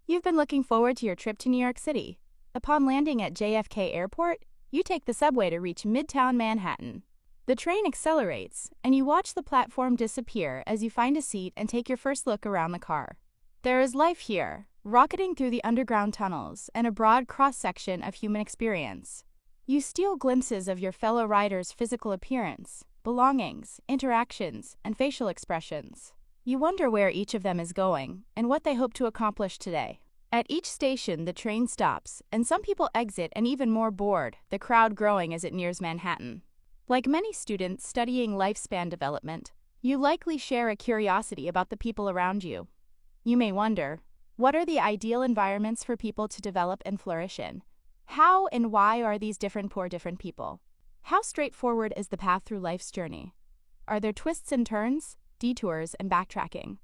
You've been looking forward to your trip to New York City. Upon landing at JFK Airport, you take the subway to reach Midtown Manhattan. The train accelerates, and you watch the platform disappear as you find a seat and take your first look around the car. There is life here, rocketing through the underground tunnels and a broad cross-section of human experience. You steal glimpses of your fellow riders' physical appearance, belongings, interactions, and facial expressions. You wonder where each of them is going and what they hope to accomplish today. At each station, the train stops, and some people exit and even more bored, the crowd growing as it nears Manhattan. Like many students studying lifespan development, you likely share a curiosity about the people around you. You may wonder, what are the ideal environments for people to develop and flourish in? How and why are these different for different people? How straightforward is the path through life's journey? Are there twists and turns, detours, and backtracking?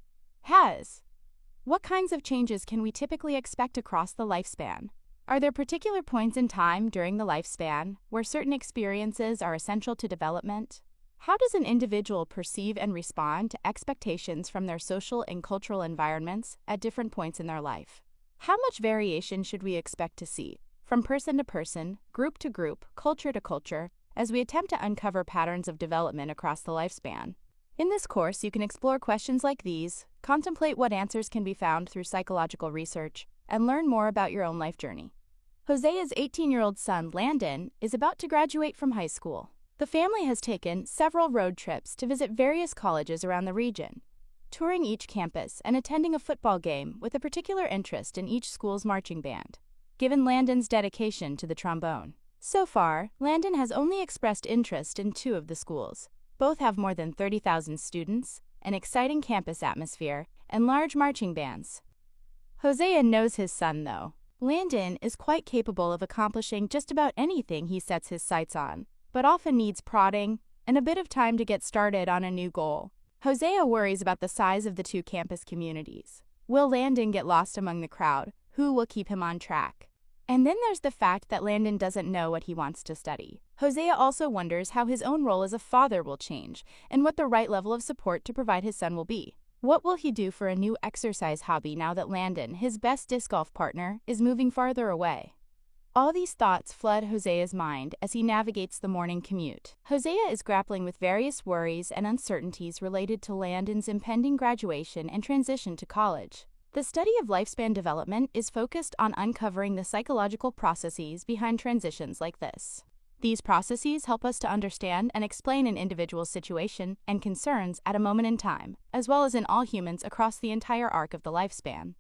What kinds of changes can we typically expect across the lifespan? Are there particular points in time during the lifespan where certain experiences are essential to development? How does an individual perceive and respond to expectations from their social and cultural environments at different points in their life? How much variation should we expect to see, from person to person, group to group, culture to culture, as we attempt to uncover patterns of development across the lifespan? In this course, you can explore questions like these, contemplate what answers can be found through psychological research, and learn more about your own life journey. Hosea's 18-year-old son, Landon, is about to graduate from high school. The family has taken several road trips to visit various colleges around the region, touring each campus and attending a football game with a particular interest in each school's marching band, given Landon's dedication to the trombone. So far, Landon has only expressed interest in 2 of the schools. Both have more than 30,000 students, an exciting campus atmosphere, and large marching bands. Hosea knows his son, though. Landon is quite capable of accomplishing just about anything he sets his sights on, but often needs prodding and a bit of time to get started on a new goal. Hosea worries about the size of the 2 campus communities. Will Landon get lost among the crowd? Who will keep him on track? And then there's the fact that Landon doesn't know what he wants to study. Hosea also wonders how his own role as a father will change and what the right level of support to provide his son will be. What will he do for a new exercise hobby now that Landon, his best disc golf partner, is moving farther away? All these thoughts flood Hosea's mind as he navigates the morning commute. Hosea is grappling with various worries and uncertainties related to Landon's impending graduation and transition to college. The study of lifespan development is focused on uncovering the psychological processes behind transitions like this. These processes help us to understand and explain an individual's situation and concerns at a moment in time, as well as in all humans across the entire arc of the lifespan.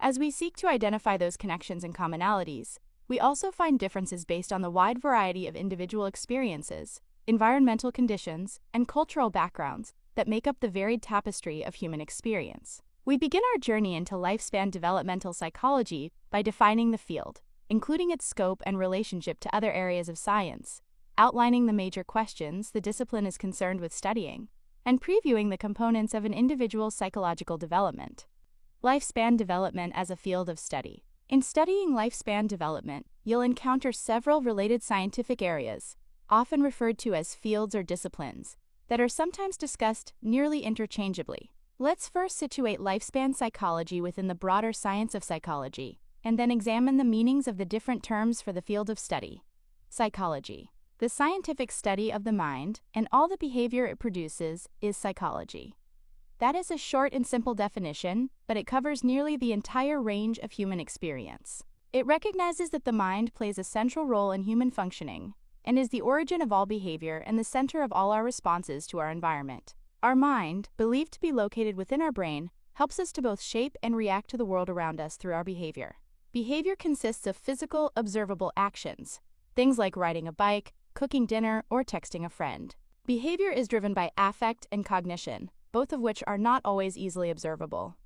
As we seek to identify those connections and commonalities, we also find differences based on the wide variety of individual experiences, environmental conditions, and cultural backgrounds that make up the varied tapestry of human experience. We begin our journey into lifespan developmental psychology by defining the field, including its scope and relationship to other areas of science, outlining the major questions the discipline is concerned with studying, and previewing the components of an individual's psychological development. Lifespan development as a field of study. In studying lifespan development, you'll encounter several related scientific areas, often referred to as fields or disciplines, that are sometimes discussed nearly interchangeably. Let's first situate lifespan psychology within the broader science of psychology, and then examine the meanings of the different terms for the field of study. Psychology. The scientific study of the mind and all the behavior it produces is psychology. That is a short and simple definition, but it covers nearly the entire range of human experience. It recognizes that the mind plays a central role in human functioning and is the origin of all behavior and the center of all our responses to our environment. Our mind, believed to be located within our brain, helps us to both shape and react to the world around us through our behavior. Behavior consists of physical, observable actions, things like riding a bike, cooking dinner, or texting a friend. Behavior is driven by affect and cognition, both of which are not always easily observable.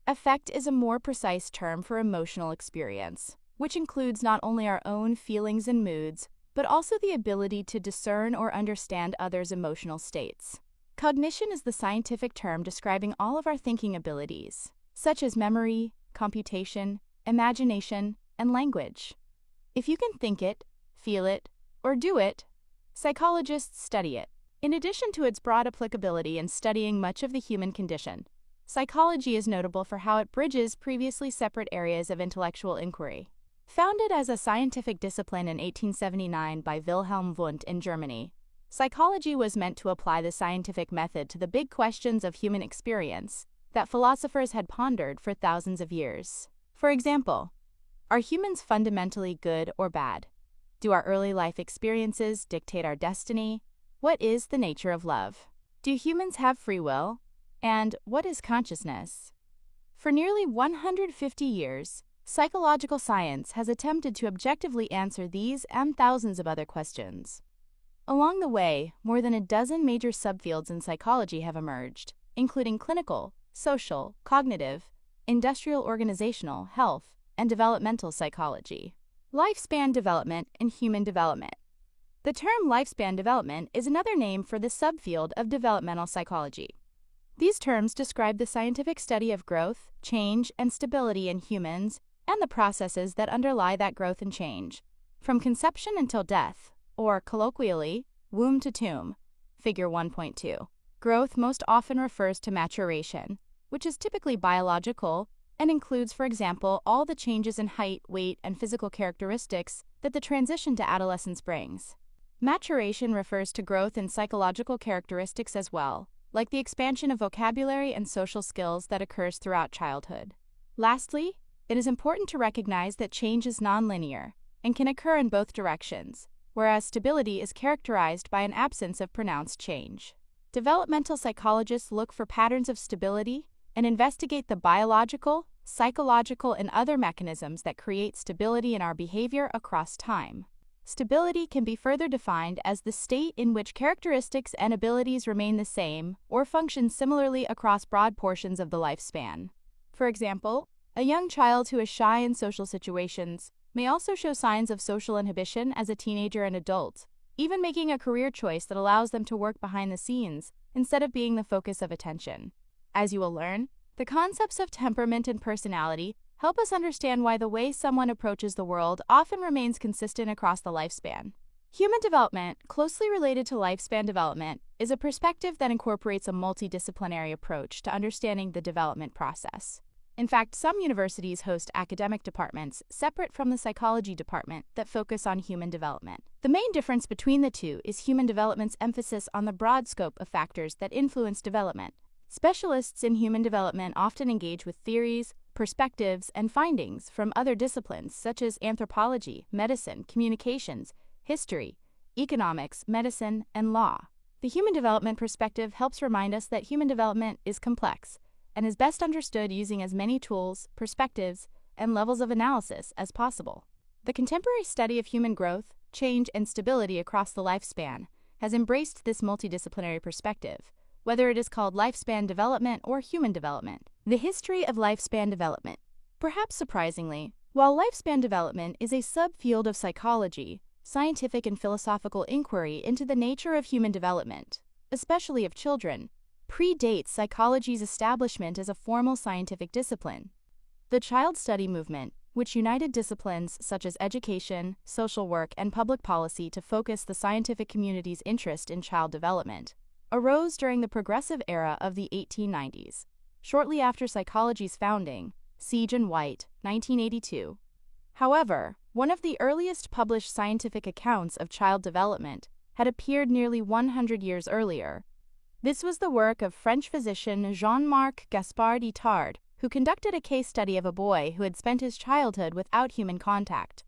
Affect is a more precise term for emotional experience, which includes not only our own feelings and moods, but also the ability to discern or understand others' emotional states. Cognition is the scientific term describing all of our thinking abilities, such as memory, computation, imagination, and language. If you can think it, feel it, or do it, psychologists study it. In addition to its broad applicability in studying much of the human condition, Psychology is notable for how it bridges previously separate areas of intellectual inquiry. Founded as a scientific discipline in 1879 by Wilhelm Wundt in Germany, psychology was meant to apply the scientific method to the big questions of human experience that philosophers had pondered for thousands of years. For example, are humans fundamentally good or bad? Do our early life experiences dictate our destiny? What is the nature of love? Do humans have free will? And what is consciousness? For nearly 150 years, psychological science has attempted to objectively answer these and thousands of other questions. Along the way, more than a dozen major subfields in psychology have emerged, including clinical, social, cognitive, industrial organizational, health, and developmental psychology. Lifespan development and human development. The term lifespan development is another name for the subfield of developmental psychology. These terms describe the scientific study of growth, change, and stability in humans and the processes that underlie that growth and change, from conception until death, or colloquially, womb to tomb, figure 1.2. Growth most often refers to maturation, which is typically biological and includes, for example, all the changes in height, weight, and physical characteristics that the transition to adolescence brings. Maturation refers to growth in psychological characteristics as well, like the expansion of vocabulary and social skills that occurs throughout childhood. Lastly, it is important to recognize that change is nonlinear and can occur in both directions, whereas stability is characterized by an absence of pronounced change. Developmental psychologists look for patterns of stability and investigate the biological, psychological, and other mechanisms that create stability in our behavior across time. Stability can be further defined as the state in which characteristics and abilities remain the same or function similarly across broad portions of the lifespan. For example, a young child who is shy in social situations may also show signs of social inhibition as a teenager and adult, even making a career choice that allows them to work behind the scenes instead of being the focus of attention. As you will learn, the concepts of temperament and personality help us understand why the way someone approaches the world often remains consistent across the lifespan. Human development, closely related to lifespan development, is a perspective that incorporates a multidisciplinary approach to understanding the development process. In fact, some universities host academic departments separate from the psychology department that focus on human development. The main difference between the two is human development's emphasis on the broad scope of factors that influence development. Specialists in human development often engage with theories, perspectives, and findings from other disciplines such as anthropology, medicine, communications, history, economics, medicine, and law. The human development perspective helps remind us that human development is complex and is best understood using as many tools, perspectives, and levels of analysis as possible. The contemporary study of human growth, change, and stability across the lifespan has embraced this multidisciplinary perspective, whether it is called lifespan development or human development. The history of lifespan development. Perhaps surprisingly, while lifespan development is a subfield of psychology, scientific and philosophical inquiry into the nature of human development, especially of children, predates psychology's establishment as a formal scientific discipline. The child study movement, which united disciplines such as education, social work, and public policy to focus the scientific community's interest in child development, arose during the progressive era of the 1890s, shortly after psychology's founding, Siege and White, 1982. However, one of the earliest published scientific accounts of child development had appeared nearly 100 years earlier. This was the work of French physician Jean-Marc Gaspard Itard, who conducted a case study of a boy who had spent his childhood without human contact.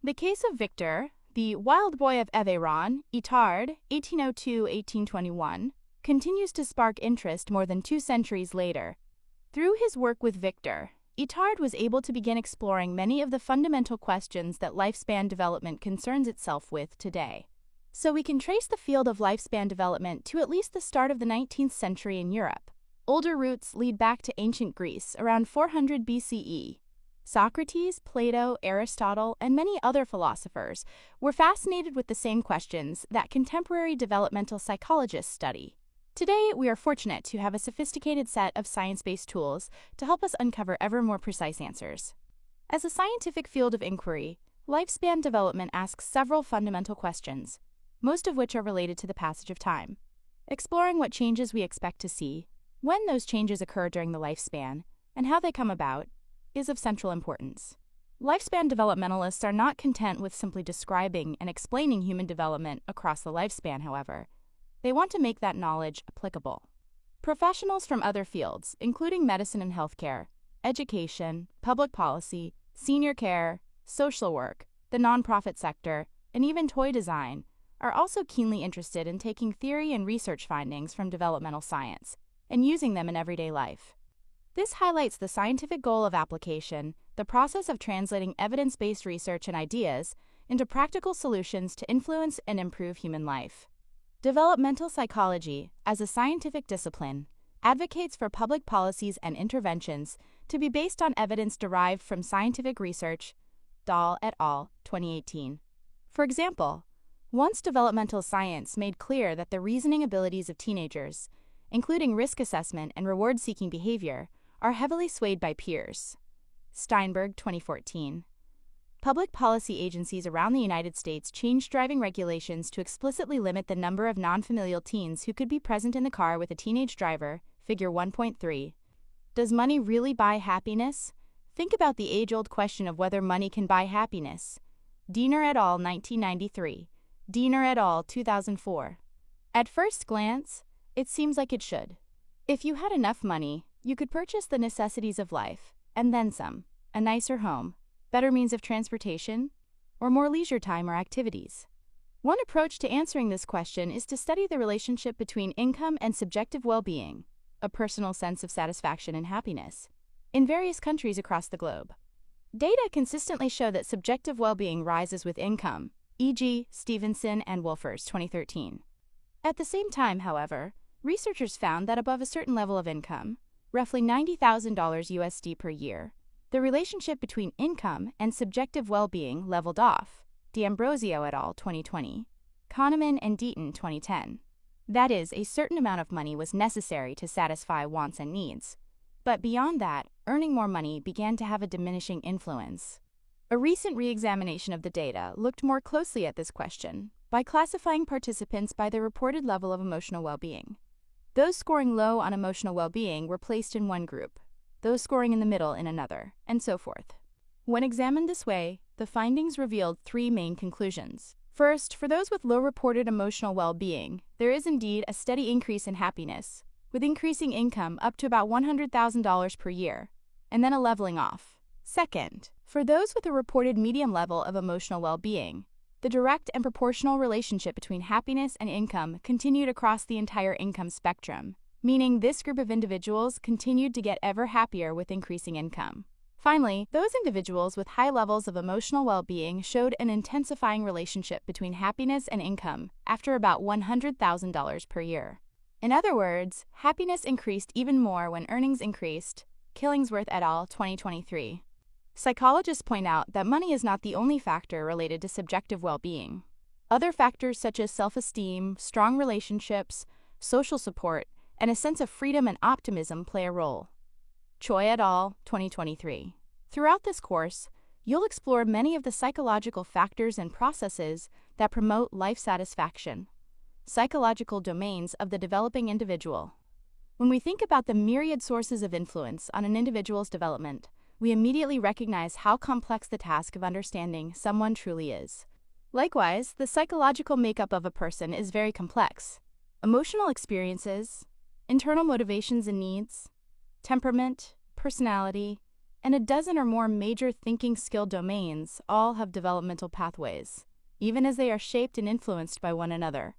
The case of Victor, the wild boy of Aveyron, Itard, 1802-1821, continues to spark interest more than 2 centuries later. Through his work with Victor, Itard was able to begin exploring many of the fundamental questions that lifespan development concerns itself with today. So we can trace the field of lifespan development to at least the start of the 19th century in Europe. Older roots lead back to ancient Greece around 400 BCE. Socrates, Plato, Aristotle, and many other philosophers were fascinated with the same questions that contemporary developmental psychologists study. Today, we are fortunate to have a sophisticated set of science-based tools to help us uncover ever more precise answers. As a scientific field of inquiry, lifespan development asks several fundamental questions, most of which are related to the passage of time. Exploring what changes we expect to see, When those changes occur during the lifespan, and how they come about, is of central importance. Lifespan developmentalists are not content with simply describing and explaining human development across the lifespan, however. They want to make that knowledge applicable. Professionals from other fields, including medicine and healthcare, education, public policy, senior care, social work, the nonprofit sector, and even toy design, are also keenly interested in taking theory and research findings from developmental science and using them in everyday life. This highlights the scientific goal of application, the process of translating evidence-based research and ideas into practical solutions to influence and improve human life. Developmental psychology, as a scientific discipline, advocates for public policies and interventions to be based on evidence derived from scientific research. Dahl et al., 2018. For example, once developmental science made clear that the reasoning abilities of teenagers, including risk assessment and reward-seeking behavior, are heavily swayed by peers. Steinberg, 2014. Public policy agencies around the United States changed driving regulations to explicitly limit the number of non-familial teens who could be present in the car with a teenage driver, Figure 1.3. Does money really buy happiness? Think about the age-old question of whether money can buy happiness. Diener et al., 1993. Diener et al., 2004. At first glance, it seems like it should. If you had enough money, you could purchase the necessities of life, and then some, a nicer home, better means of transportation, or more leisure time or activities. One approach to answering this question is to study the relationship between income and subjective well-being, a personal sense of satisfaction and happiness, in various countries across the globe. Data consistently show that subjective well-being rises with income, e.g., Stevenson and Wolfers, 2013. At the same time, however, researchers found that above a certain level of income, roughly $90,000 USD per year, the relationship between income and subjective well-being leveled off. D'Ambrosio et al., 2020. Kahneman and Deaton, 2010. That is, a certain amount of money was necessary to satisfy wants and needs. But beyond that, earning more money began to have a diminishing influence. A recent re-examination of the data looked more closely at this question by classifying participants by their reported level of emotional well-being. Those scoring low on emotional well-being were placed in one group, those scoring in the middle in another, and so forth. When examined this way, the findings revealed three main conclusions. First, for those with low reported emotional well-being, there is indeed a steady increase in happiness, with increasing income up to about $100,000 per year, and then a leveling off. Second, for those with a reported medium level of emotional well-being, the direct and proportional relationship between happiness and income continued across the entire income spectrum, meaning this group of individuals continued to get ever happier with increasing income. Finally, those individuals with high levels of emotional well-being showed an intensifying relationship between happiness and income after about $100,000 per year. In other words, happiness increased even more when earnings increased. Killingsworth et al., 2023. Psychologists point out that money is not the only factor related to subjective well-being. Other factors such as self-esteem, strong relationships, social support, and a sense of freedom and optimism play a role. Choi et al., 2023. Throughout this course, you'll explore many of the psychological factors and processes that promote life satisfaction, psychological domains of the developing individual. When we think about the myriad sources of influence on an individual's development, we immediately recognize how complex the task of understanding someone truly is. Likewise, the psychological makeup of a person is very complex. Emotional experiences, internal motivations and needs, temperament, personality, and a dozen or more major thinking skill domains all have developmental pathways, even as they are shaped and influenced by one another.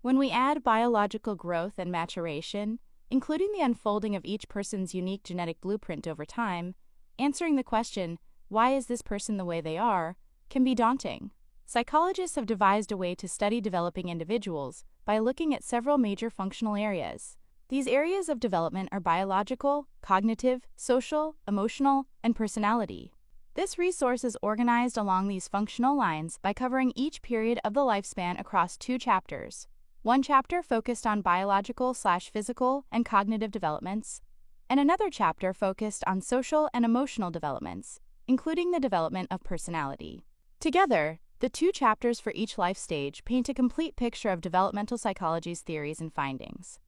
When we add biological growth and maturation, including the unfolding of each person's unique genetic blueprint over time, answering the question, why is this person the way they are, can be daunting. Psychologists have devised a way to study developing individuals by looking at several major functional areas. These areas of development are biological, cognitive, social, emotional, and personality. This resource is organized along these functional lines by covering each period of the lifespan across two chapters. One chapter focused on biological/physical and cognitive developments, and another chapter focused on social and emotional developments, including the development of personality. Together, the two chapters for each life stage paint a complete picture of developmental psychology's theories and findings.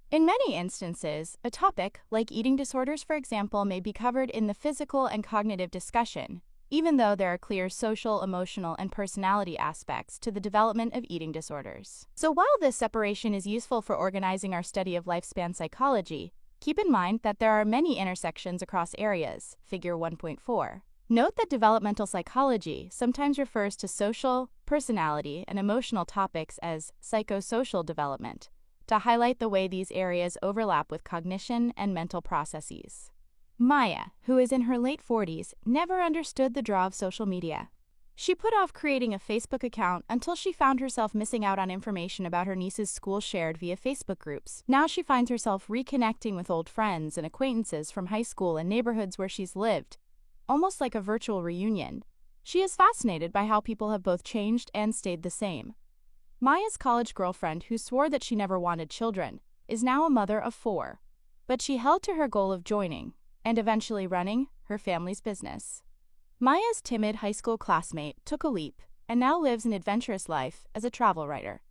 In many instances, a topic, like eating disorders for example, may be covered in the physical and cognitive discussion, even though there are clear social, emotional, and personality aspects to the development of eating disorders. So while this separation is useful for organizing our study of lifespan psychology, keep in mind that there are many intersections across areas, Figure 1.4. Note that developmental psychology sometimes refers to social, personality, and emotional topics as psychosocial development, to highlight the way these areas overlap with cognition and mental processes. Maya, who is in her late 40s, never understood the draw of social media. She put off creating a Facebook account until she found herself missing out on information about her niece's school shared via Facebook groups. Now she finds herself reconnecting with old friends and acquaintances from high school and neighborhoods where she's lived, almost like a virtual reunion. She is fascinated by how people have both changed and stayed the same. Maya's college girlfriend, who swore that she never wanted children, is now a mother of 4. But she held to her goal of joining, and eventually running, her family's business. Maya's timid high school classmate took a leap and now lives an adventurous life as a travel writer.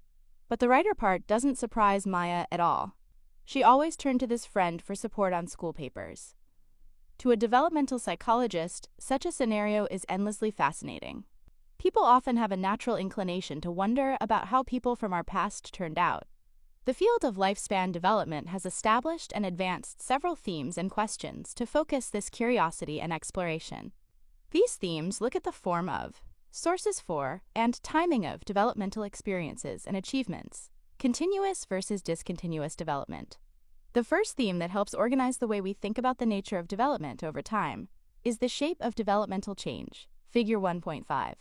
But the writer part doesn't surprise Maya at all. She always turned to this friend for support on school papers. To a developmental psychologist, such a scenario is endlessly fascinating. People often have a natural inclination to wonder about how people from our past turned out. The field of lifespan development has established and advanced several themes and questions to focus this curiosity and exploration. These themes look at the form of, sources for, and timing of developmental experiences and achievements, continuous versus discontinuous development. The first theme that helps organize the way we think about the nature of development over time is the shape of developmental change, Figure 1.5.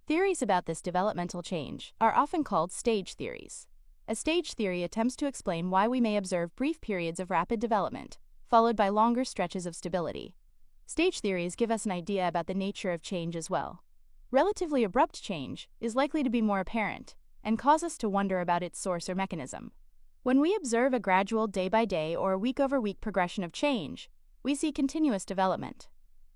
Theories about this developmental change are often called stage theories. A stage theory attempts to explain why we may observe brief periods of rapid development, followed by longer stretches of stability. Stage theories give us an idea about the nature of change as well. Relatively abrupt change is likely to be more apparent and cause us to wonder about its source or mechanism. When we observe a gradual day-by-day or week-over-week progression of change, we see continuous development.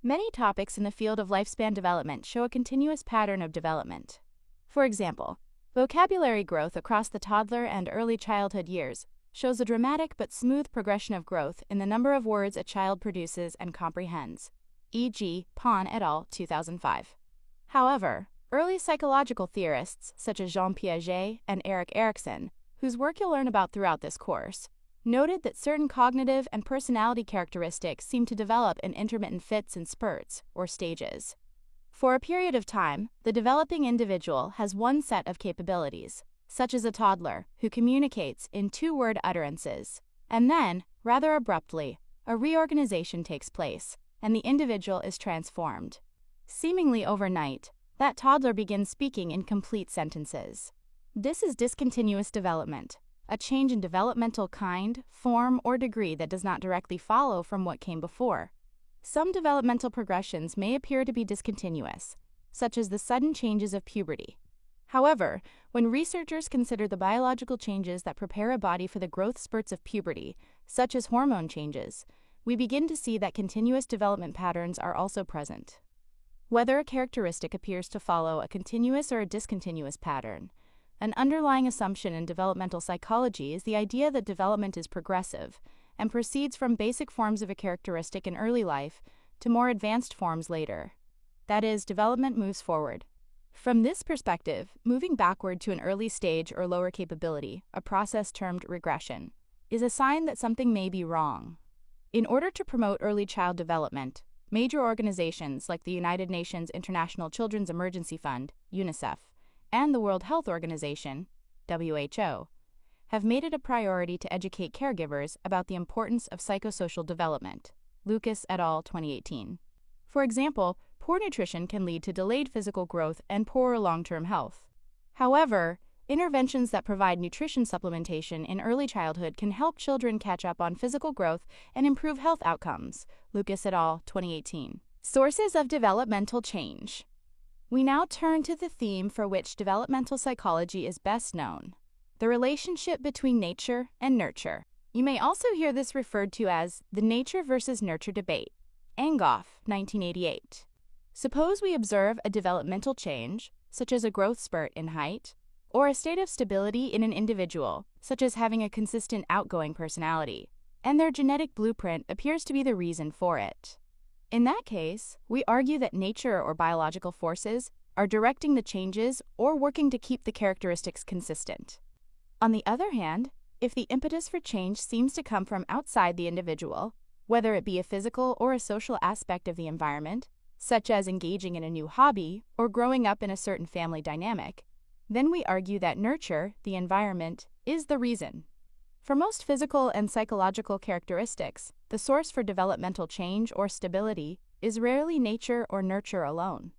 Many topics in the field of lifespan development show a continuous pattern of development. For example, vocabulary growth across the toddler and early childhood years shows a dramatic but smooth progression of growth in the number of words a child produces and comprehends, e.g., Pon et al., 2005. However, early psychological theorists such as Jean Piaget and Erik Erikson, whose work you'll learn about throughout this course, noted that certain cognitive and personality characteristics seem to develop in intermittent fits and spurts, or stages. For a period of time, the developing individual has one set of capabilities, such as a toddler who communicates in 2-word utterances, and then, rather abruptly, a reorganization takes place, and the individual is transformed. Seemingly overnight, that toddler begins speaking in complete sentences. This is discontinuous development, a change in developmental kind, form, or degree that does not directly follow from what came before. Some developmental progressions may appear to be discontinuous, such as the sudden changes of puberty. However, when researchers consider the biological changes that prepare a body for the growth spurts of puberty, such as hormone changes, we begin to see that continuous development patterns are also present. Whether a characteristic appears to follow a continuous or a discontinuous pattern, an underlying assumption in developmental psychology is the idea that development is progressive and proceeds from basic forms of a characteristic in early life to more advanced forms later. That is, development moves forward. From this perspective, moving backward to an early stage or lower capability, a process termed regression, is a sign that something may be wrong. In order to promote early child development, major organizations like the United Nations International Children's Emergency Fund, UNICEF, and the World Health Organization, WHO, have made it a priority to educate caregivers about the importance of psychosocial development, Lucas et al., 2018. For example, poor nutrition can lead to delayed physical growth and poorer long-term health. However, interventions that provide nutrition supplementation in early childhood can help children catch up on physical growth and improve health outcomes, Lucas et al., 2018. Sources of developmental change. We now turn to the theme for which developmental psychology is best known, the relationship between nature and nurture. You may also hear this referred to as the nature versus nurture debate. Angoff, 1988. Suppose we observe a developmental change, such as a growth spurt in height, or a state of stability in an individual, such as having a consistent outgoing personality, and their genetic blueprint appears to be the reason for it. In that case, we argue that nature or biological forces are directing the changes or working to keep the characteristics consistent. On the other hand, if the impetus for change seems to come from outside the individual, whether it be a physical or a social aspect of the environment, such as engaging in a new hobby or growing up in a certain family dynamic, then we argue that nurture, the environment, is the reason. For most physical and psychological characteristics, the source for developmental change or stability is rarely nature or nurture alone.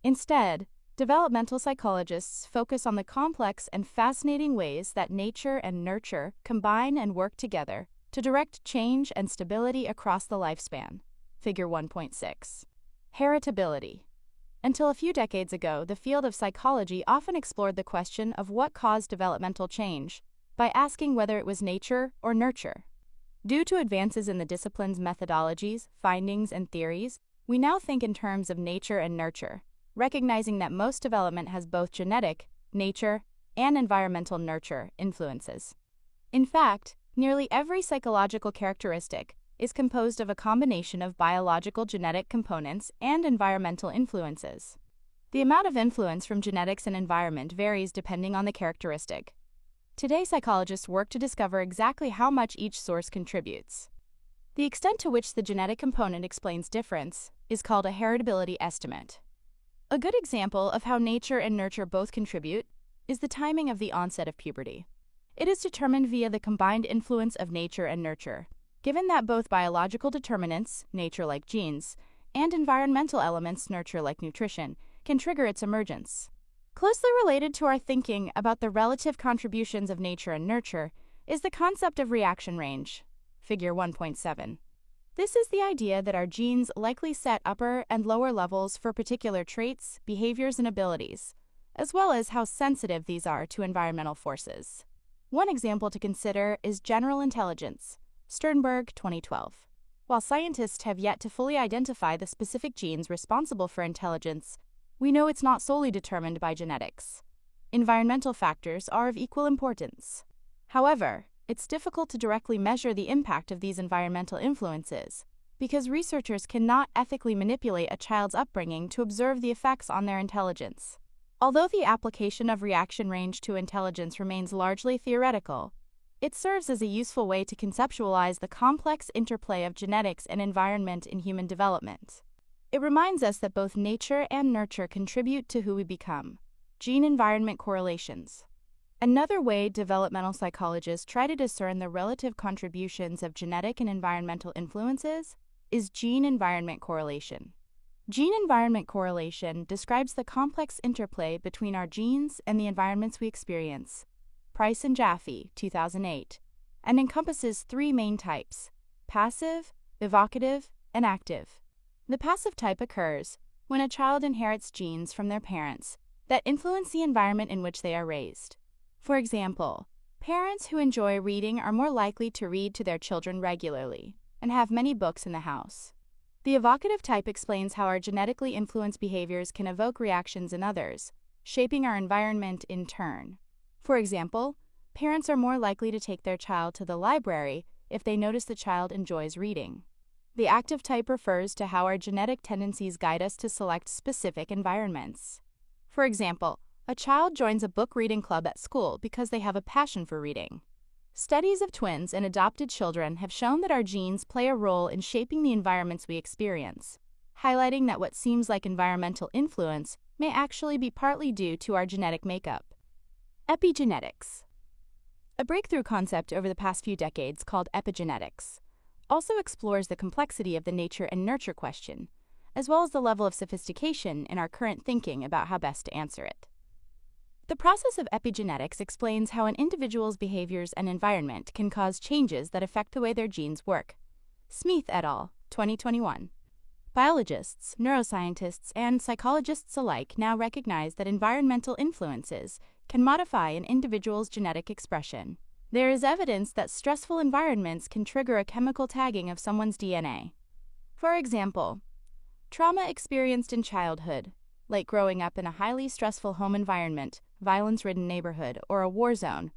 Instead, developmental psychologists focus on the complex and fascinating ways that nature and nurture combine and work together to direct change and stability across the lifespan. Figure 1.6. Heritability. Until a few decades ago, the field of psychology often explored the question of what caused developmental change by asking whether it was nature or nurture. Due to advances in the discipline's methodologies, findings, and theories, we now think in terms of nature and nurture, recognizing that most development has both genetic, nature, and environmental nurture influences. In fact, nearly every psychological characteristic is composed of a combination of biological genetic components and environmental influences. The amount of influence from genetics and environment varies depending on the characteristic. Today, psychologists work to discover exactly how much each source contributes. The extent to which the genetic component explains difference is called a heritability estimate. A good example of how nature and nurture both contribute is the timing of the onset of puberty. It is determined via the combined influence of nature and nurture, given that both biological determinants, nature like genes, and environmental elements, nurture like nutrition, can trigger its emergence. Closely related to our thinking about the relative contributions of nature and nurture is the concept of reaction range. Figure 1.7. This is the idea that our genes likely set upper and lower levels for particular traits, behaviors, and abilities, as well as how sensitive these are to environmental forces. One example to consider is general intelligence, Sternberg, 2012. While scientists have yet to fully identify the specific genes responsible for intelligence, we know it's not solely determined by genetics. Environmental factors are of equal importance. However, it's difficult to directly measure the impact of these environmental influences because researchers cannot ethically manipulate a child's upbringing to observe the effects on their intelligence. Although the application of reaction range to intelligence remains largely theoretical, it serves as a useful way to conceptualize the complex interplay of genetics and environment in human development. It reminds us that both nature and nurture contribute to who we become. Gene-environment correlations. Another way developmental psychologists try to discern the relative contributions of genetic and environmental influences is gene-environment correlation. Gene-environment correlation describes the complex interplay between our genes and the environments we experience. Price and Jaffe, 2008, and encompasses three main types: passive, evocative, and active. The passive type occurs when a child inherits genes from their parents that influence the environment in which they are raised. For example, parents who enjoy reading are more likely to read to their children regularly and have many books in the house. The evocative type explains how our genetically influenced behaviors can evoke reactions in others, shaping our environment in turn. For example, parents are more likely to take their child to the library if they notice the child enjoys reading. The active type refers to how our genetic tendencies guide us to select specific environments. For example, a child joins a book reading club at school because they have a passion for reading. Studies of twins and adopted children have shown that our genes play a role in shaping the environments we experience, highlighting that what seems like environmental influence may actually be partly due to our genetic makeup. Epigenetics. A breakthrough concept over the past few decades called epigenetics also explores the complexity of the nature and nurture question, as well as the level of sophistication in our current thinking about how best to answer it. The process of epigenetics explains how an individual's behaviors and environment can cause changes that affect the way their genes work. Smith et al., 2021. Biologists, neuroscientists, and psychologists alike now recognize that environmental influences can modify an individual's genetic expression. There is evidence that stressful environments can trigger a chemical tagging of someone's DNA. For example, trauma experienced in childhood like growing up in a highly stressful home environment, violence-ridden neighborhood, or a war zone,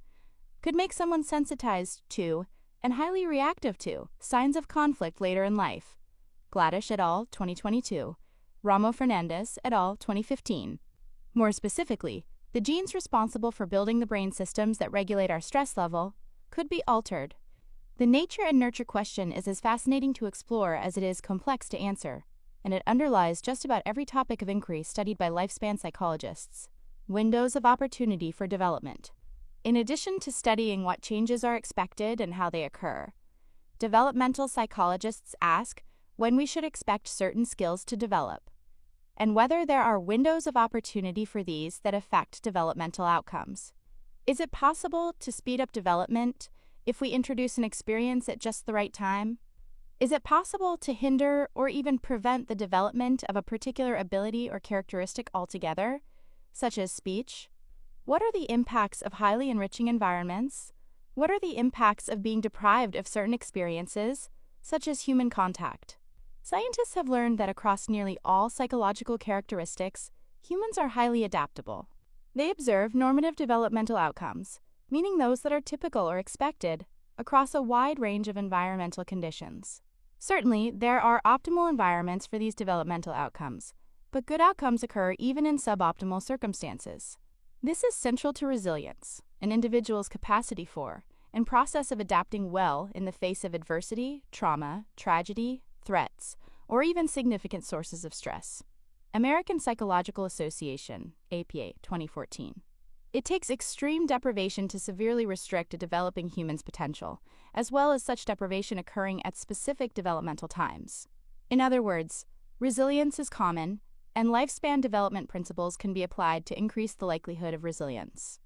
could make someone sensitized to and highly reactive to signs of conflict later in life. Gladish et al., 2022. Ramo Fernandez et al., 2015. More specifically, the genes responsible for building the brain systems that regulate our stress level could be altered. The nature and nurture question is as fascinating to explore as it is complex to answer, and it underlies just about every topic of inquiry studied by lifespan psychologists. Windows of opportunity for development. In addition to studying what changes are expected and how they occur, developmental psychologists ask when we should expect certain skills to develop, and whether there are windows of opportunity for these that affect developmental outcomes. Is it possible to speed up development if we introduce an experience at just the right time? Is it possible to hinder or even prevent the development of a particular ability or characteristic altogether, such as speech? What are the impacts of highly enriching environments? What are the impacts of being deprived of certain experiences, such as human contact? Scientists have learned that across nearly all psychological characteristics, humans are highly adaptable. They observe normative developmental outcomes, meaning those that are typical or expected, across a wide range of environmental conditions. Certainly, there are optimal environments for these developmental outcomes, but good outcomes occur even in suboptimal circumstances. This is central to resilience, an individual's capacity for and process of adapting well in the face of adversity, trauma, tragedy, threats, or even significant sources of stress. American Psychological Association, APA, 2014. It takes extreme deprivation to severely restrict a developing human's potential, as well as such deprivation occurring at specific developmental times. In other words, resilience is common, and lifespan development principles can be applied to increase the likelihood of resilience.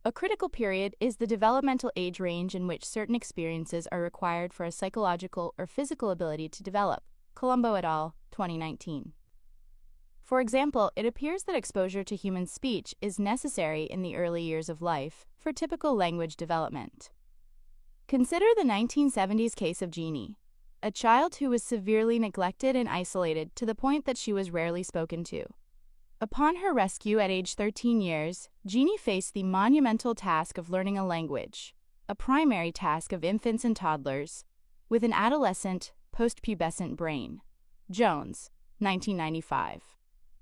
A critical period is the developmental age range in which certain experiences are required for a psychological or physical ability to develop. Colombo et al., 2019. For example, it appears that exposure to human speech is necessary in the early years of life for typical language development. Consider the 1970s case of Jeannie, a child who was severely neglected and isolated to the point that she was rarely spoken to. Upon her rescue at age 13 years, Jeannie faced the monumental task of learning a language, a primary task of infants and toddlers, with an adolescent, post-pubescent brain. Jones, 1995.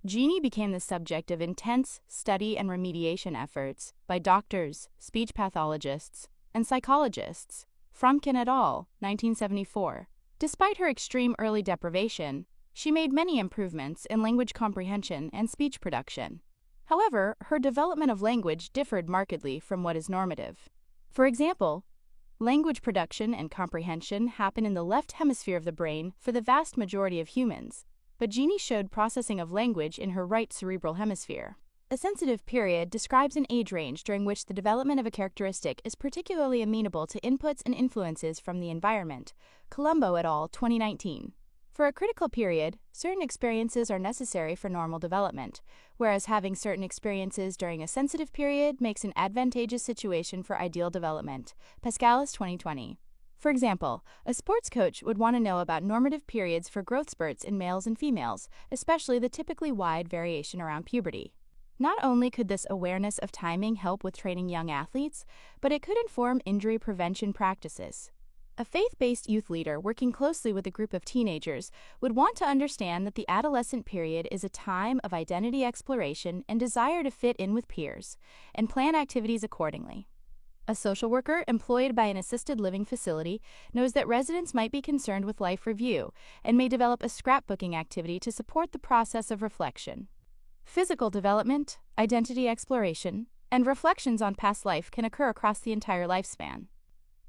Jeannie became the subject of intense study and remediation efforts by doctors, speech pathologists, and psychologists. Fromkin et al., 1974. Despite her extreme early deprivation, she made many improvements in language comprehension and speech production. However, her development of language differed markedly from what is normative. For example, language production and comprehension happen in the left hemisphere of the brain for the vast majority of humans, but Jeannie showed processing of language in her right cerebral hemisphere. A sensitive period describes an age range during which the development of a characteristic is particularly amenable to inputs and influences from the environment. Colombo et al., 2019. For a critical period, certain experiences are necessary for normal development, whereas having certain experiences during a sensitive period makes an advantageous situation for ideal development. Pascalis, 2020. For example, a sports coach would want to know about normative periods for growth spurts in males and females, especially the typically wide variation around puberty. Not only could this awareness of timing help with training young athletes, but it could inform injury prevention practices. A faith-based youth leader working closely with a group of teenagers would want to understand that the adolescent period is a time of identity exploration and desire to fit in with peers, and plan activities accordingly. A social worker employed by an assisted living facility knows that residents might be concerned with life review and may develop a scrapbooking activity to support the process of reflection. Physical development, identity exploration, and reflections on past life can occur across the entire lifespan.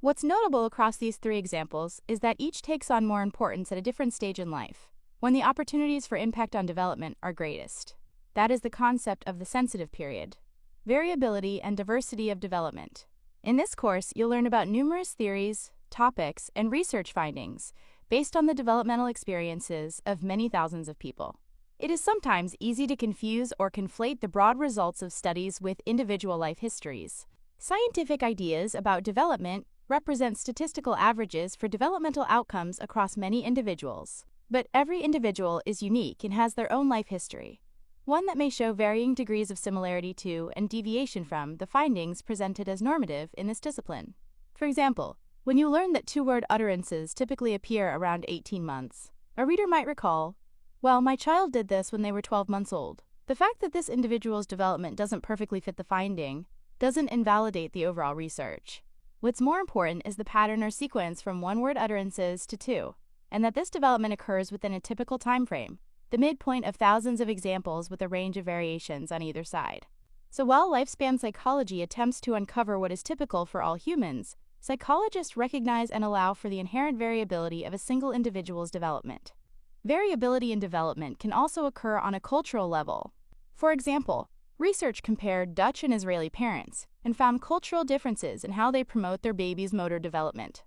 What's notable across these three examples is that each takes on more importance at a different stage in life, when the opportunities for impact on development are greatest. That is the concept of the sensitive period. Variability and diversity of development. In this course, you'll learn about numerous theories, topics, and research findings based on the developmental experiences of many thousands of people. It is sometimes easy to confuse or conflate the broad results of studies with individual life histories. Scientific ideas about development represent statistical averages for developmental outcomes across many individuals. But every individual is unique and has their own life history. one that may show varying degrees of similarity to and deviation from the findings presented as normative in this discipline. For example, when you learn that two-word utterances typically appear around 18 months, a reader might recall, "Well, my child did this when they were 12 months old." The fact that this individual's development doesn't perfectly fit the finding doesn't invalidate the overall research. What's more important is the pattern or sequence from one-word utterances to two, and that this development occurs within a typical time frame, the midpoint of thousands of examples with a range of variations on either side. So while lifespan psychology attempts to uncover what is typical for all humans, psychologists recognize and allow for the inherent variability of a single individual's development. Variability in development can also occur on a cultural level. For example, research compared Dutch and Israeli parents and found cultural differences in how they promote their baby's motor development.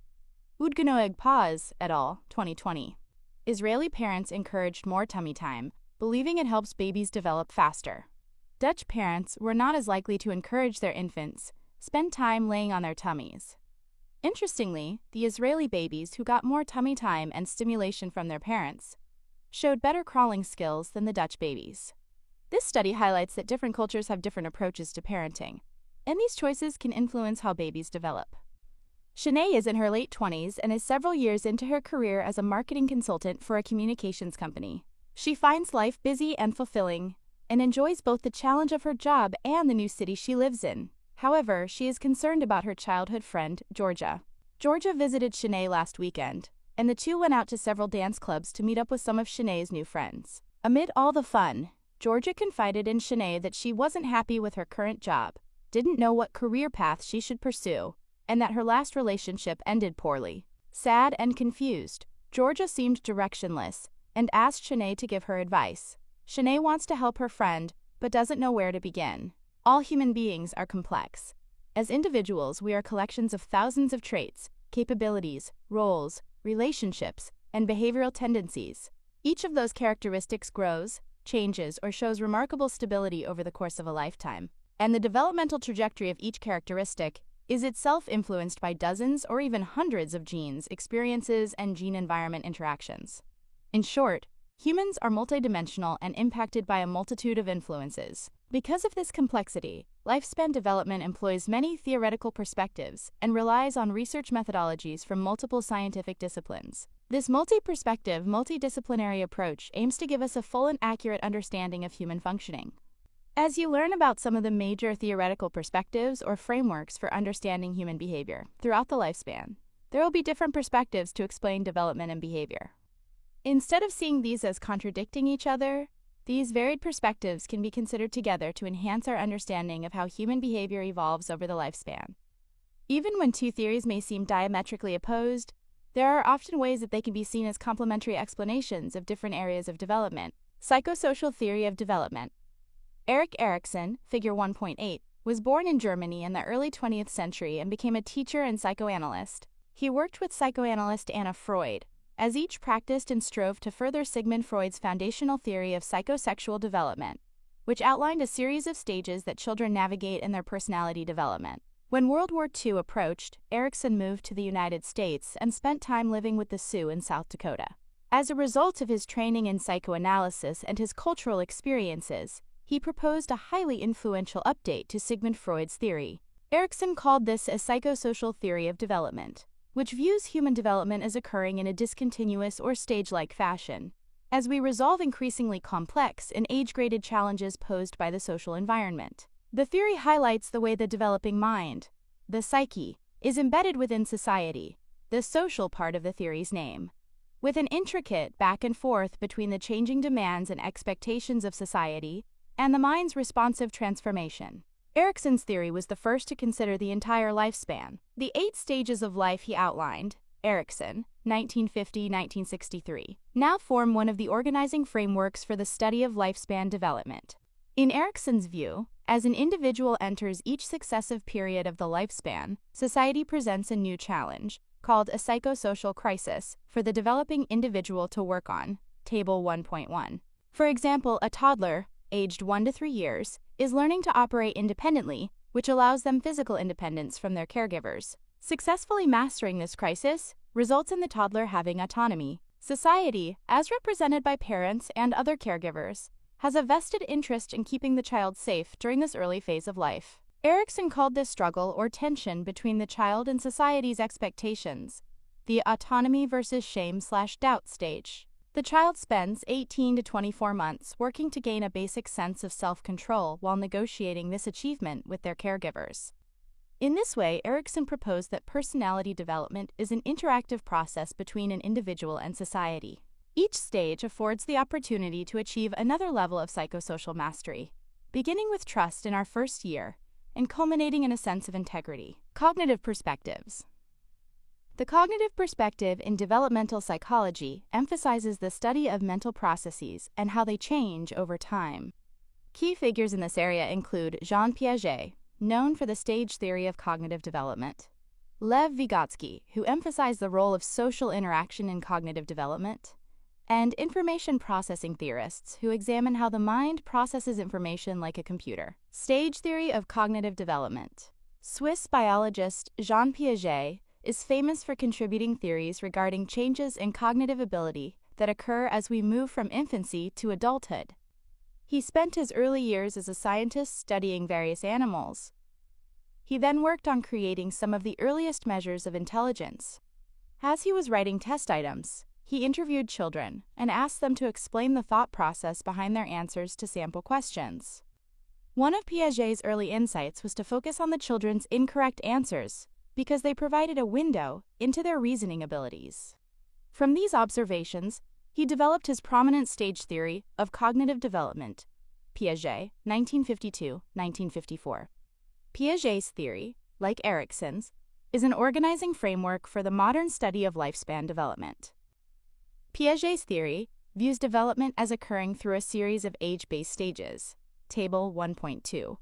Udgenoeg Paz et al., 2020. Israeli parents encouraged more tummy time, believing it helps babies develop faster. Dutch parents were not as likely to encourage their infants spend time laying on their tummies. Interestingly, the Israeli babies who got more tummy time and stimulation from their parents showed better crawling skills than the Dutch babies. This study highlights that different cultures have different approaches to parenting, and these choices can influence how babies develop. Shanae is in her late 20s and is several years into her career as a marketing consultant for a communications company. She finds life busy and fulfilling, and enjoys both the challenge of her job and the new city she lives in. However, she is concerned about her childhood friend, Georgia. Georgia visited Shanae last weekend, and the two went out to several dance clubs to meet up with some of Shanae's new friends. Amid all the fun, Georgia confided in Shanae that she wasn't happy with her current job, didn't know what career path she should pursue, and that her last relationship ended poorly. Sad and confused, Georgia seemed directionless and asked Shanae to give her advice. Shanae wants to help her friend, but doesn't know where to begin. All human beings are complex. As individuals, we are collections of thousands of traits, capabilities, roles, relationships, and behavioral tendencies. Each of those characteristics grows, changes, or shows remarkable stability over the course of a lifetime. And the developmental trajectory of each characteristic is itself influenced by dozens or even hundreds of genes, experiences, and gene-environment interactions. In short, humans are multidimensional and impacted by a multitude of influences. Because of this complexity, lifespan development employs many theoretical perspectives and relies on research methodologies from multiple scientific disciplines. This multi-perspective, multidisciplinary approach aims to give us a full and accurate understanding of human functioning. As you learn about some of the major theoretical perspectives or frameworks for understanding human behavior throughout the lifespan, there will be different perspectives to explain development and behavior. Instead of seeing these as contradicting each other, these varied perspectives can be considered together to enhance our understanding of how human behavior evolves over the lifespan. Even when two theories may seem diametrically opposed, there are often ways that they can be seen as complementary explanations of different areas of development. Psychosocial theory of development. Erik Erikson, Figure 1.8, was born in Germany in the early 20th century and became a teacher and psychoanalyst. He worked with psychoanalyst Anna Freud, as each practiced and strove to further Sigmund Freud's foundational theory of psychosexual development, which outlined a series of stages that children navigate in their personality development. When World War II approached, Erikson moved to the United States and spent time living with the Sioux in South Dakota. As a result of his training in psychoanalysis and his cultural experiences, he proposed a highly influential update to Sigmund Freud's theory. Erikson called this a psychosocial theory of development, which views human development as occurring in a discontinuous or stage-like fashion, as we resolve increasingly complex and age-graded challenges posed by the social environment. The theory highlights the way the developing mind, the psyche, is embedded within society, the social part of the theory's name, with an intricate back and forth between the changing demands and expectations of society and the mind's responsive transformation. Erikson's theory was the first to consider the entire lifespan. The 8 stages of life he outlined, Erikson, 1950-1963, now form one of the organizing frameworks for the study of lifespan development. In Erikson's view, as an individual enters each successive period of the lifespan, society presents a new challenge, called a psychosocial crisis, for the developing individual to work on, Table 1.1. For example, a toddler, aged 1 to 3 years, is learning to operate independently, which allows them physical independence from their caregivers. Successfully mastering this crisis results in the toddler having autonomy. Society, as represented by parents and other caregivers, has a vested interest in keeping the child safe during this early phase of life. Erikson called this struggle or tension between the child and society's expectations the autonomy versus shame/doubt stage. The child spends 18 to 24 months working to gain a basic sense of self-control while negotiating this achievement with their caregivers. In this way, Erikson proposed that personality development is an interactive process between an individual and society. Each stage affords the opportunity to achieve another level of psychosocial mastery, beginning with trust in our first year and culminating in a sense of integrity. Cognitive perspectives. The cognitive perspective in developmental psychology emphasizes the study of mental processes and how they change over time. Key figures in this area include Jean Piaget, known for the stage theory of cognitive development, Lev Vygotsky, who emphasized the role of social interaction in cognitive development, and information processing theorists who examine how the mind processes information like a computer. Stage theory of cognitive development. Swiss biologist Jean Piaget is famous for contributing theories regarding changes in cognitive ability that occur as we move from infancy to adulthood. He spent his early years as a scientist studying various animals. He then worked on creating some of the earliest measures of intelligence. As he was writing test items, he interviewed children and asked them to explain the thought process behind their answers to sample questions. One of Piaget's early insights was to focus on the children's incorrect answers because they provided a window into their reasoning abilities. From these observations, he developed his prominent stage theory of cognitive development, Piaget, 1952-1954. Piaget's theory, like Erikson's, is an organizing framework for the modern study of lifespan development. Piaget's theory views development as occurring through a series of age-based stages, Table 1.2.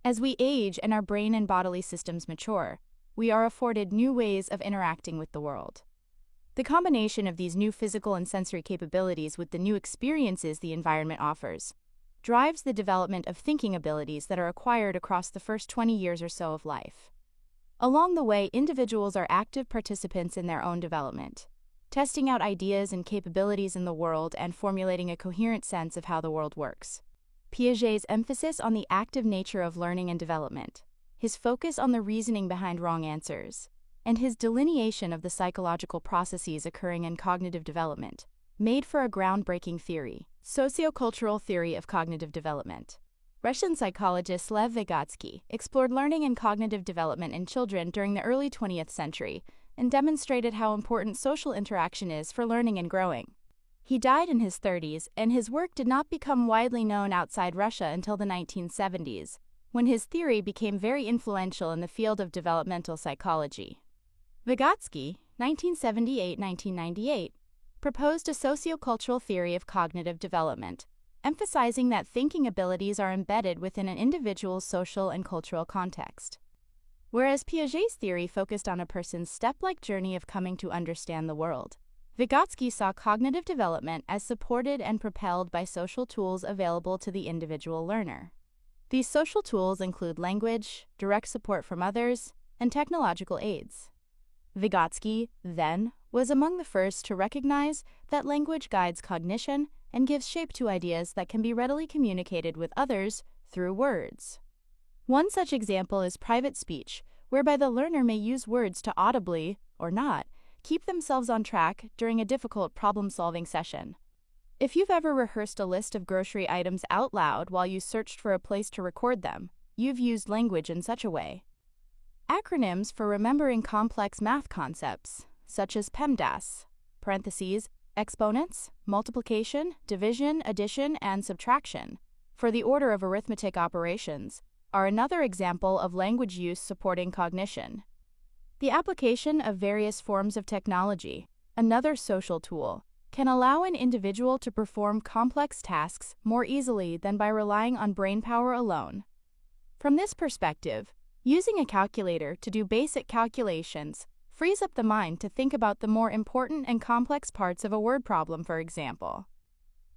As we age and our brain and bodily systems mature, we are afforded new ways of interacting with the world. The combination of these new physical and sensory capabilities with the new experiences the environment offers drives the development of thinking abilities that are acquired across the first 20 years or so of life. Along the way, individuals are active participants in their own development, testing out ideas and capabilities in the world and formulating a coherent sense of how the world works. Piaget's emphasis on the active nature of learning and development, his focus on the reasoning behind wrong answers, and his delineation of the psychological processes occurring in cognitive development made for a groundbreaking theory. Sociocultural theory of cognitive development. Russian psychologist Lev Vygotsky explored learning and cognitive development in children during the early 20th century and demonstrated how important social interaction is for learning and growing. He died in his 30s, and his work did not become widely known outside Russia until the 1970s, when his theory became very influential in the field of developmental psychology. Vygotsky, 1978-1998, proposed a sociocultural theory of cognitive development, emphasizing that thinking abilities are embedded within an individual's social and cultural context. Whereas Piaget's theory focused on a person's step-like journey of coming to understand the world, Vygotsky saw cognitive development as supported and propelled by social tools available to the individual learner. These social tools include language, direct support from others, and technological aids. Vygotsky, then, was among the first to recognize that language guides cognition and gives shape to ideas that can be readily communicated with others through words. One such example is private speech, whereby the learner may use words to audibly, or not, keep themselves on track during a difficult problem-solving session. If you've ever rehearsed a list of grocery items out loud while you searched for a place to record them, you've used language in such a way. Acronyms for remembering complex math concepts, such as PEMDAS, parentheses, exponents, multiplication, division, addition, and subtraction, for the order of arithmetic operations, are another example of language use supporting cognition. The application of various forms of technology, another social tool, can allow an individual to perform complex tasks more easily than by relying on brainpower alone. From this perspective, using a calculator to do basic calculations frees up the mind to think about the more important and complex parts of a word problem, for example.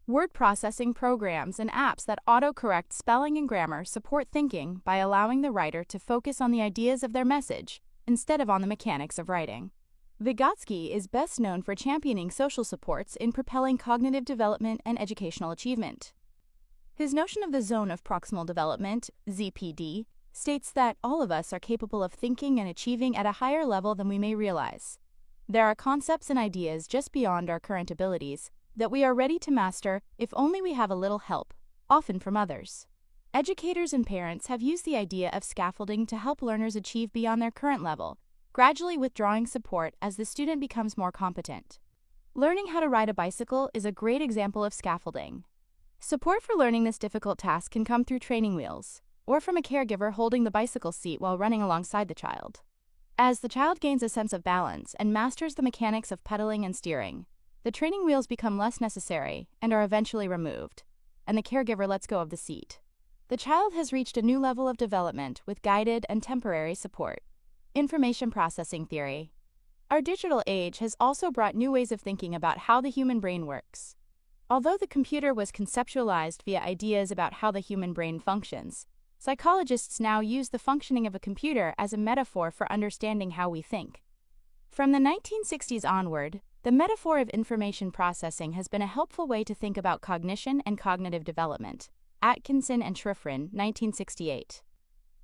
Word processing programs and apps that autocorrect spelling and grammar support thinking by allowing the writer to focus on the ideas of their message instead of on the mechanics of writing. Vygotsky is best known for championing social supports in propelling cognitive development and educational achievement. His notion of the zone of proximal development, ZPD, states that all of us are capable of thinking and achieving at a higher level than we may realize. There are concepts and ideas just beyond our current abilities that we are ready to master if only we have a little help, often from others. Educators and parents have used the idea of scaffolding to help learners achieve beyond their current level, gradually withdrawing support as the student becomes more competent. Learning how to ride a bicycle is a great example of scaffolding. Support for learning this difficult task can come through training wheels, or from a caregiver holding the bicycle seat while running alongside the child. As the child gains a sense of balance and masters the mechanics of pedaling and steering, the training wheels become less necessary and are eventually removed, and the caregiver lets go of the seat. The child has reached a new level of development with guided and temporary support. Information processing theory. Our digital age has also brought new ways of thinking about how the human brain works. Although the computer was conceptualized via ideas about how the human brain functions, psychologists now use the functioning of a computer as a metaphor for understanding how we think. From the 1960s onward, the metaphor of information processing has been a helpful way to think about cognition and cognitive development. Atkinson and Schriffrin, 1968.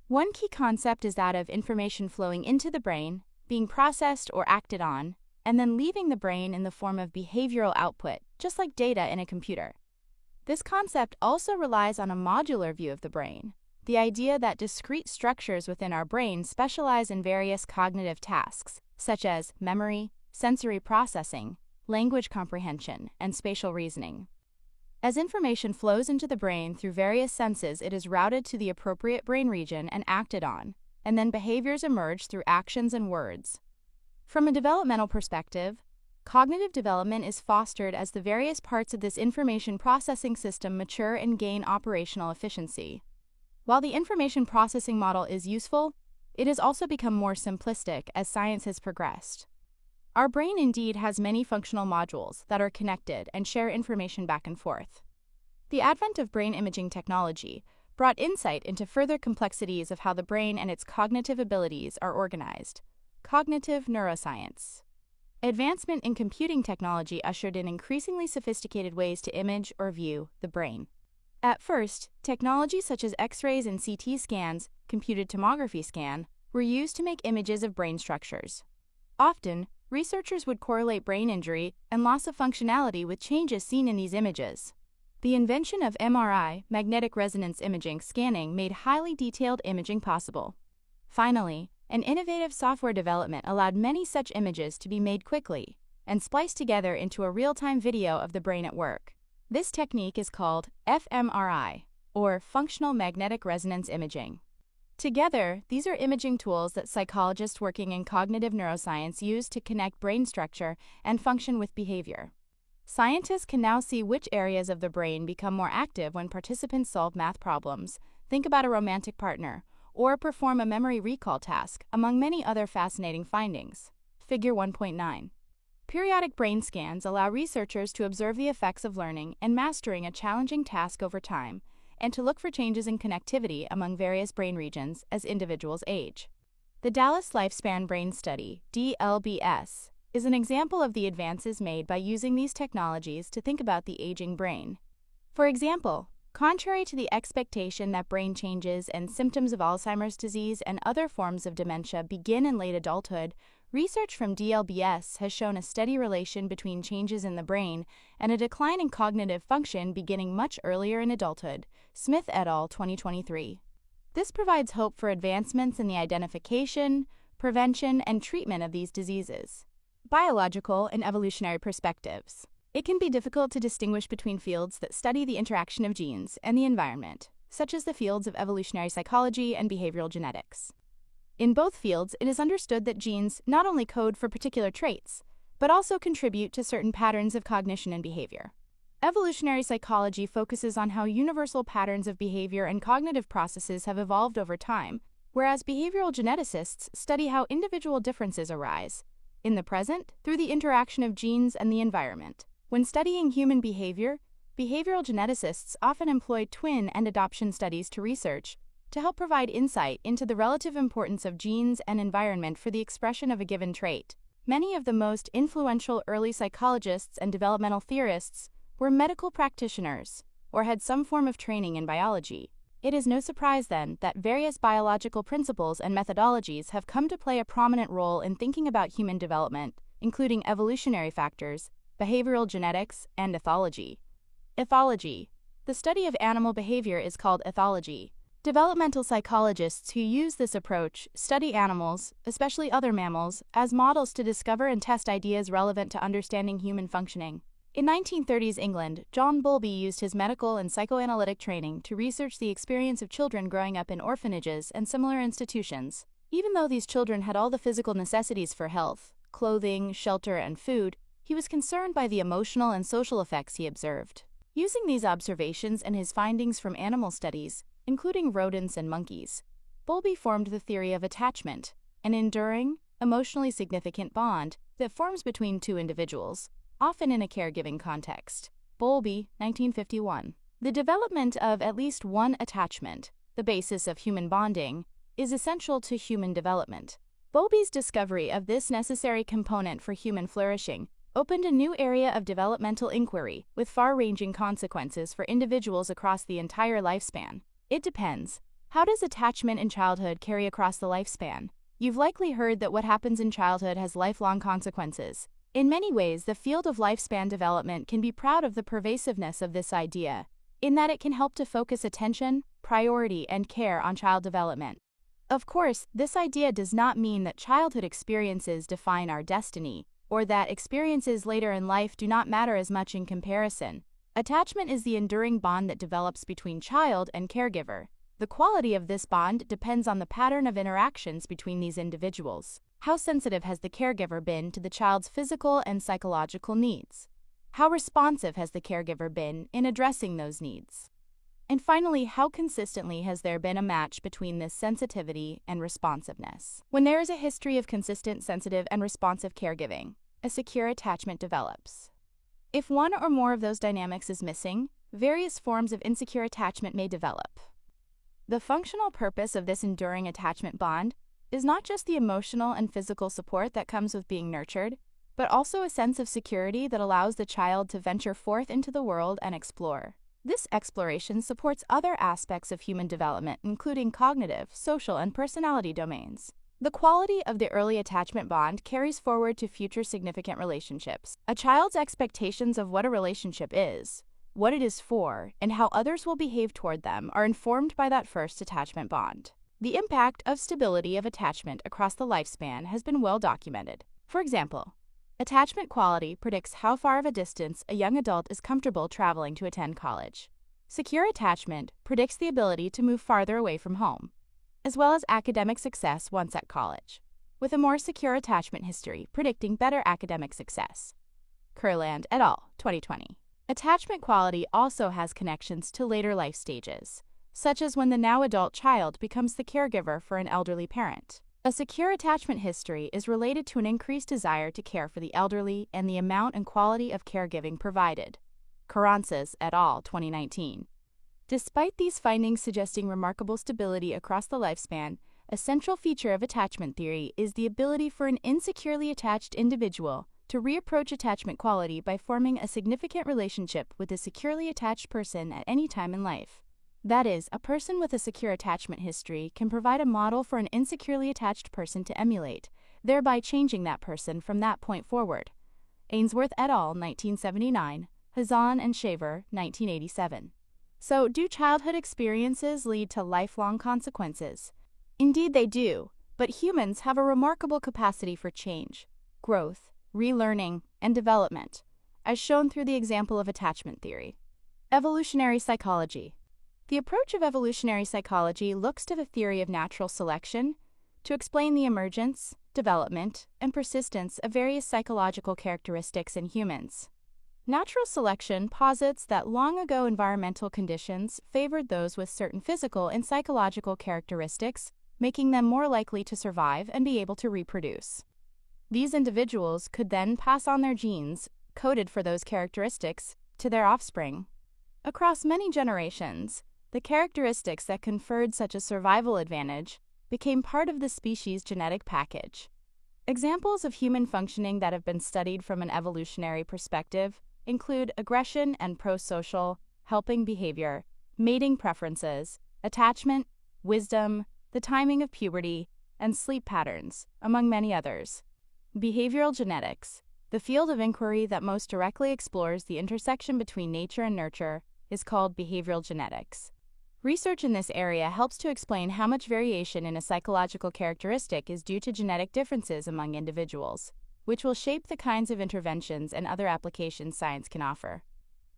One key concept is that of information flowing into the brain, being processed or acted on, and then leaving the brain in the form of behavioral output, just like data in a computer. This concept also relies on a modular view of the brain, the idea that discrete structures within our brain specialize in various cognitive tasks, such as memory, sensory processing, language comprehension, and spatial reasoning. As information flows into the brain through various senses, it is routed to the appropriate brain region and acted on, and then behaviors emerge through actions and words. From a developmental perspective, cognitive development is fostered as the various parts of this information processing system mature and gain operational efficiency. While the information processing model is useful, it has also become more simplistic as science has progressed. Our brain indeed has many functional modules that are connected and share information back and forth. The advent of brain imaging technology brought insight into further complexities of how the brain and its cognitive abilities are organized. Cognitive neuroscience. Advancement in computing technology ushered in increasingly sophisticated ways to image or view the brain. At first, technologies such as X-rays and CT scans, computed tomography scan, were used to make images of brain structures. Often, researchers would correlate brain injury and loss of functionality with changes seen in these images. The invention of MRI, magnetic resonance imaging scanning, made highly detailed imaging possible. Finally, an innovative software development allowed many such images to be made quickly and spliced together into a real-time video of the brain at work. This technique is called fMRI, or functional magnetic resonance imaging. Together, these are imaging tools that psychologists working in cognitive neuroscience use to connect brain structure and function with behavior. Scientists can now see which areas of the brain become more active when participants solve math problems, think about a romantic partner, or perform a memory recall task, among many other fascinating findings. Figure 1.9. Periodic brain scans allow researchers to observe the effects of learning and mastering a challenging task over time, and to look for changes in connectivity among various brain regions as individuals age. The Dallas Lifespan Brain Study, DLBS, is an example of the advances made by using these technologies to think about the aging brain. For example, contrary to the expectation that brain changes and symptoms of Alzheimer's disease and other forms of dementia begin in late adulthood, research from DLBS has shown a steady relation between changes in the brain and a decline in cognitive function beginning much earlier in adulthood. Smith et al., 2023. This provides hope for advancements in the identification, prevention, and treatment of these diseases. Biological and evolutionary perspectives. It can be difficult to distinguish between fields that study the interaction of genes and the environment, such as the fields of evolutionary psychology and behavioral genetics. In both fields, it is understood that genes not only code for particular traits, but also contribute to certain patterns of cognition and behavior. Evolutionary psychology focuses on how universal patterns of behavior and cognitive processes have evolved over time, whereas behavioral geneticists study how individual differences arise, in the present, through the interaction of genes and the environment. When studying human behavior, behavioral geneticists often employ twin and adoption studies to research to help provide insight into the relative importance of genes and environment for the expression of a given trait. Many of the most influential early psychologists and developmental theorists were medical practitioners or had some form of training in biology. It is no surprise, then, that various biological principles and methodologies have come to play a prominent role in thinking about human development, including evolutionary factors, behavioral genetics, and ethology. Ethology. The study of animal behavior is called ethology. Developmental psychologists who use this approach study animals, especially other mammals, as models to discover and test ideas relevant to understanding human functioning. In 1930s England, John Bowlby used his medical and psychoanalytic training to research the experience of children growing up in orphanages and similar institutions. Even though these children had all the physical necessities for health, clothing, shelter, and food, he was concerned by the emotional and social effects he observed. Using these observations and his findings from animal studies, including rodents and monkeys, Bowlby formed the theory of attachment, an enduring, emotionally significant bond that forms between two individuals, often in a caregiving context. Bowlby, 1951. The development of at least one attachment, the basis of human bonding, is essential to human development. Bowlby's discovery of this necessary component for human flourishing opened a new area of developmental inquiry with far-ranging consequences for individuals across the entire lifespan. It depends. How does attachment in childhood carry across the lifespan? You've likely heard that what happens in childhood has lifelong consequences. In many ways, the field of lifespan development can be proud of the pervasiveness of this idea, in that it can help to focus attention, priority, and care on child development. Of course, this idea does not mean that childhood experiences define our destiny, or that experiences later in life do not matter as much in comparison. Attachment is the enduring bond that develops between child and caregiver. The quality of this bond depends on the pattern of interactions between these individuals. How sensitive has the caregiver been to the child's physical and psychological needs? How responsive has the caregiver been in addressing those needs? And finally, how consistently has there been a match between this sensitivity and responsiveness? When there is a history of consistent, sensitive, and responsive caregiving, a secure attachment develops. If one or more of those dynamics is missing, various forms of insecure attachment may develop. The functional purpose of this enduring attachment bond is not just the emotional and physical support that comes with being nurtured, but also a sense of security that allows the child to venture forth into the world and explore. This exploration supports other aspects of human development, including cognitive, social, and personality domains. The quality of the early attachment bond carries forward to future significant relationships. A child's expectations of what a relationship is, what it is for, and how others will behave toward them are informed by that first attachment bond. The impact of stability of attachment across the lifespan has been well documented. For example, attachment quality predicts how far of a distance a young adult is comfortable traveling to attend college. Secure attachment predicts the ability to move farther away from home, as well as academic success once at college, with a more secure attachment history predicting better academic success. Kurland et al., 2020. Attachment quality also has connections to later life stages, such as when the now adult child becomes the caregiver for an elderly parent. A secure attachment history is related to an increased desire to care for the elderly and the amount and quality of caregiving provided. Carranzas et al., 2019. Despite these findings suggesting remarkable stability across the lifespan, a central feature of attachment theory is the ability for an insecurely attached individual to reapproach attachment quality by forming a significant relationship with a securely attached person at any time in life. That is, a person with a secure attachment history can provide a model for an insecurely attached person to emulate, thereby changing that person from that point forward. Ainsworth et al., 1979, Hazan and Shaver, 1987. So, do childhood experiences lead to lifelong consequences? Indeed they do, but humans have a remarkable capacity for change, growth, relearning, and development, as shown through the example of attachment theory. Evolutionary psychology. The approach of evolutionary psychology looks to the theory of natural selection to explain the emergence, development, and persistence of various psychological characteristics in humans. Natural selection posits that long ago environmental conditions favored those with certain physical and psychological characteristics, making them more likely to survive and be able to reproduce. These individuals could then pass on their genes, coded for those characteristics, to their offspring. Across many generations, the characteristics that conferred such a survival advantage became part of the species' genetic package. Examples of human functioning that have been studied from an evolutionary perspective include aggression and prosocial, helping behavior, mating preferences, attachment, wisdom, the timing of puberty, and sleep patterns, among many others. Behavioral genetics, the field of inquiry that most directly explores the intersection between nature and nurture, is called behavioral genetics. Research in this area helps to explain how much variation in a psychological characteristic is due to genetic differences among individuals, which will shape the kinds of interventions and other applications science can offer.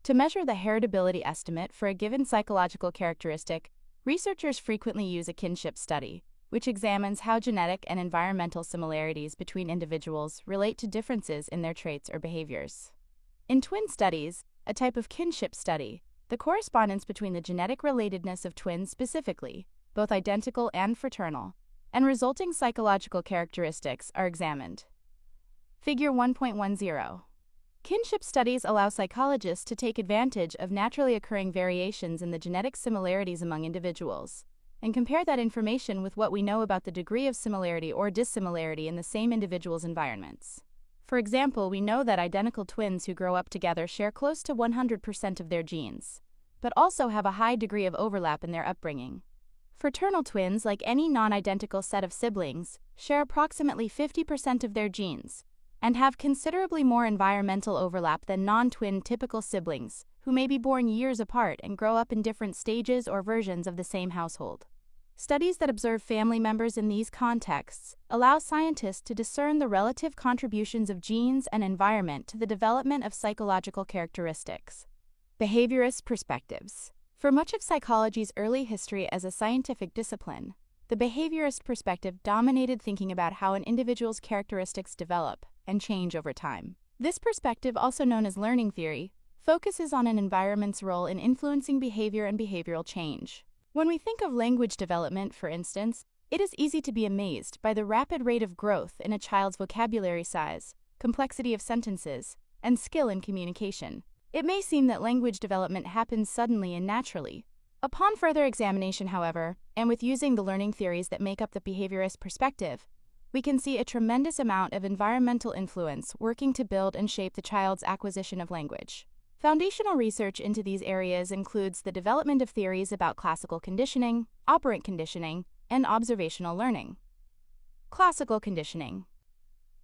To measure the heritability estimate for a given psychological characteristic, researchers frequently use a kinship study, which examines how genetic and environmental similarities between individuals relate to differences in their traits or behaviors. In twin studies, a type of kinship study, the correspondence between the genetic relatedness of twins specifically, both identical and fraternal, and resulting psychological characteristics are examined. Figure 1.10. Kinship studies allow psychologists to take advantage of naturally occurring variations in the genetic similarities among individuals, and compare that information with what we know about the degree of similarity or dissimilarity in the same individual's environments. For example, we know that identical twins who grow up together share close to 100% of their genes, but also have a high degree of overlap in their upbringing. Fraternal twins, like any non-identical set of siblings, share approximately 50% of their genes, and have considerably more environmental overlap than non-twin typical siblings, who may be born years apart and grow up in different stages or versions of the same household. Studies that observe family members in these contexts allow scientists to discern the relative contributions of genes and environment to the development of psychological characteristics. Behaviorist perspectives. For much of psychology's early history as a scientific discipline, the behaviorist perspective dominated thinking about how an individual's characteristics develop and change over time. This perspective, also known as learning theory, focuses on an environment's role in influencing behavior and behavioral change. When we think of language development, for instance, it is easy to be amazed by the rapid rate of growth in a child's vocabulary size, complexity of sentences, and skill in communication. It may seem that language development happens suddenly and naturally. Upon further examination, however, and with using the learning theories that make up the behaviorist perspective, we can see a tremendous amount of environmental influence working to build and shape the child's acquisition of language. Foundational research into these areas includes the development of theories about classical conditioning, operant conditioning, and observational learning. Classical conditioning.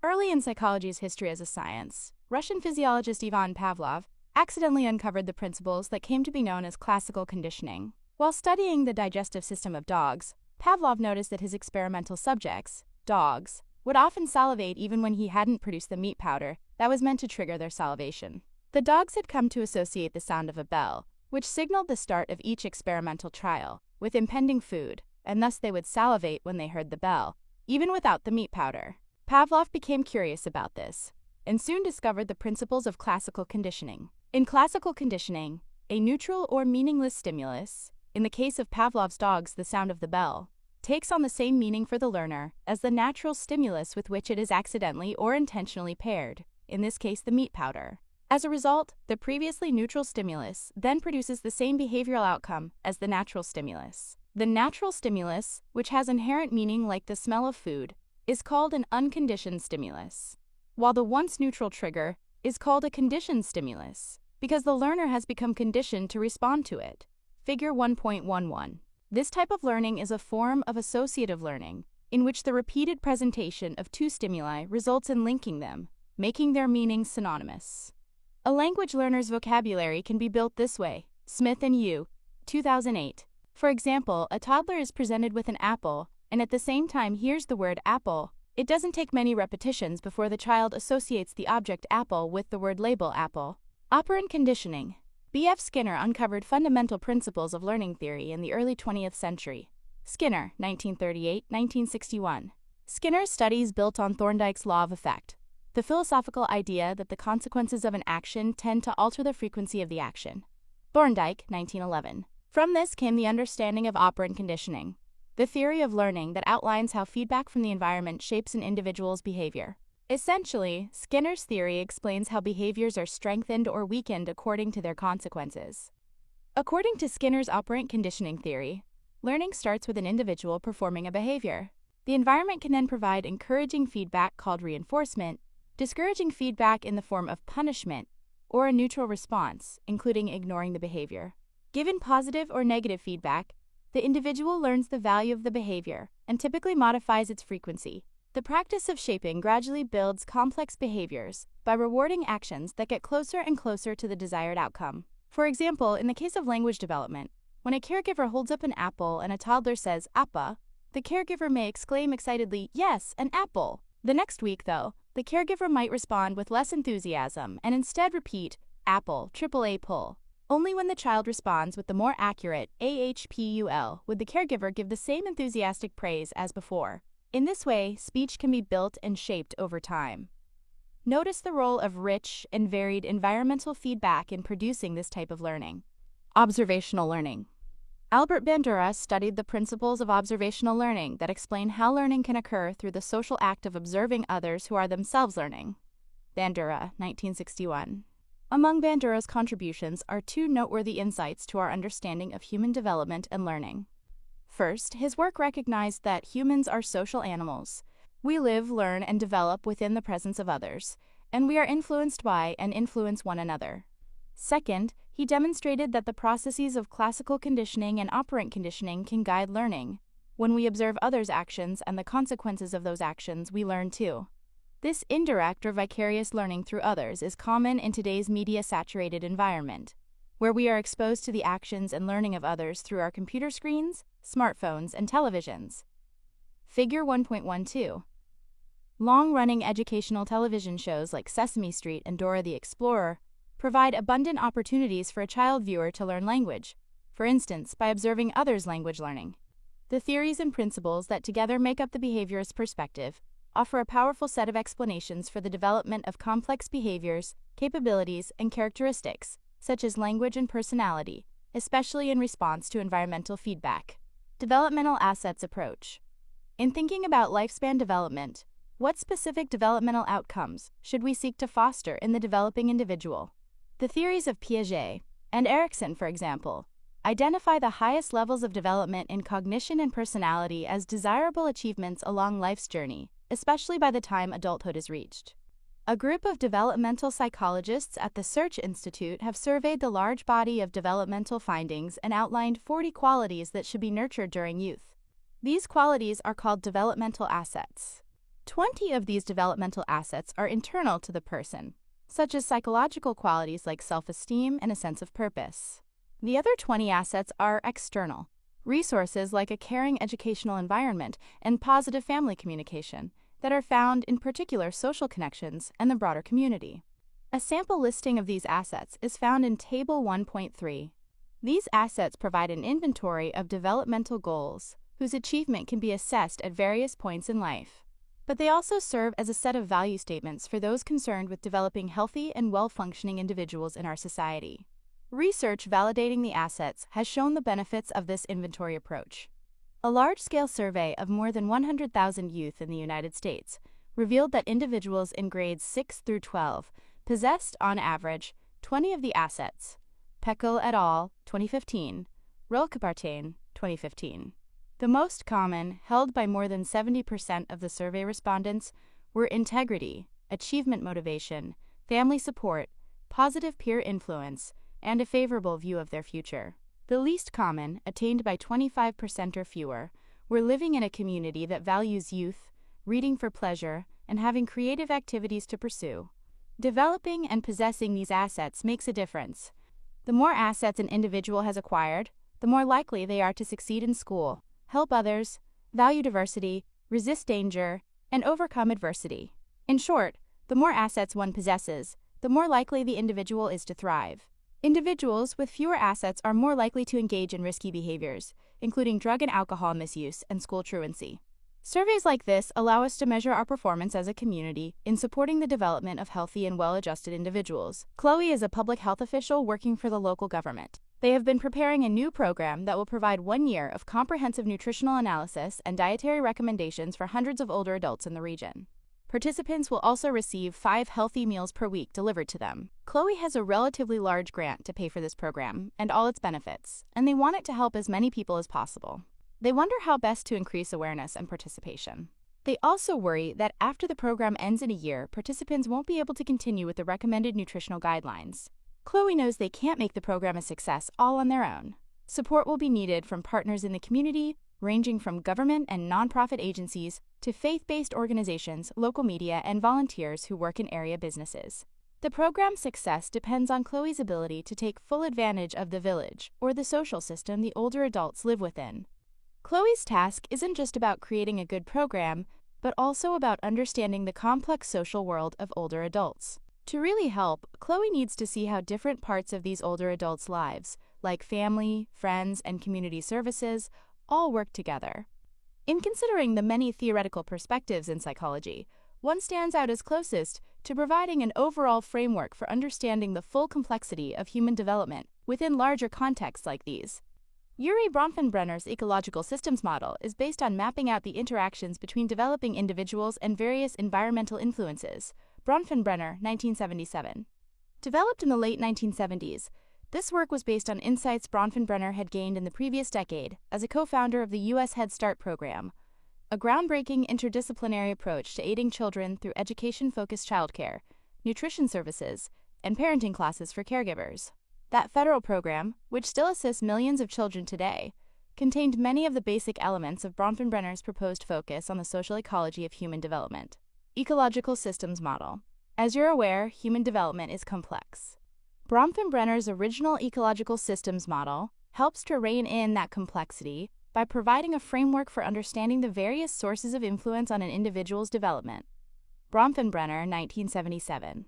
Early in psychology's history as a science, Russian physiologist Ivan Pavlov accidentally uncovered the principles that came to be known as classical conditioning. While studying the digestive system of dogs, Pavlov noticed that his experimental subjects, dogs, would often salivate even when he hadn't produced the meat powder that was meant to trigger their salivation. The dogs had come to associate the sound of a bell, which signaled the start of each experimental trial, with impending food, and thus they would salivate when they heard the bell, even without the meat powder. Pavlov became curious about this, and soon discovered the principles of classical conditioning. In classical conditioning, a neutral or meaningless stimulus, in the case of Pavlov's dogs the sound of the bell, takes on the same meaning for the learner as the natural stimulus with which it is accidentally or intentionally paired, in this case the meat powder. As a result, the previously neutral stimulus then produces the same behavioral outcome as the natural stimulus. The natural stimulus, which has inherent meaning like the smell of food, is called an unconditioned stimulus, while the once neutral trigger is called a conditioned stimulus, because the learner has become conditioned to respond to it. Figure 1.11. This type of learning is a form of associative learning, in which the repeated presentation of two stimuli results in linking them, making their meanings synonymous. A language learner's vocabulary can be built this way. Smith and U, 2008. For example, a toddler is presented with an apple, and at the same time hears the word apple. It doesn't take many repetitions before the child associates the object apple with the word label apple. Operant conditioning. B.F. Skinner uncovered fundamental principles of learning theory in the early 20th century. Skinner, 1938-1961. Skinner's studies built on Thorndike's law of effect, the philosophical idea that the consequences of an action tend to alter the frequency of the action. Thorndike, 1911. From this came the understanding of operant conditioning, the theory of learning that outlines how feedback from the environment shapes an individual's behavior. Essentially, Skinner's theory explains how behaviors are strengthened or weakened according to their consequences. According to Skinner's operant conditioning theory, learning starts with an individual performing a behavior. The environment can then provide encouraging feedback called reinforcement, discouraging feedback in the form of punishment, or a neutral response, including ignoring the behavior. Given positive or negative feedback, the individual learns the value of the behavior and typically modifies its frequency. The practice of shaping gradually builds complex behaviors by rewarding actions that get closer and closer to the desired outcome. For example, in the case of language development, when a caregiver holds up an apple and a toddler says, "Appa," the caregiver may exclaim excitedly, "Yes, an apple." The next week, though, the caregiver might respond with less enthusiasm and instead repeat, "Apple, AAA pull." Only when the child responds with the more accurate AHPUL would the caregiver give the same enthusiastic praise as before. In this way, speech can be built and shaped over time. Notice the role of rich and varied environmental feedback in producing this type of learning. Observational learning. Albert Bandura studied the principles of observational learning that explain how learning can occur through the social act of observing others who are themselves learning. Bandura, 1961. Among Bandura's contributions are two noteworthy insights to our understanding of human development and learning. First, his work recognized that humans are social animals. We live, learn, and develop within the presence of others, and we are influenced by and influence one another. Second, he demonstrated that the processes of classical conditioning and operant conditioning can guide learning. When we observe others' actions and the consequences of those actions, we learn too. This indirect or vicarious learning through others is common in today's media-saturated environment, where we are exposed to the actions and learning of others through our computer screens, smartphones, and televisions. Figure 1.12. Long-running educational television shows like Sesame Street and Dora the Explorer provide abundant opportunities for a child viewer to learn language, for instance, by observing others' language learning. The theories and principles that together make up the behaviorist perspective offer a powerful set of explanations for the development of complex behaviors, capabilities, and characteristics, such as language and personality, especially in response to environmental feedback. Developmental assets approach. In thinking about lifespan development, what specific developmental outcomes should we seek to foster in the developing individual? The theories of Piaget and Erikson, for example, identify the highest levels of development in cognition and personality as desirable achievements along life's journey, especially by the time adulthood is reached. A group of developmental psychologists at the Search Institute have surveyed the large body of developmental findings and outlined 40 qualities that should be nurtured during youth. These qualities are called developmental assets. 20 of these developmental assets are internal to the person, such as psychological qualities like self-esteem and a sense of purpose. The other 20 assets are external, resources like a caring educational environment and positive family communication that are found in particular social connections and the broader community. A sample listing of these assets is found in Table 1.3. These assets provide an inventory of developmental goals whose achievement can be assessed at various points in life. But they also serve as a set of value statements for those concerned with developing healthy and well-functioning individuals in our society. Research validating the assets has shown the benefits of this inventory approach. A large-scale survey of more than 100,000 youth in the United States revealed that individuals in grades 6 through 12 possessed, on average, 20 of the assets. Peckel et al., 2015, Rilkepartain, 2015. The most common, held by more than 70% of the survey respondents, were integrity, achievement motivation, family support, positive peer influence, and a favorable view of their future. The least common, attained by 25% or fewer, were living in a community that values youth, reading for pleasure, and having creative activities to pursue. Developing and possessing these assets makes a difference. The more assets an individual has acquired, the more likely they are to succeed in school, help others, value diversity, resist danger, and overcome adversity. In short, the more assets one possesses, the more likely the individual is to thrive. Individuals with fewer assets are more likely to engage in risky behaviors, including drug and alcohol misuse and school truancy. Surveys like this allow us to measure our performance as a community in supporting the development of healthy and well-adjusted individuals. Chloe is a public health official working for the local government. They have been preparing a new program that will provide 1 year of comprehensive nutritional analysis and dietary recommendations for hundreds of older adults in the region. Participants will also receive 5 healthy meals per week delivered to them. Chloe has a relatively large grant to pay for this program and all its benefits, and they want it to help as many people as possible. They wonder how best to increase awareness and participation. They also worry that after the program ends in a year, participants won't be able to continue with the recommended nutritional guidelines. Chloe knows they can't make the program a success all on their own. Support will be needed from partners in the community, ranging from government and nonprofit agencies to faith-based organizations, local media, and volunteers who work in area businesses. The program's success depends on Chloe's ability to take full advantage of the village, or the social system the older adults live within. Chloe's task isn't just about creating a good program, but also about understanding the complex social world of older adults. To really help, Chloe needs to see how different parts of these older adults' lives, like family, friends, and community services, all work together. In considering the many theoretical perspectives in psychology, one stands out as closest to providing an overall framework for understanding the full complexity of human development within larger contexts like these. Urie Bronfenbrenner's ecological systems model is based on mapping out the interactions between developing individuals and various environmental influences. Bronfenbrenner, 1977. Developed in the late 1970s, this work was based on insights Bronfenbrenner had gained in the previous decade as a co-founder of the U.S. Head Start program, a groundbreaking interdisciplinary approach to aiding children through education-focused childcare, nutrition services, and parenting classes for caregivers. That federal program, which still assists millions of children today, contained many of the basic elements of Bronfenbrenner's proposed focus on the social ecology of human development. Ecological systems model. As you're aware, human development is complex. Bronfenbrenner's original ecological systems model helps to rein in that complexity by providing a framework for understanding the various sources of influence on an individual's development. Bronfenbrenner, 1977.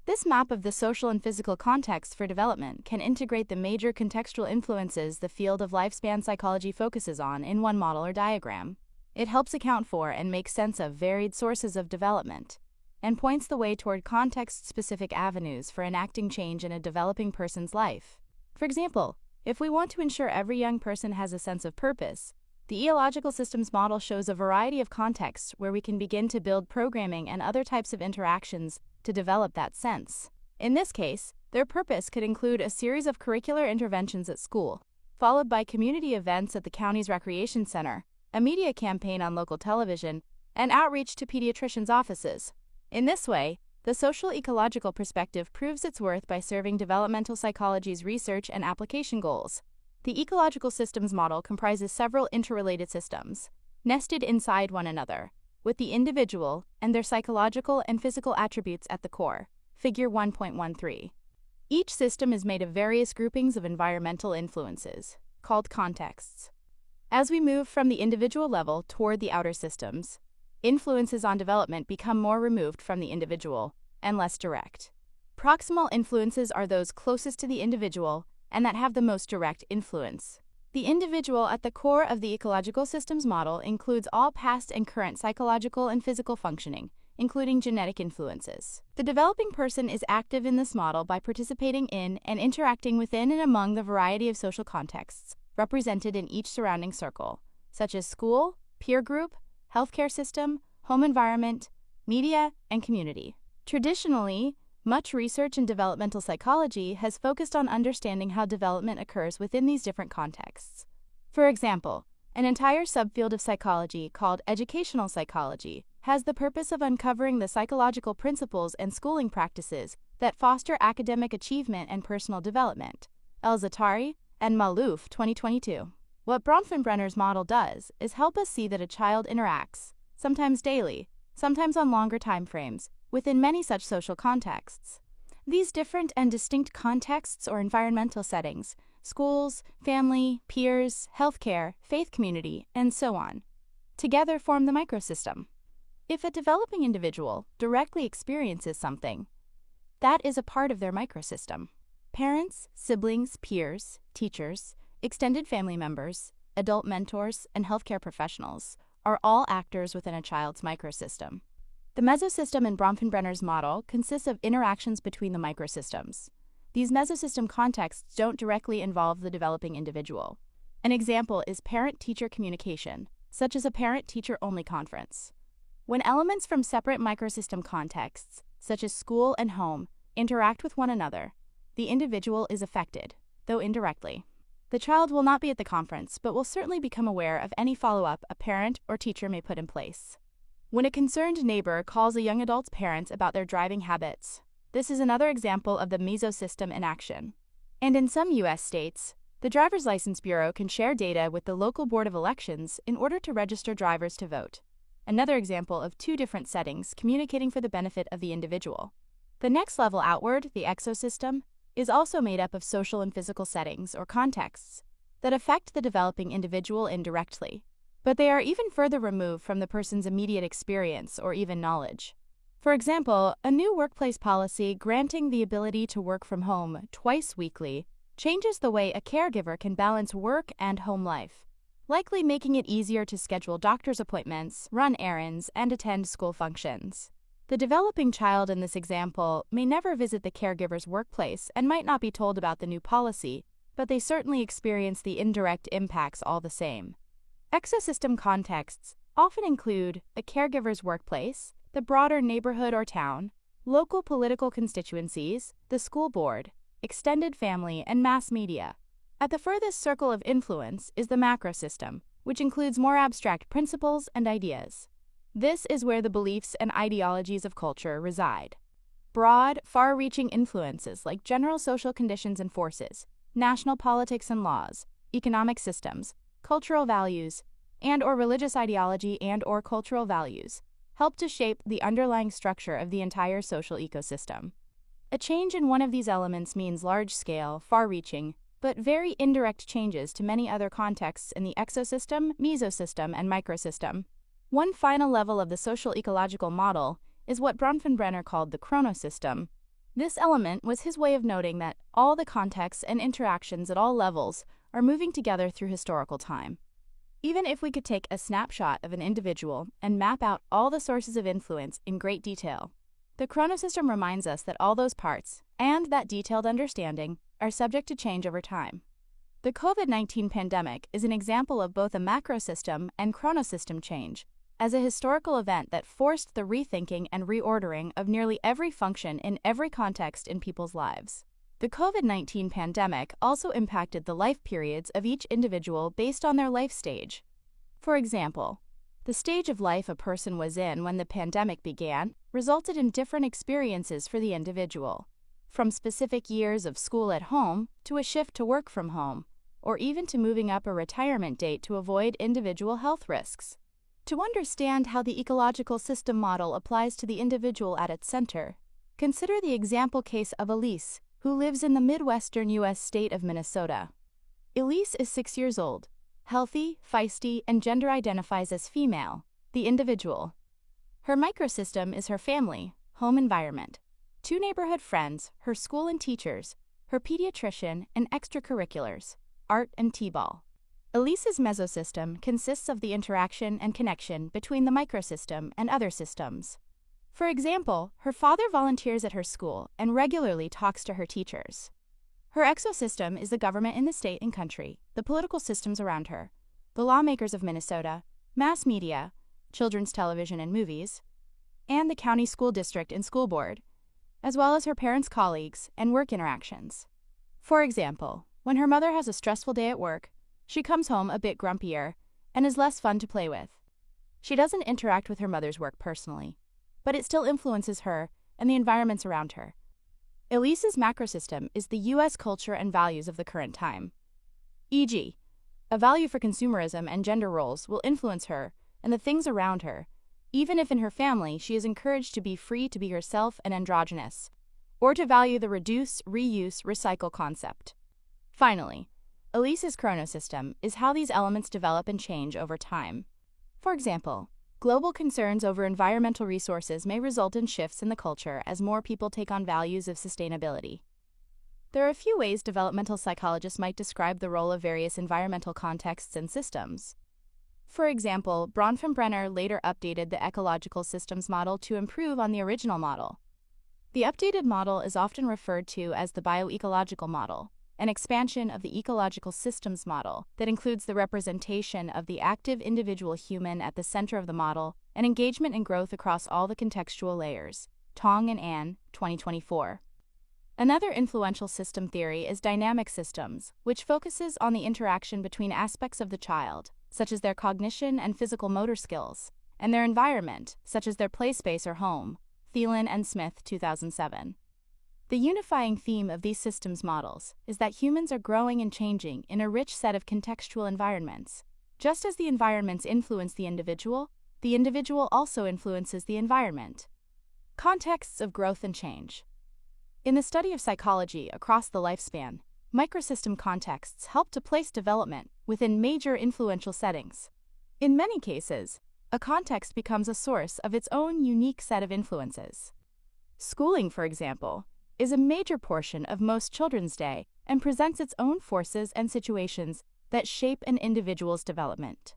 This map of the social and physical context for development can integrate the major contextual influences the field of lifespan psychology focuses on in one model or diagram. It helps account for and make sense of varied sources of development, and points the way toward context-specific avenues for enacting change in a developing person's life. For example, if we want to ensure every young person has a sense of purpose, the ecological systems model shows a variety of contexts where we can begin to build programming and other types of interactions to develop that sense. In this case, their purpose could include a series of curricular interventions at school, followed by community events at the county's recreation center, a media campaign on local television, and outreach to pediatricians' offices. In this way, the social ecological perspective proves its worth by serving developmental psychology's research and application goals. The ecological systems model comprises several interrelated systems, nested inside one another, with the individual and their psychological and physical attributes at the core. Figure 1.13. Each system is made of various groupings of environmental influences, called contexts. As we move from the individual level toward the outer systems, influences on development become more removed from the individual and less direct. Proximal influences are those closest to the individual and that have the most direct influence. The individual at the core of the ecological systems model includes all past and current psychological and physical functioning, including genetic influences. The developing person is active in this model by participating in and interacting within and among the variety of social contexts represented in each surrounding circle, such as school, peer group, healthcare system, home environment, media, and community. Traditionally, much research in developmental psychology has focused on understanding how development occurs within these different contexts. For example, an entire subfield of psychology called educational psychology has the purpose of uncovering the psychological principles and schooling practices that foster academic achievement and personal development. El-Zaatari and Malouf, 2022. What Bronfenbrenner's model does is help us see that a child interacts, sometimes daily, sometimes on longer time frames, within many such social contexts. These different and distinct contexts or environmental settings, schools, family, peers, healthcare, faith community, and so on, together form the microsystem. If a developing individual directly experiences something, that is a part of their microsystem. Parents, siblings, peers, teachers, extended family members, adult mentors, and healthcare professionals are all actors within a child's microsystem. The mesosystem in Bronfenbrenner's model consists of interactions between the microsystems. These mesosystem contexts don't directly involve the developing individual. An example is parent-teacher communication, such as a parent-teacher-only conference. When elements from separate microsystem contexts, such as school and home, interact with one another, the individual is affected, though indirectly. The child will not be at the conference, but will certainly become aware of any follow-up a parent or teacher may put in place. When a concerned neighbor calls a young adult's parents about their driving habits, this is another example of the mesosystem in action. And in some U.S. states, the Driver's License Bureau can share data with the local Board of Elections in order to register drivers to vote. Another example of two different settings communicating for the benefit of the individual. The next level outward, the exosystem, is also made up of social and physical settings or contexts that affect the developing individual indirectly, but they are even further removed from the person's immediate experience or even knowledge. For example, a new workplace policy granting the ability to work from home twice weekly changes the way a caregiver can balance work and home life, likely making it easier to schedule doctor's appointments, run errands, and attend school functions. The developing child in this example may never visit the caregiver's workplace and might not be told about the new policy, but they certainly experience the indirect impacts all the same. Exosystem contexts often include a caregiver's workplace, the broader neighborhood or town, local political constituencies, the school board, extended family, and mass media. At the furthest circle of influence is the macrosystem, which includes more abstract principles and ideas. This is where the beliefs and ideologies of culture reside. Broad, far-reaching influences like general social conditions and forces, national politics and laws, economic systems, cultural values, and/or religious ideology and/or cultural values help to shape the underlying structure of the entire social ecosystem. A change in one of these elements means large-scale, far-reaching, but very indirect changes to many other contexts in the exosystem, mesosystem, and microsystem. One final level of the social ecological model is what Bronfenbrenner called the chronosystem. This element was his way of noting that all the contexts and interactions at all levels are moving together through historical time. Even if we could take a snapshot of an individual and map out all the sources of influence in great detail, the chronosystem reminds us that all those parts, and that detailed understanding, are subject to change over time. The COVID-19 pandemic is an example of both a macrosystem and chronosystem change, as a historical event that forced the rethinking and reordering of nearly every function in every context in people's lives. The COVID-19 pandemic also impacted the life periods of each individual based on their life stage. For example, the stage of life a person was in when the pandemic began resulted in different experiences for the individual, from specific years of school at home to a shift to work from home, or even to moving up a retirement date to avoid individual health risks. To understand how the ecological system model applies to the individual at its center, consider the example case of Elise, who lives in the Midwestern U.S. state of Minnesota. Elise is 6 years old, healthy, feisty, and gender identifies as female, the individual. Her microsystem is her family, home environment, 2 neighborhood friends, her school and teachers, her pediatrician, and extracurriculars, art and t-ball. Elise's mesosystem consists of the interaction and connection between the microsystem and other systems. For example, her father volunteers at her school and regularly talks to her teachers. Her exosystem is the government in the state and country, the political systems around her, the lawmakers of Minnesota, mass media, children's television and movies, and the county school district and school board, as well as her parents' colleagues and work interactions. For example, when her mother has a stressful day at work, she comes home a bit grumpier and is less fun to play with. She doesn't interact with her mother's work personally, but it still influences her and the environments around her. Elise's macrosystem is the U.S. culture and values of the current time. E.g., a value for consumerism and gender roles will influence her and the things around her, even if in her family she is encouraged to be free to be herself and androgynous, or to value the reduce, reuse, recycle concept. Finally, Elise's chronosystem is how these elements develop and change over time. For example, global concerns over environmental resources may result in shifts in the culture as more people take on values of sustainability. There are a few ways developmental psychologists might describe the role of various environmental contexts and systems. For example, Bronfenbrenner later updated the ecological systems model to improve on the original model. The updated model is often referred to as the bioecological model, an expansion of the ecological systems model that includes the representation of the active individual human at the center of the model and engagement and growth across all the contextual layers. Tong and Ann, 2024. Another influential system theory is dynamic systems, which focuses on the interaction between aspects of the child, such as their cognition and physical motor skills, and their environment, such as their play space or home, Thielen and Smith, 2007. The unifying theme of these systems models is that humans are growing and changing in a rich set of contextual environments. Just as the environments influence the individual also influences the environment. Contexts of growth and change. In the study of psychology across the lifespan, microsystem contexts help to place development within major influential settings. In many cases, a context becomes a source of its own unique set of influences. Schooling, for example, is a major portion of most children's day and presents its own forces and situations that shape an individual's development.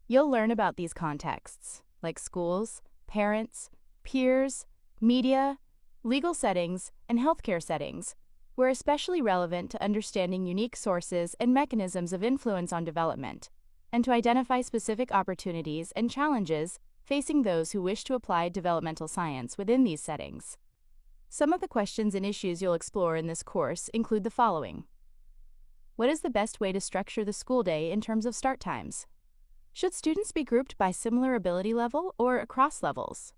You'll learn about these contexts, like schools, parents, peers, media, legal settings, and healthcare settings, were especially relevant to understanding unique sources and mechanisms of influence on development, and to identify specific opportunities and challenges facing those who wish to apply developmental science within these settings. Some of the questions and issues you'll explore in this course include the following. What is the best way to structure the school day in terms of start times? Should students be grouped by similar ability level or across levels?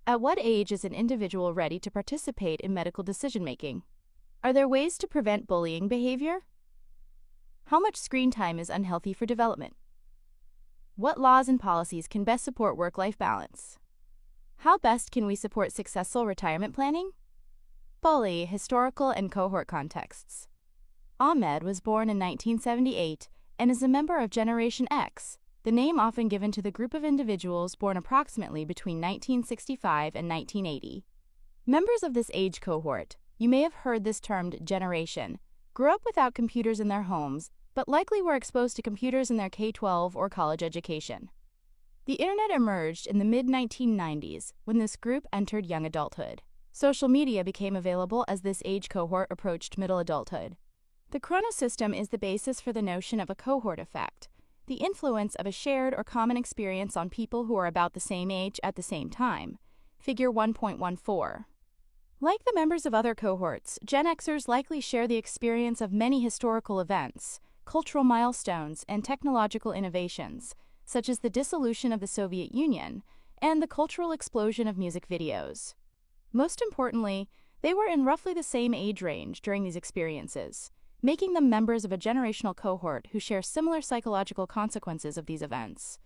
At what age is an individual ready to participate in medical decision-making? Are there ways to prevent bullying behavior? How much screen time is unhealthy for development? What laws and policies can best support work-life balance? How best can we support successful retirement planning? Bully, historical and cohort contexts. Ahmed was born in 1978 and is a member of Generation X, the name often given to the group of individuals born approximately between 1965 and 1980. Members of this age cohort, you may have heard this termed generation, grew up without computers in their homes, but likely were exposed to computers in their K-12 or college education. The internet emerged in the mid-1990s when this group entered young adulthood. Social media became available as this age cohort approached middle adulthood. The chronosystem is the basis for the notion of a cohort effect, the influence of a shared or common experience on people who are about the same age at the same time. Figure 1.14. Like the members of other cohorts, Gen Xers likely share the experience of many historical events, cultural milestones, and technological innovations, such as the dissolution of the Soviet Union and the cultural explosion of music videos. Most importantly, they were in roughly the same age range during these experiences, making them members of a generational cohort who share similar psychological consequences of these events.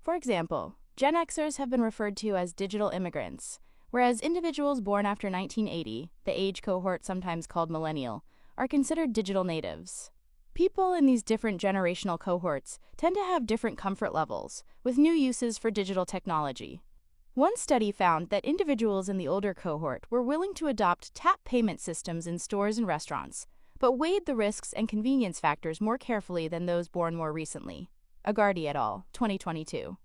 For example, Gen Xers have been referred to as digital immigrants, whereas individuals born after 1980, the age cohort sometimes called millennial, are considered digital natives. People in these different generational cohorts tend to have different comfort levels, with new uses for digital technology. One study found that individuals in the older cohort were willing to adopt tap payment systems in stores and restaurants, but weighed the risks and convenience factors more carefully than those born more recently. Agardi et al., 2022.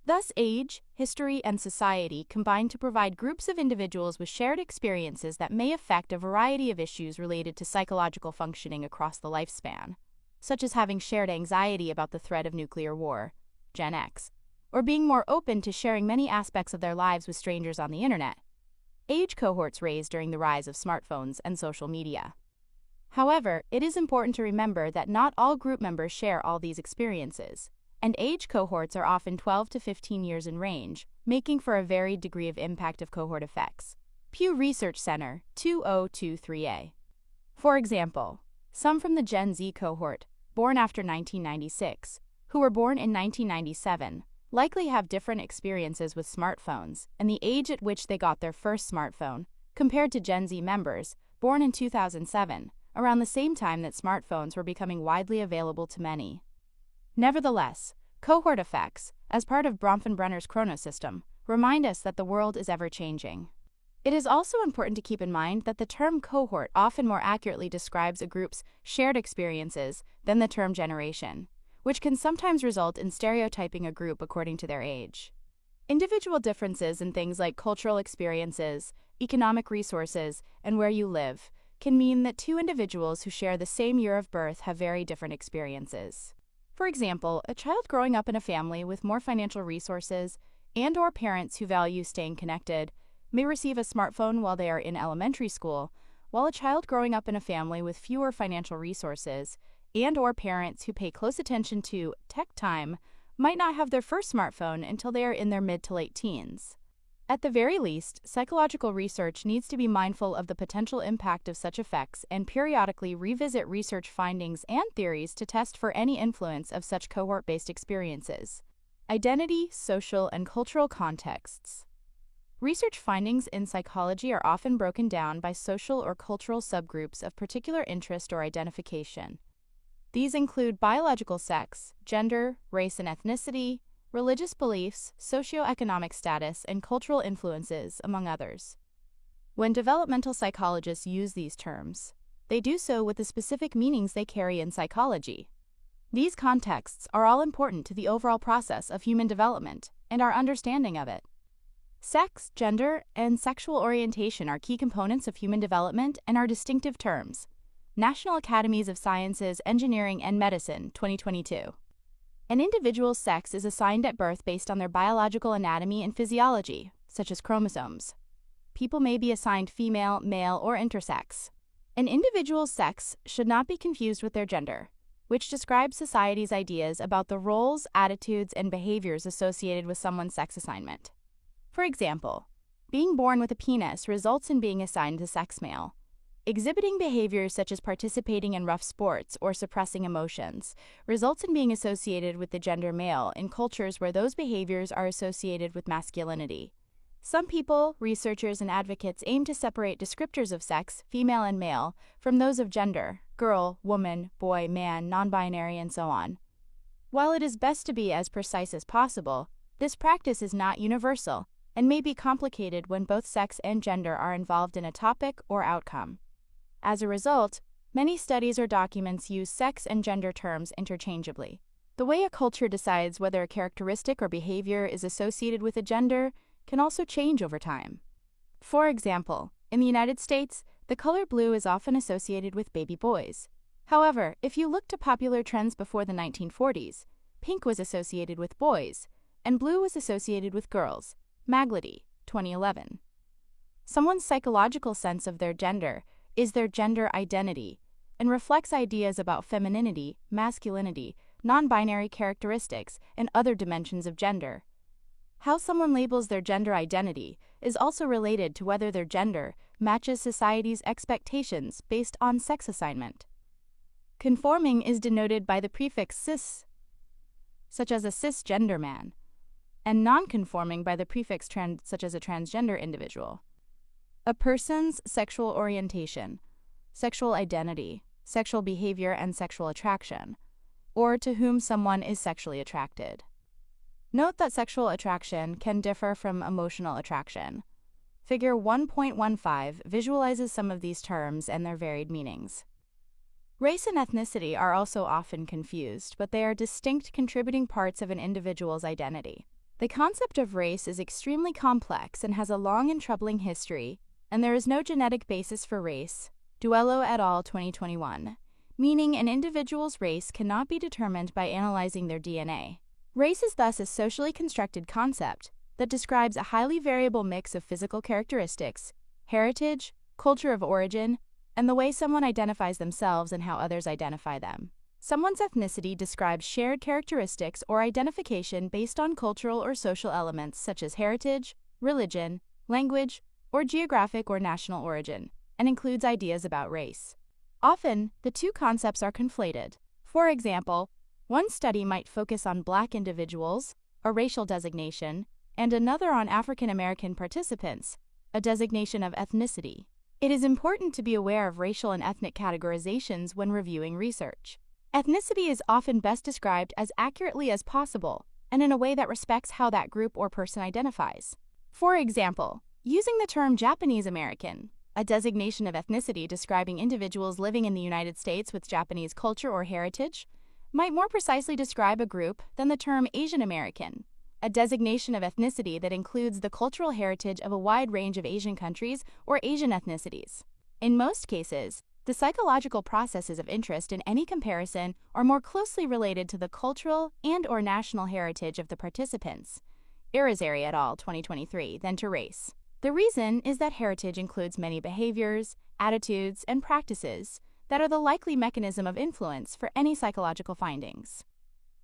Thus, age, history, and society combine to provide groups of individuals with shared experiences that may affect a variety of issues related to psychological functioning across the lifespan, such as having shared anxiety about the threat of nuclear war, Gen X, or being more open to sharing many aspects of their lives with strangers on the internet. Age cohorts raised during the rise of smartphones and social media. However, it is important to remember that not all group members share all these experiences, and age cohorts are often 12 to 15 years in range, making for a varied degree of impact of cohort effects. Pew Research Center, 2023a. For example, some from the Gen Z cohort, born after 1996, who were born in 1997, likely have different experiences with smartphones and the age at which they got their first smartphone, compared to Gen Z members, born in 2007, around the same time that smartphones were becoming widely available to many. Nevertheless, cohort effects, as part of Bronfenbrenner's chronosystem, remind us that the world is ever-changing. It is also important to keep in mind that the term cohort often more accurately describes a group's shared experiences than the term generation, which can sometimes result in stereotyping a group according to their age. Individual differences in things like cultural experiences, economic resources, and where you live can mean that two individuals who share the same year of birth have very different experiences. For example, a child growing up in a family with more financial resources and/or parents who value staying connected may receive a smartphone while they are in elementary school, while a child growing up in a family with fewer financial resources and/or parents who pay close attention to tech time might not have their first smartphone until they are in their mid to late teens. At the very least, psychological research needs to be mindful of the potential impact of such effects and periodically revisit research findings and theories to test for any influence of such cohort-based experiences. Identity, social, and cultural contexts. Research findings in psychology are often broken down by social or cultural subgroups of particular interest or identification. These include biological sex, gender, race and ethnicity, religious beliefs, socioeconomic status, and cultural influences, among others. When developmental psychologists use these terms, they do so with the specific meanings they carry in psychology. These contexts are all important to the overall process of human development and our understanding of it. Sex, gender, and sexual orientation are key components of human development and are distinctive terms. National Academies of Sciences, Engineering, and Medicine, 2022. An individual's sex is assigned at birth based on their biological anatomy and physiology, such as chromosomes. People may be assigned female, male, or intersex. An individual's sex should not be confused with their gender, which describes society's ideas about the roles, attitudes, and behaviors associated with someone's sex assignment. For example, being born with a penis results in being assigned to sex male. Exhibiting behaviors such as participating in rough sports or suppressing emotions results in being associated with the gender male in cultures where those behaviors are associated with masculinity. Some people, researchers, and advocates aim to separate descriptors of sex, female and male, from those of gender, girl, woman, boy, man, non-binary, and so on. While it is best to be as precise as possible, this practice is not universal and may be complicated when both sex and gender are involved in a topic or outcome. As a result, many studies or documents use sex and gender terms interchangeably. The way a culture decides whether a characteristic or behavior is associated with a gender can also change over time. For example, in the United States, the color blue is often associated with baby boys. However, if you look to popular trends before the 1940s, pink was associated with boys, and blue was associated with girls. Maglady, 2011. Someone's psychological sense of their gender is their gender identity and reflects ideas about femininity, masculinity, non-binary characteristics, and other dimensions of gender. How someone labels their gender identity is also related to whether their gender matches society's expectations based on sex assignment. Conforming is denoted by the prefix cis, such as a cisgender man, and non-conforming by the prefix trans, such as a transgender individual. A person's sexual orientation, sexual identity, sexual behavior, and sexual attraction, or to whom someone is sexually attracted. Note that sexual attraction can differ from emotional attraction. Figure 1.15 visualizes some of these terms and their varied meanings. Race and ethnicity are also often confused, but they are distinct contributing parts of an individual's identity. The concept of race is extremely complex and has a long and troubling history, and there is no genetic basis for race. Duello et al. 2021, meaning an individual's race cannot be determined by analyzing their DNA. Race is thus a socially constructed concept that describes a highly variable mix of physical characteristics, heritage, culture of origin, and the way someone identifies themselves and how others identify them. Someone's ethnicity describes shared characteristics or identification based on cultural or social elements such as heritage, religion, language, or geographic or national origin, and includes ideas about race. Often, the two concepts are conflated. For example, one study might focus on Black individuals, a racial designation, and another on African American participants, a designation of ethnicity. It is important to be aware of racial and ethnic categorizations when reviewing research. Ethnicity is often best described as accurately as possible and in a way that respects how that group or person identifies. For example, using the term Japanese American, a designation of ethnicity describing individuals living in the United States with Japanese culture or heritage, might more precisely describe a group than the term Asian American, a designation of ethnicity that includes the cultural heritage of a wide range of Asian countries or Asian ethnicities. In most cases, the psychological processes of interest in any comparison are more closely related to the cultural and/or national heritage of the participants, Irizarry et al. 2023, than to race. The reason is that heritage includes many behaviors, attitudes, and practices that are the likely mechanism of influence for any psychological findings.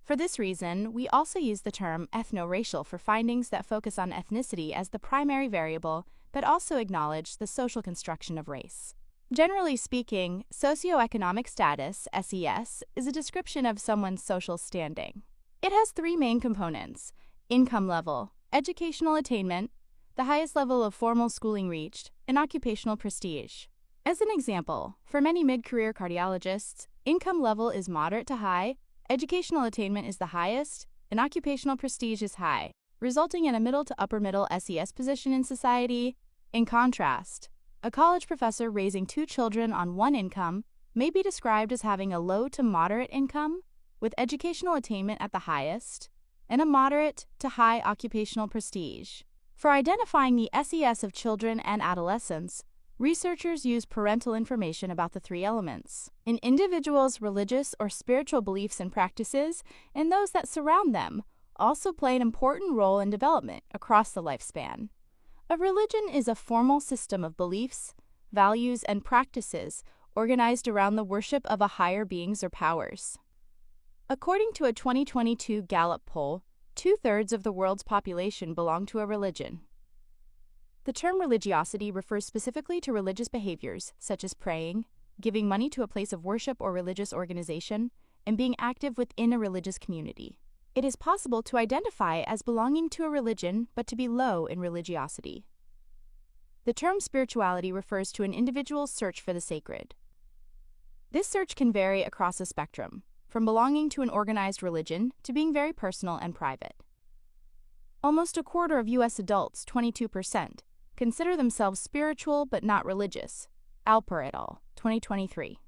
For this reason, we also use the term ethno-racial for findings that focus on ethnicity as the primary variable, but also acknowledge the social construction of race. Generally speaking, socioeconomic status, SES, is a description of someone's social standing. It has three main components: income level, educational attainment, the highest level of formal schooling reached, and occupational prestige. As an example, for many mid-career cardiologists, income level is moderate to high, educational attainment is the highest, and occupational prestige is high, resulting in a middle to upper middle SES position in society. In contrast, a college professor raising two children on one income may be described as having a low to moderate income, with educational attainment at the highest, and a moderate to high occupational prestige. For identifying the SES of children and adolescents, researchers use parental information about the three elements: an individual's religious or spiritual beliefs and practices, and those that surround them, also play an important role in development across the lifespan. A religion is a formal system of beliefs, values, and practices organized around the worship of a higher beings or powers. According to a 2022 Gallup poll, 2/3 of the world's population belong to a religion. The term religiosity refers specifically to religious behaviors such as praying, giving money to a place of worship or religious organization, and being active within a religious community. It is possible to identify as belonging to a religion but to be low in religiosity. The term spirituality refers to an individual's search for the sacred. This search can vary across a spectrum, from belonging to an organized religion to being very personal and private. Almost a quarter of U.S. adults, 22%, consider themselves spiritual but not religious. Alper et al., 2023.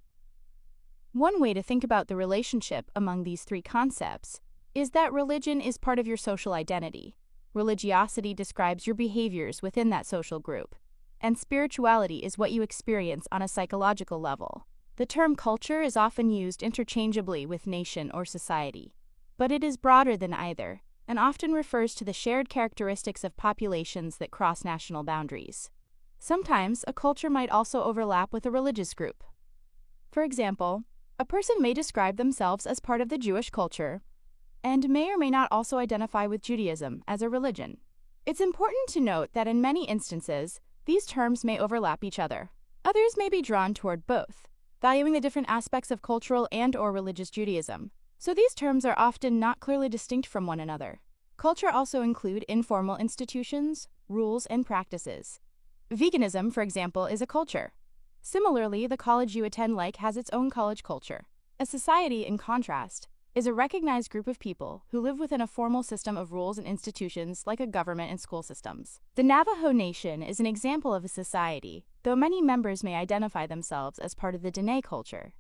One way to think about the relationship among these three concepts is that religion is part of your social identity. Religiosity describes your behaviors within that social group, and spirituality is what you experience on a psychological level. The term culture is often used interchangeably with nation or society, but it is broader than either, and often refers to the shared characteristics of populations that cross national boundaries. Sometimes, a culture might also overlap with a religious group. For example, a person may describe themselves as part of the Jewish culture, and may or may not also identify with Judaism as a religion. It's important to note that in many instances, these terms may overlap each other. Others may be drawn toward both, valuing the different aspects of cultural and/or religious Judaism, so these terms are often not clearly distinct from one another. Culture also include informal institutions, rules, and practices. Veganism, for example, is a culture. Similarly, the college you attend has its own college culture. A society, in contrast, is a recognized group of people who live within a formal system of rules and institutions like a government and school systems. The Navajo Nation is an example of a society, though many members may identify themselves as part of the Dene culture.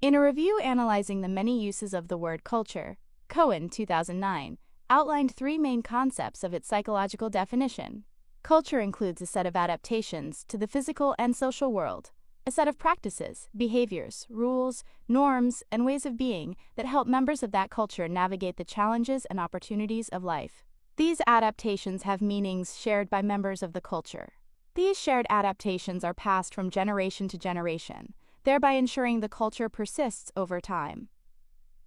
In a review analyzing the many uses of the word culture, Cohen, 2009, outlined three main concepts of its psychological definition. Culture includes a set of adaptations to the physical and social world, a set of practices, behaviors, rules, norms, and ways of being that help members of that culture navigate the challenges and opportunities of life. These adaptations have meanings shared by members of the culture. These shared adaptations are passed from generation to generation, thereby ensuring the culture persists over time.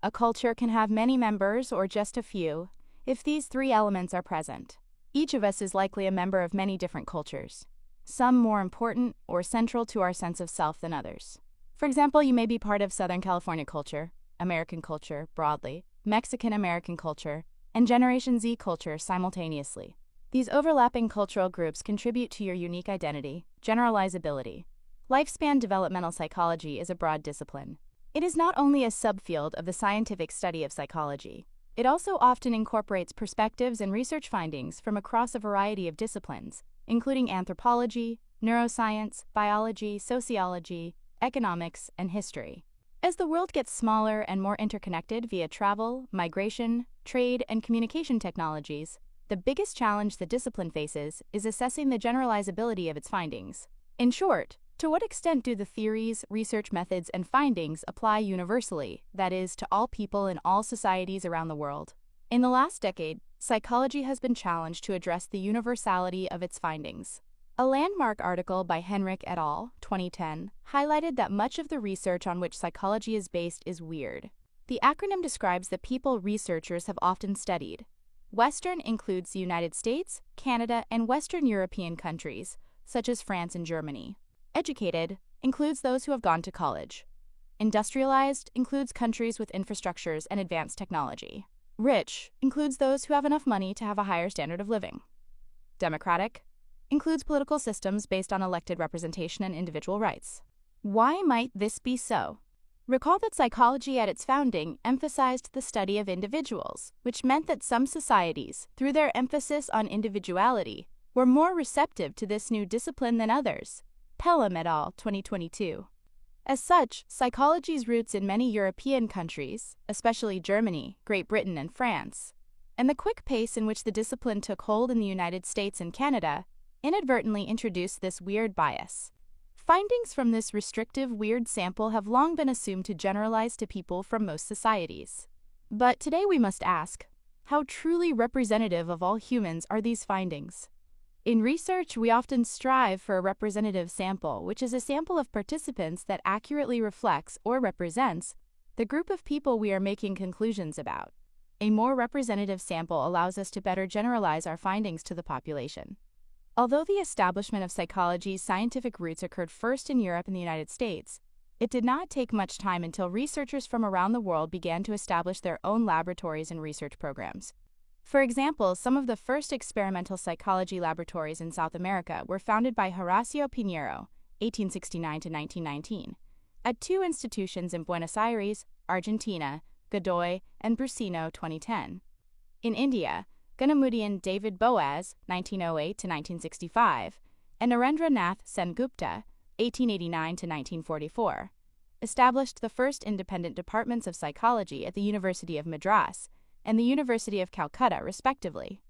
A culture can have many members or just a few, if these three elements are present. Each of us is likely a member of many different cultures, some more important or central to our sense of self than others. For example, you may be part of Southern California culture, American culture broadly, Mexican American culture, and Generation Z culture simultaneously. These overlapping cultural groups contribute to your unique identity. Generalizability. Lifespan developmental psychology is a broad discipline. It is not only a subfield of the scientific study of psychology, it also often incorporates perspectives and research findings from across a variety of disciplines, including anthropology, neuroscience, biology, sociology, economics, and history. As the world gets smaller and more interconnected via travel, migration, trade, and communication technologies, the biggest challenge the discipline faces is assessing the generalizability of its findings. In short, to what extent do the theories, research methods, and findings apply universally, that is, to all people in all societies around the world? In the last decade, psychology has been challenged to address the universality of its findings. A landmark article by Henrich et al., 2010, highlighted that much of the research on which psychology is based is weird. The acronym describes the people researchers have often studied. Western includes the United States, Canada, and Western European countries, such as France and Germany. Educated includes those who have gone to college. Industrialized includes countries with infrastructures and advanced technology. Rich includes those who have enough money to have a higher standard of living. Democratic includes political systems based on elected representation and individual rights. Why might this be so? Recall that psychology at its founding emphasized the study of individuals, which meant that some societies, through their emphasis on individuality, were more receptive to this new discipline than others. Pelham et al., 2022. As such, psychology's roots in many European countries, especially Germany, Great Britain, and France, and the quick pace in which the discipline took hold in the United States and Canada, inadvertently introduced this weird bias. Findings from this restrictive, weird sample have long been assumed to generalize to people from most societies. But today we must ask, how truly representative of all humans are these findings? In research, we often strive for a representative sample, which is a sample of participants that accurately reflects or represents the group of people we are making conclusions about. A more representative sample allows us to better generalize our findings to the population. Although the establishment of psychology's scientific roots occurred first in Europe and the United States, it did not take much time until researchers from around the world began to establish their own laboratories and research programs. For example, some of the first experimental psychology laboratories in South America were founded by Horacio Pinheiro, 1869 to 1919, at two institutions in Buenos Aires, Argentina, Godoy and Brusino, 2010. In India, Gunamudian David Boaz, 1908 to 1965, and Narendra Nath Sengupta, 1889 to 1944, established the first independent departments of psychology at the University of Madras and the University of Calcutta, respectively.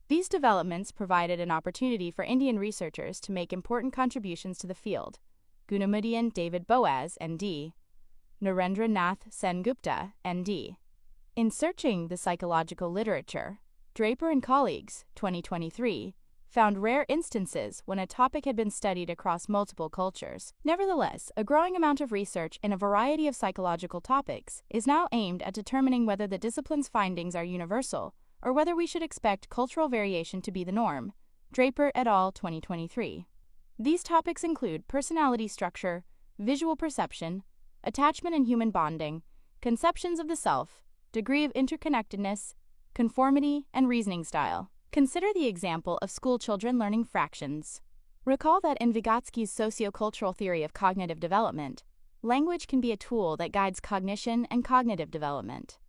These developments provided an opportunity for Indian researchers to make important contributions to the field. Gunamudian David Boaz, ND, Narendra Nath Sengupta, ND. In searching the psychological literature, Draper and colleagues, 2023, found rare instances when a topic had been studied across multiple cultures. Nevertheless, a growing amount of research in a variety of psychological topics is now aimed at determining whether the discipline's findings are universal or whether we should expect cultural variation to be the norm. Draper et al., 2023. These topics include personality structure, visual perception, attachment and human bonding, conceptions of the self, degree of interconnectedness, conformity, and reasoning style. Consider the example of school children learning fractions. Recall that in Vygotsky's sociocultural theory of cognitive development, language can be a tool that guides cognition and cognitive development.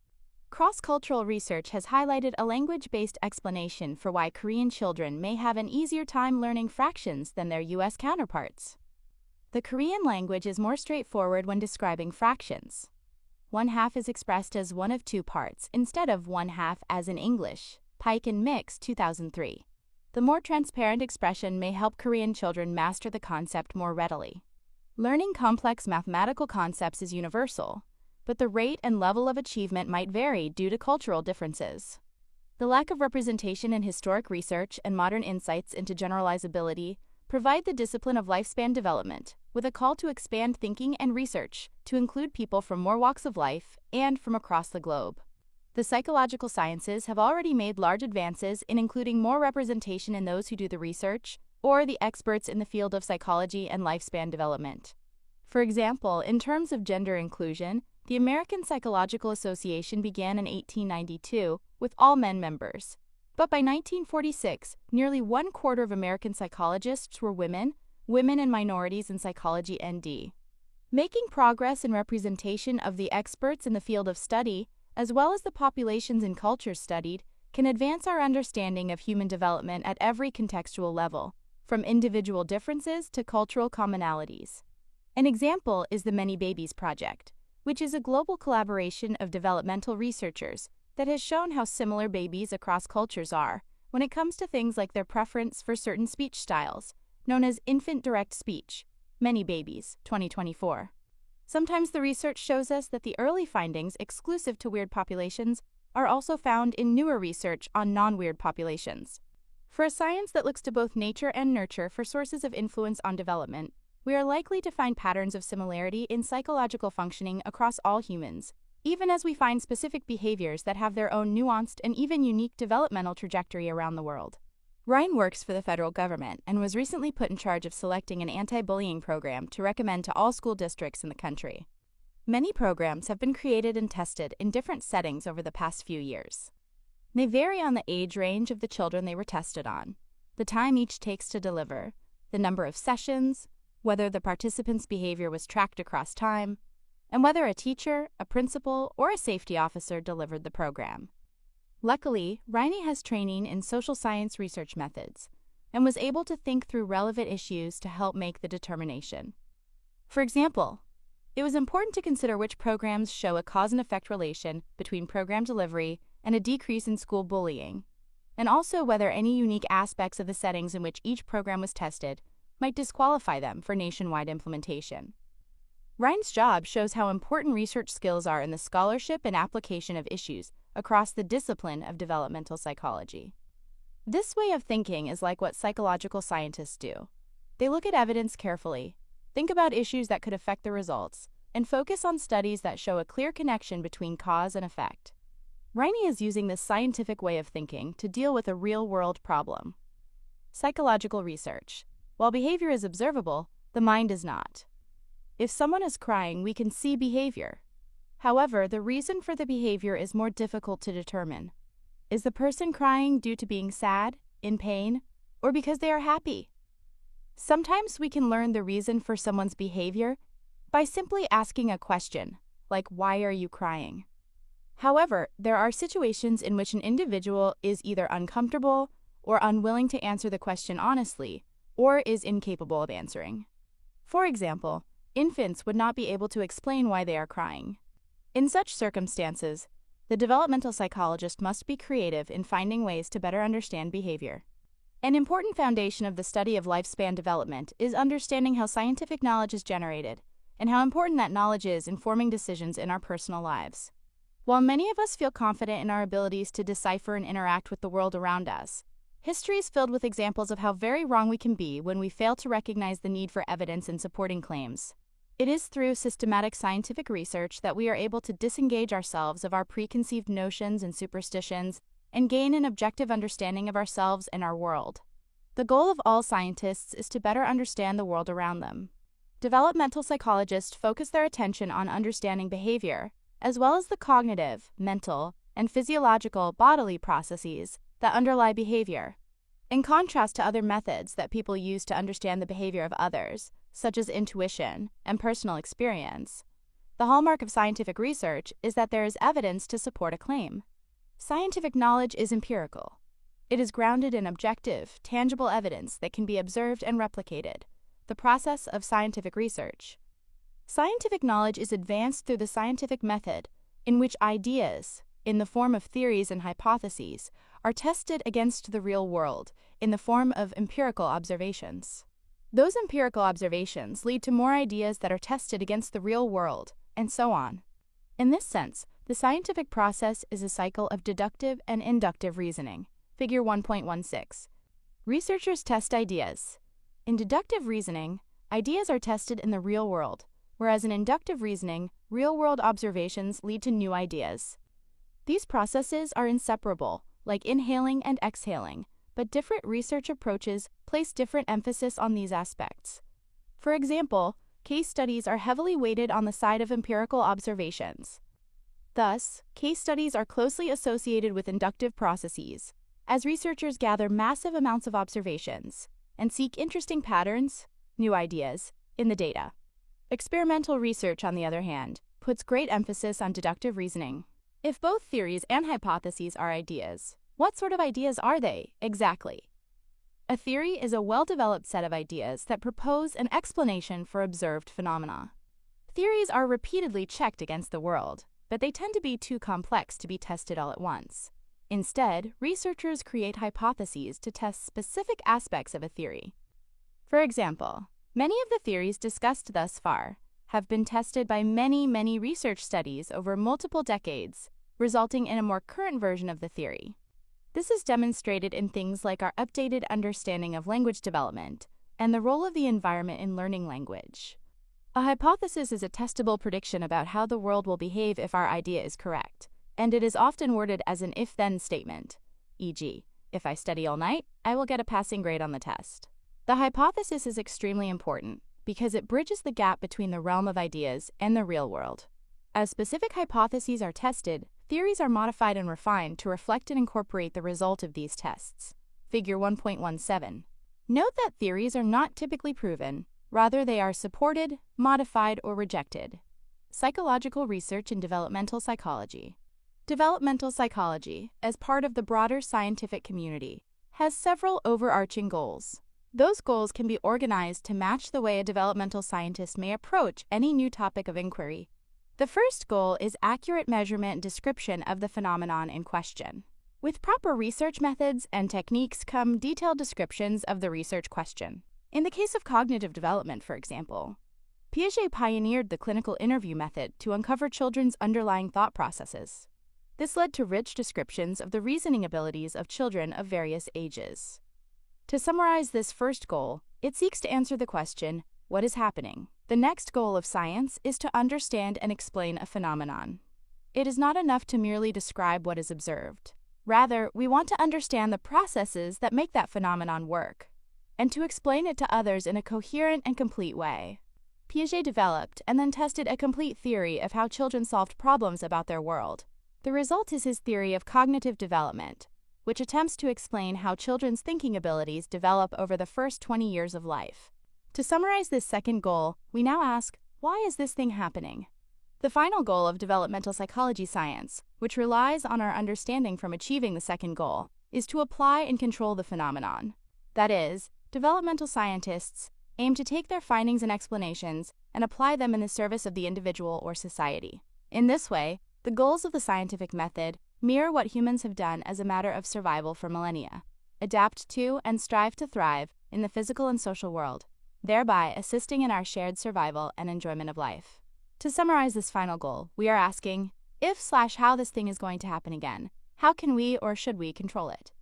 Cross-cultural research has highlighted a language-based explanation for why Korean children may have an easier time learning fractions than their U.S. counterparts. The Korean language is more straightforward when describing fractions. 1/2 is expressed as one of two parts instead of 1/2 as in English. Pike and Mix, 2003. The more transparent expression may help Korean children master the concept more readily. Learning complex mathematical concepts is universal, but the rate and level of achievement might vary due to cultural differences. The lack of representation in historic research and modern insights into generalizability provide the discipline of lifespan development, with a call to expand thinking and research to include people from more walks of life and from across the globe. The psychological sciences have already made large advances in including more representation in those who do the research or the experts in the field of psychology and lifespan development. For example, in terms of gender inclusion, the American Psychological Association began in 1892 with all men members. But by 1946, nearly 1/4 of American psychologists were women, and minorities in psychology ND. Making progress in representation of the experts in the field of study, as well as the populations and cultures studied, can advance our understanding of human development at every contextual level, from individual differences to cultural commonalities. An example is the Many Babies Project, which is a global collaboration of developmental researchers that has shown how similar babies across cultures are when it comes to things like their preference for certain speech styles, known as infant direct speech. Many Babies, 2024. Sometimes the research shows us that the early findings exclusive to weird populations are also found in newer research on non-weird populations. For a science that looks to both nature and nurture for sources of influence on development, we are likely to find patterns of similarity in psychological functioning across all humans, even as we find specific behaviors that have their own nuanced and even unique developmental trajectory around the world. Ryan works for the federal government and was recently put in charge of selecting an anti-bullying program to recommend to all school districts in the country. Many programs have been created and tested in different settings over the past few years. They vary on the age range of the children they were tested on, the time each takes to deliver, the number of sessions, whether the participants' behavior was tracked across time, and whether a teacher, a principal, or a safety officer delivered the program. Luckily, Riney has training in social science research methods and was able to think through relevant issues to help make the determination. For example, it was important to consider which programs show a cause and effect relation between program delivery and a decrease in school bullying, and also whether any unique aspects of the settings in which each program was tested might disqualify them for nationwide implementation. Ryan's job shows how important research skills are in the scholarship and application of issues across the discipline of developmental psychology. This way of thinking is like what psychological scientists do. They look at evidence carefully, think about issues that could affect the results, and focus on studies that show a clear connection between cause and effect. Riney is using this scientific way of thinking to deal with a real-world problem. Psychological research. While behavior is observable, the mind is not. If someone is crying, we can see behavior. However, the reason for the behavior is more difficult to determine. Is the person crying due to being sad, in pain, or because they are happy? Sometimes we can learn the reason for someone's behavior by simply asking a question, like, "Why are you crying?" However, there are situations in which an individual is either uncomfortable or unwilling to answer the question honestly, or is incapable of answering. For example, infants would not be able to explain why they are crying. In such circumstances, the developmental psychologist must be creative in finding ways to better understand behavior. An important foundation of the study of lifespan development is understanding how scientific knowledge is generated and how important that knowledge is in forming decisions in our personal lives. While many of us feel confident in our abilities to decipher and interact with the world around us, history is filled with examples of how very wrong we can be when we fail to recognize the need for evidence in supporting claims. It is through systematic scientific research that we are able to disengage ourselves of our preconceived notions and superstitions and gain an objective understanding of ourselves and our world. The goal of all scientists is to better understand the world around them. Developmental psychologists focus their attention on understanding behavior, as well as the cognitive, mental, and physiological bodily processes that underlie behavior. In contrast to other methods that people use to understand the behavior of others, such as intuition and personal experience, the hallmark of scientific research is that there is evidence to support a claim. Scientific knowledge is empirical. It is grounded in objective, tangible evidence that can be observed and replicated, the process of scientific research. Scientific knowledge is advanced through the scientific method in which ideas, in the form of theories and hypotheses, are tested against the real world in the form of empirical observations. Those empirical observations lead to more ideas that are tested against the real world, and so on. In this sense, the scientific process is a cycle of deductive and inductive reasoning. Figure 1.16. Researchers test ideas. In deductive reasoning, ideas are tested in the real world, whereas in inductive reasoning, real-world observations lead to new ideas. These processes are inseparable, like inhaling and exhaling, but different research approaches place different emphasis on these aspects. For example, case studies are heavily weighted on the side of empirical observations. Thus, case studies are closely associated with inductive processes, as researchers gather massive amounts of observations and seek interesting patterns, new ideas, in the data. Experimental research, on the other hand, puts great emphasis on deductive reasoning. If both theories and hypotheses are ideas, what sort of ideas are they, exactly? A theory is a well-developed set of ideas that propose an explanation for observed phenomena. Theories are repeatedly checked against the world, but they tend to be too complex to be tested all at once. Instead, researchers create hypotheses to test specific aspects of a theory. For example, many of the theories discussed thus far have been tested by many research studies over multiple decades, resulting in a more current version of the theory. This is demonstrated in things like our updated understanding of language development and the role of the environment in learning language. A hypothesis is a testable prediction about how the world will behave if our idea is correct, and it is often worded as an if-then statement, e.g., if I study all night, I will get a passing grade on the test. The hypothesis is extremely important because it bridges the gap between the realm of ideas and the real world. As specific hypotheses are tested, theories are modified and refined to reflect and incorporate the result of these tests. Figure 1.17. Note that theories are not typically proven, rather they are supported, modified, or rejected. Psychological research in developmental psychology. Developmental psychology, as part of the broader scientific community, has several overarching goals. Those goals can be organized to match the way a developmental scientist may approach any new topic of inquiry. The first goal is accurate measurement and description of the phenomenon in question. With proper research methods and techniques come detailed descriptions of the research question. In the case of cognitive development, for example, Piaget pioneered the clinical interview method to uncover children's underlying thought processes. This led to rich descriptions of the reasoning abilities of children of various ages. To summarize this first goal, it seeks to answer the question, what is happening? The next goal of science is to understand and explain a phenomenon. It is not enough to merely describe what is observed. Rather, we want to understand the processes that make that phenomenon work, and to explain it to others in a coherent and complete way. Piaget developed and then tested a complete theory of how children solved problems about their world. The result is his theory of cognitive development, which attempts to explain how children's thinking abilities develop over the first 20 years of life. To summarize this second goal, we now ask, why is this thing happening? The final goal of developmental psychology science, which relies on our understanding from achieving the second goal, is to apply and control the phenomenon. That is, developmental scientists aim to take their findings and explanations and apply them in the service of the individual or society. In this way, the goals of the scientific method mirror what humans have done as a matter of survival for millennia: adapt to and strive to thrive in the physical and social world, thereby assisting in our shared survival and enjoyment of life. To summarize this final goal, we are asking, if/how this thing is going to happen again, how can we or should we control it?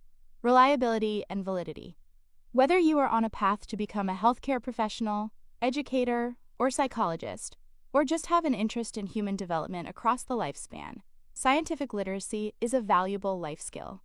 Reliability and validity. Whether you are on a path to become a healthcare professional, educator, or psychologist, or just have an interest in human development across the lifespan, scientific literacy is a valuable life skill.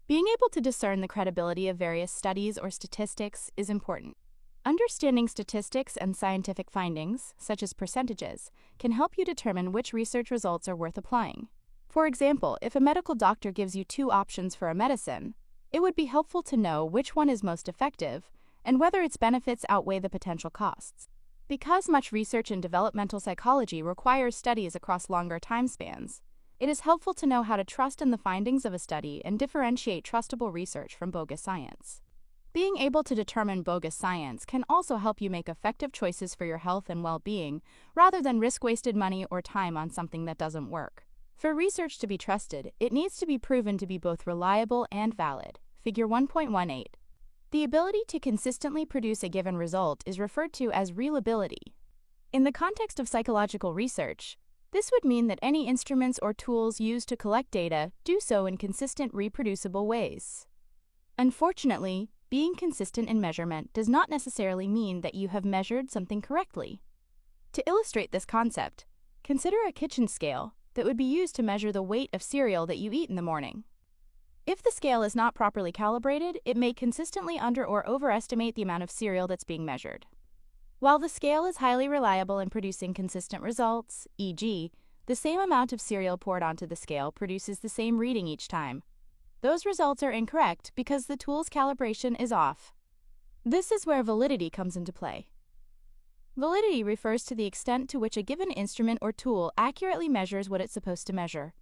Being able to discern the credibility of various studies or statistics is important. Understanding statistics and scientific findings, such as percentages, can help you determine which research results are worth applying. For example, if a medical doctor gives you 2 options for a medicine, it would be helpful to know which one is most effective and whether its benefits outweigh the potential costs. Because much research in developmental psychology requires studies across longer time spans, it is helpful to know how to trust in the findings of a study and differentiate trustable research from bogus science. Being able to determine bogus science can also help you make effective choices for your health and well-being, rather than risk wasted money or time on something that doesn't work. For research to be trusted, it needs to be proven to be both reliable and valid. Figure 1.18. The ability to consistently produce a given result is referred to as reliability. In the context of psychological research, this would mean that any instruments or tools used to collect data do so in consistent, reproducible ways. Unfortunately, being consistent in measurement does not necessarily mean that you have measured something correctly. To illustrate this concept, consider a kitchen scale that would be used to measure the weight of cereal that you eat in the morning. If the scale is not properly calibrated, it may consistently under or overestimate the amount of cereal that's being measured. While the scale is highly reliable in producing consistent results, e.g., the same amount of cereal poured onto the scale produces the same reading each time, those results are incorrect because the tool's calibration is off. This is where validity comes into play. Validity refers to the extent to which a given instrument or tool accurately measures what it's supposed to measure.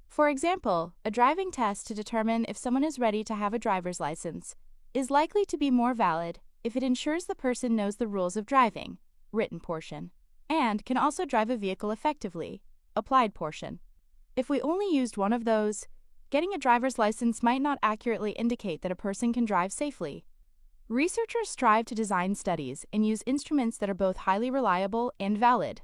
For example, a driving test to determine if someone is ready to have a driver's license is likely to be more valid if it ensures the person knows the rules of driving, written portion, and can also drive a vehicle effectively, applied portion. If we only used one of those, getting a driver's license might not accurately indicate that a person can drive safely. Researchers strive to design studies and use instruments that are both highly reliable and valid.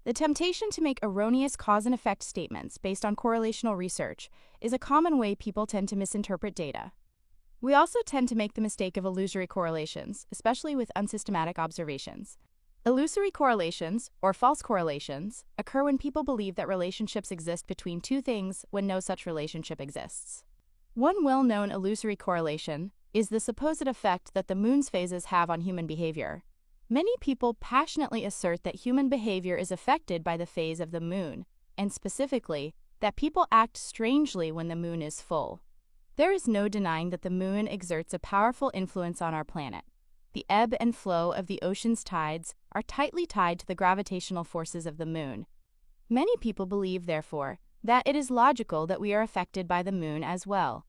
The temptation to make erroneous cause and effect statements based on correlational research is a common way people tend to misinterpret data. We also tend to make the mistake of illusory correlations, especially with unsystematic observations. Illusory correlations, or false correlations, occur when people believe that relationships exist between two things when no such relationship exists. One well-known illusory correlation is the supposed effect that the moon's phases have on human behavior. Many people passionately assert that human behavior is affected by the phase of the moon, and specifically, that people act strangely when the moon is full. There is no denying that the moon exerts a powerful influence on our planet. The ebb and flow of the ocean's tides are tightly tied to the gravitational forces of the moon. Many people believe, therefore, that it is logical that we are affected by the moon as well.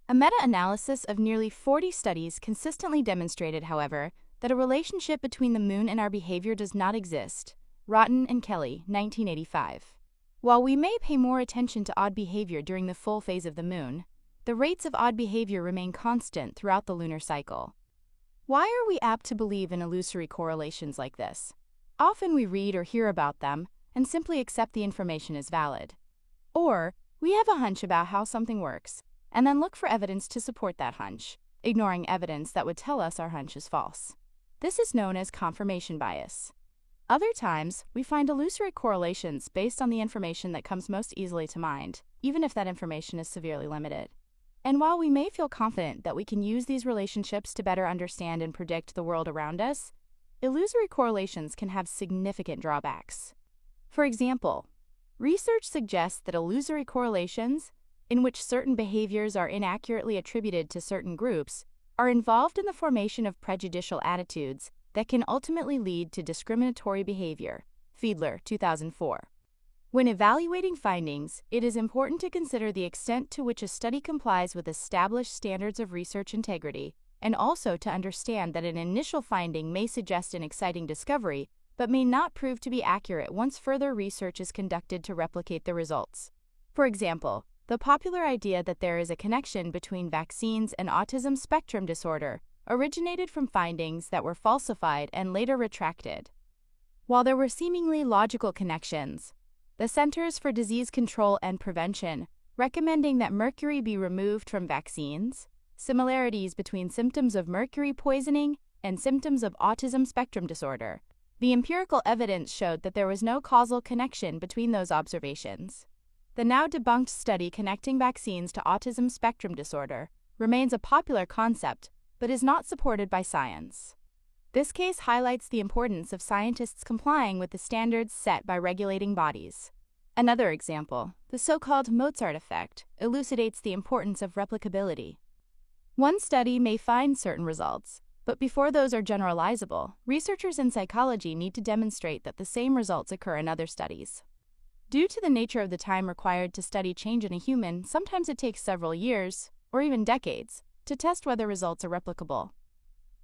A meta-analysis of nearly 40 studies consistently demonstrated, however, that a relationship between the moon and our behavior does not exist. Rotten and Kelly, 1985. While we may pay more attention to odd behavior during the full phase of the moon, the rates of odd behavior remain constant throughout the lunar cycle. Why are we apt to believe in illusory correlations like this? Often we read or hear about them and simply accept the information as valid. Or we have a hunch about how something works and then look for evidence to support that hunch, ignoring evidence that would tell us our hunch is false. This is known as confirmation bias. Other times, we find illusory correlations based on the information that comes most easily to mind, even if that information is severely limited. And while we may feel confident that we can use these relationships to better understand and predict the world around us, illusory correlations can have significant drawbacks. For example, research suggests that illusory correlations, in which certain behaviors are inaccurately attributed to certain groups, are involved in the formation of prejudicial attitudes that can ultimately lead to discriminatory behavior. Fiedler, 2004. When evaluating findings, it is important to consider the extent to which a study complies with established standards of research integrity, and also to understand that an initial finding may suggest an exciting discovery, but may not prove to be accurate once further research is conducted to replicate the results. For example, the popular idea that there is a connection between vaccines and autism spectrum disorder originated from findings that were falsified and later retracted. While there were seemingly logical connections, the Centers for Disease Control and Prevention recommending that mercury be removed from vaccines, similarities between symptoms of mercury poisoning and symptoms of autism spectrum disorder. The empirical evidence showed that there was no causal connection between those observations. The now debunked study connecting vaccines to autism spectrum disorder remains a popular concept, but is not supported by science. This case highlights the importance of scientists complying with the standards set by regulating bodies. Another example, the so-called Mozart effect, elucidates the importance of replicability. One study may find certain results, but before those are generalizable, researchers in psychology need to demonstrate that the same results occur in other studies. Due to the nature of the time required to study change in a human, sometimes it takes several years, or even decades, to test whether results are replicable.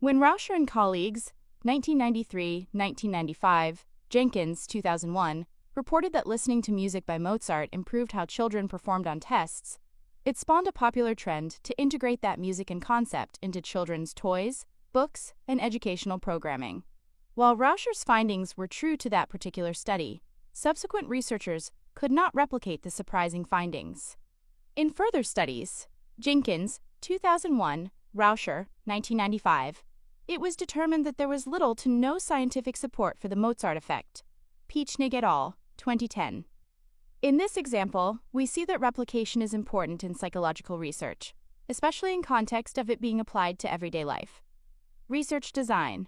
When Rauscher and colleagues, 1993-1995, Jenkins, 2001, reported that listening to music by Mozart improved how children performed on tests, it spawned a popular trend to integrate that music and concept into children's toys, books, and educational programming. While Rauscher's findings were true to that particular study, subsequent researchers could not replicate the surprising findings. In further studies, Jenkins, 2001, Rauscher, 1995, it was determined that there was little to no scientific support for the Mozart effect. Peachnig et al., 2010. In this example, we see that replication is important in psychological research, especially in context of it being applied to everyday life. Research design.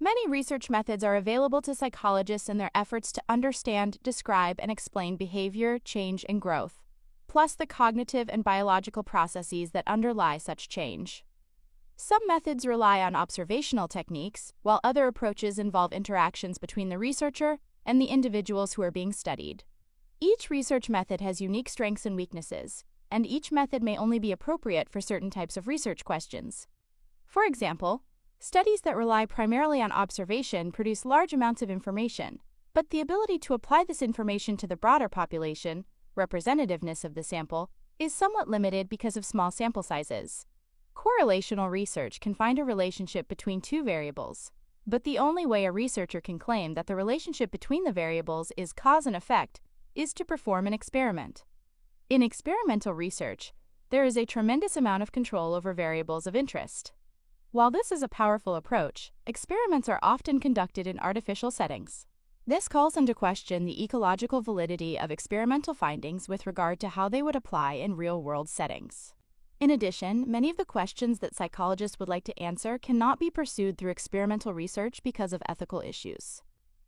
Many research methods are available to psychologists in their efforts to understand, describe, and explain behavior, change, and growth, plus the cognitive and biological processes that underlie such change. Some methods rely on observational techniques, while other approaches involve interactions between the researcher and the individuals who are being studied. Each research method has unique strengths and weaknesses, and each method may only be appropriate for certain types of research questions. For example, studies that rely primarily on observation produce large amounts of information, but the ability to apply this information to the broader population, representativeness of the sample, is somewhat limited because of small sample sizes. Correlational research can find a relationship between two variables, but the only way a researcher can claim that the relationship between the variables is cause and effect is to perform an experiment. In experimental research, there is a tremendous amount of control over variables of interest. While this is a powerful approach, experiments are often conducted in artificial settings. This calls into question the ecological validity of experimental findings with regard to how they would apply in real-world settings. In addition, many of the questions that psychologists would like to answer cannot be pursued through experimental research because of ethical issues.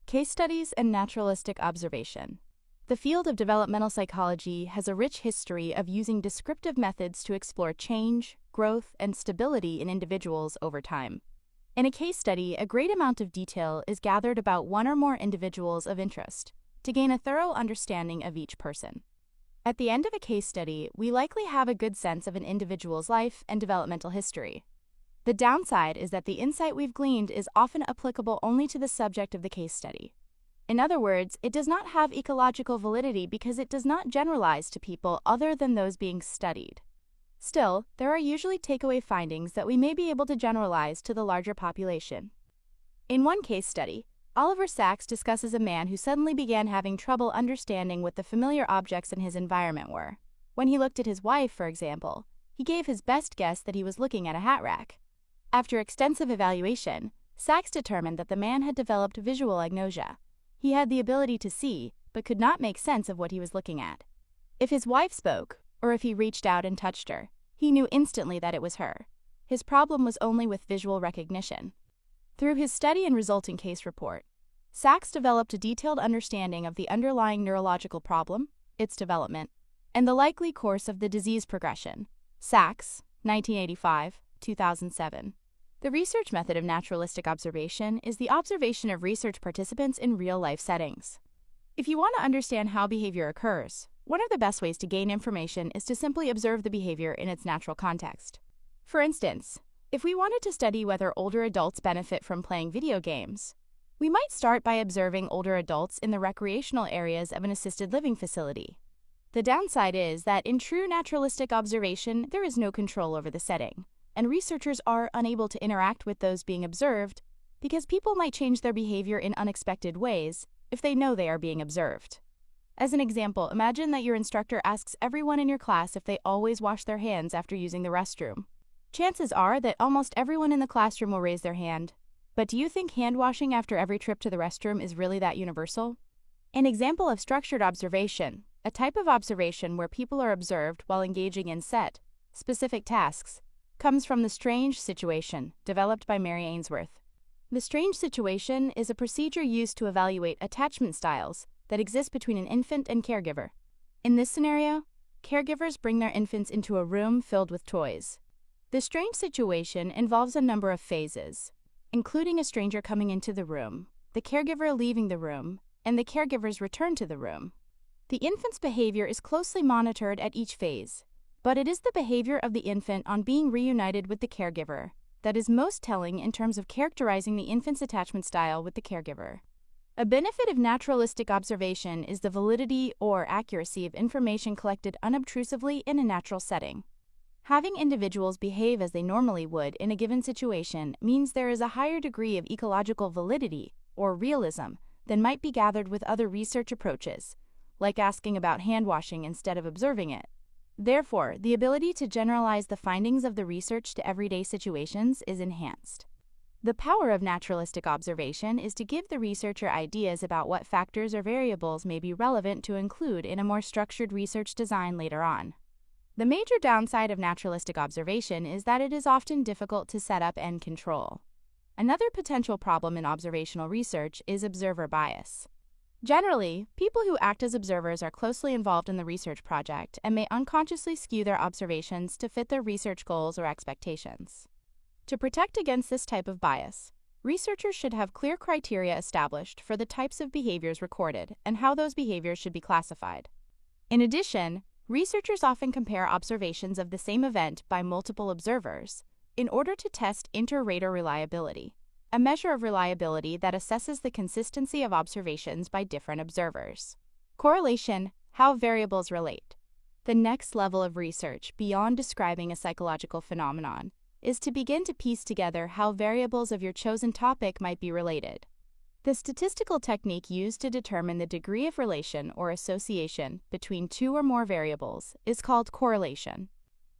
Case studies and naturalistic observation. The field of developmental psychology has a rich history of using descriptive methods to explore change, growth, and stability in individuals over time. In a case study, a great amount of detail is gathered about one or more individuals of interest to gain a thorough understanding of each person. At the end of a case study, we likely have a good sense of an individual's life and developmental history. The downside is that the insight we've gleaned is often applicable only to the subject of the case study. In other words, it does not have ecological validity because it does not generalize to people other than those being studied. Still, there are usually takeaway findings that we may be able to generalize to the larger population. In one case study, Oliver Sacks discusses a man who suddenly began having trouble understanding what the familiar objects in his environment were. When he looked at his wife, for example, he gave his best guess that he was looking at a hat rack. After extensive evaluation, Sacks determined that the man had developed visual agnosia. He had the ability to see, but could not make sense of what he was looking at. If his wife spoke, or if he reached out and touched her, he knew instantly that it was her. His problem was only with visual recognition. Through his study and resulting case report, Sacks developed a detailed understanding of the underlying neurological problem, its development, and the likely course of the disease progression. Sacks, 1985, 2007. The research method of naturalistic observation is the observation of research participants in real-life settings. If you want to understand how behavior occurs, one of the best ways to gain information is to simply observe the behavior in its natural context. For instance, if we wanted to study whether older adults benefit from playing video games, we might start by observing older adults in the recreational areas of an assisted living facility. The downside is that in true naturalistic observation, there is no control over the setting, and researchers are unable to interact with those being observed because people might change their behavior in unexpected ways if they know they are being observed. As an example, imagine that your instructor asks everyone in your class if they always wash their hands after using the restroom. Chances are that almost everyone in the classroom will raise their hand. But do you think hand washing after every trip to the restroom is really that universal? An example of structured observation, a type of observation where people are observed while engaging in set, specific tasks, comes from the strange situation, developed by Mary Ainsworth. The strange situation is a procedure used to evaluate attachment styles that exist between an infant and caregiver. In this scenario, caregivers bring their infants into a room filled with toys. The strange situation involves a number of phases, including a stranger coming into the room, the caregiver leaving the room, and the caregiver's return to the room. The infant's behavior is closely monitored at each phase, but it is the behavior of the infant on being reunited with the caregiver that is most telling in terms of characterizing the infant's attachment style with the caregiver. A benefit of naturalistic observation is the validity or accuracy of information collected unobtrusively in a natural setting. Having individuals behave as they normally would in a given situation means there is a higher degree of ecological validity or realism than might be gathered with other research approaches, like asking about hand washing instead of observing it. Therefore, the ability to generalize the findings of the research to everyday situations is enhanced. The power of naturalistic observation is to give the researcher ideas about what factors or variables may be relevant to include in a more structured research design later on. The major downside of naturalistic observation is that it is often difficult to set up and control. Another potential problem in observational research is observer bias. Generally, people who act as observers are closely involved in the research project and may unconsciously skew their observations to fit their research goals or expectations. To protect against this type of bias, researchers should have clear criteria established for the types of behaviors recorded and how those behaviors should be classified. In addition, researchers often compare observations of the same event by multiple observers in order to test inter-rater reliability, a measure of reliability that assesses the consistency of observations by different observers. Correlation: how variables relate. The next level of research, beyond describing a psychological phenomenon, is to begin to piece together how variables of your chosen topic might be related. The statistical technique used to determine the degree of relation or association between two or more variables is called correlation.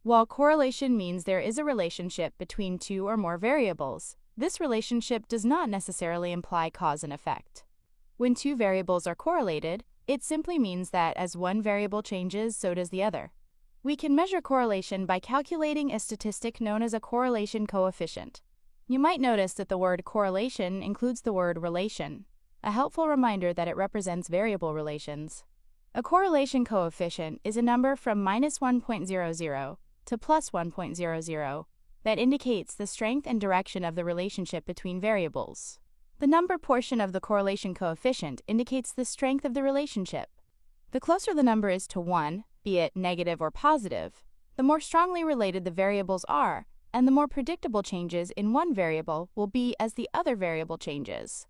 While correlation means there is a relationship between two or more variables, this relationship does not necessarily imply cause and effect. When two variables are correlated, it simply means that as one variable changes, so does the other. We can measure correlation by calculating a statistic known as a correlation coefficient. You might notice that the word correlation includes the word relation, a helpful reminder that it represents variable relations. A correlation coefficient is a number from -1.00 to +1.00 that indicates the strength and direction of the relationship between variables. The number portion of the correlation coefficient indicates the strength of the relationship. The closer the number is to 1, be it negative or positive, the more strongly related the variables are, and the more predictable changes in one variable will be as the other variable changes.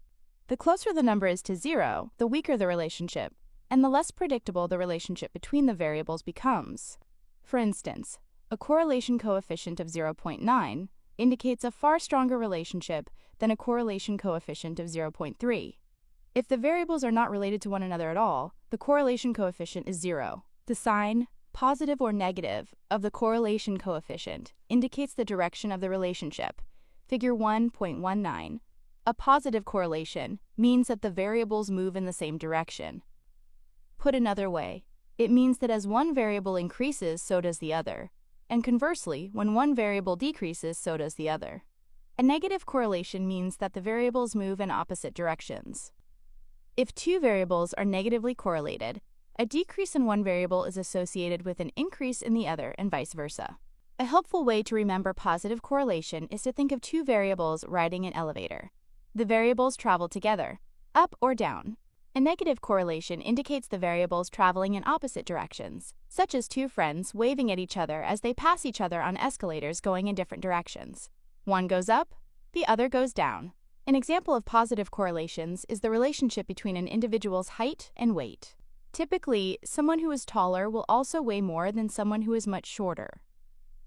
The closer the number is to 0, the weaker the relationship, and the less predictable the relationship between the variables becomes. For instance, a correlation coefficient of 0.9 indicates a far stronger relationship than a correlation coefficient of 0.3. If the variables are not related to one another at all, the correlation coefficient is 0. The sign, positive or negative, of the correlation coefficient indicates the direction of the relationship. Figure 1.19. A positive correlation means that the variables move in the same direction. Put another way, it means that as one variable increases, so does the other. And conversely, when one variable decreases, so does the other. A negative correlation means that the variables move in opposite directions. If two variables are negatively correlated, a decrease in one variable is associated with an increase in the other and vice versa. A helpful way to remember positive correlation is to think of two variables riding an elevator. The variables travel together, up or down. A negative correlation indicates the variables traveling in opposite directions, such as two friends waving at each other as they pass each other on escalators going in different directions. One goes up, the other goes down. An example of positive correlations is the relationship between an individual's height and weight. Typically, someone who is taller will also weigh more than someone who is much shorter.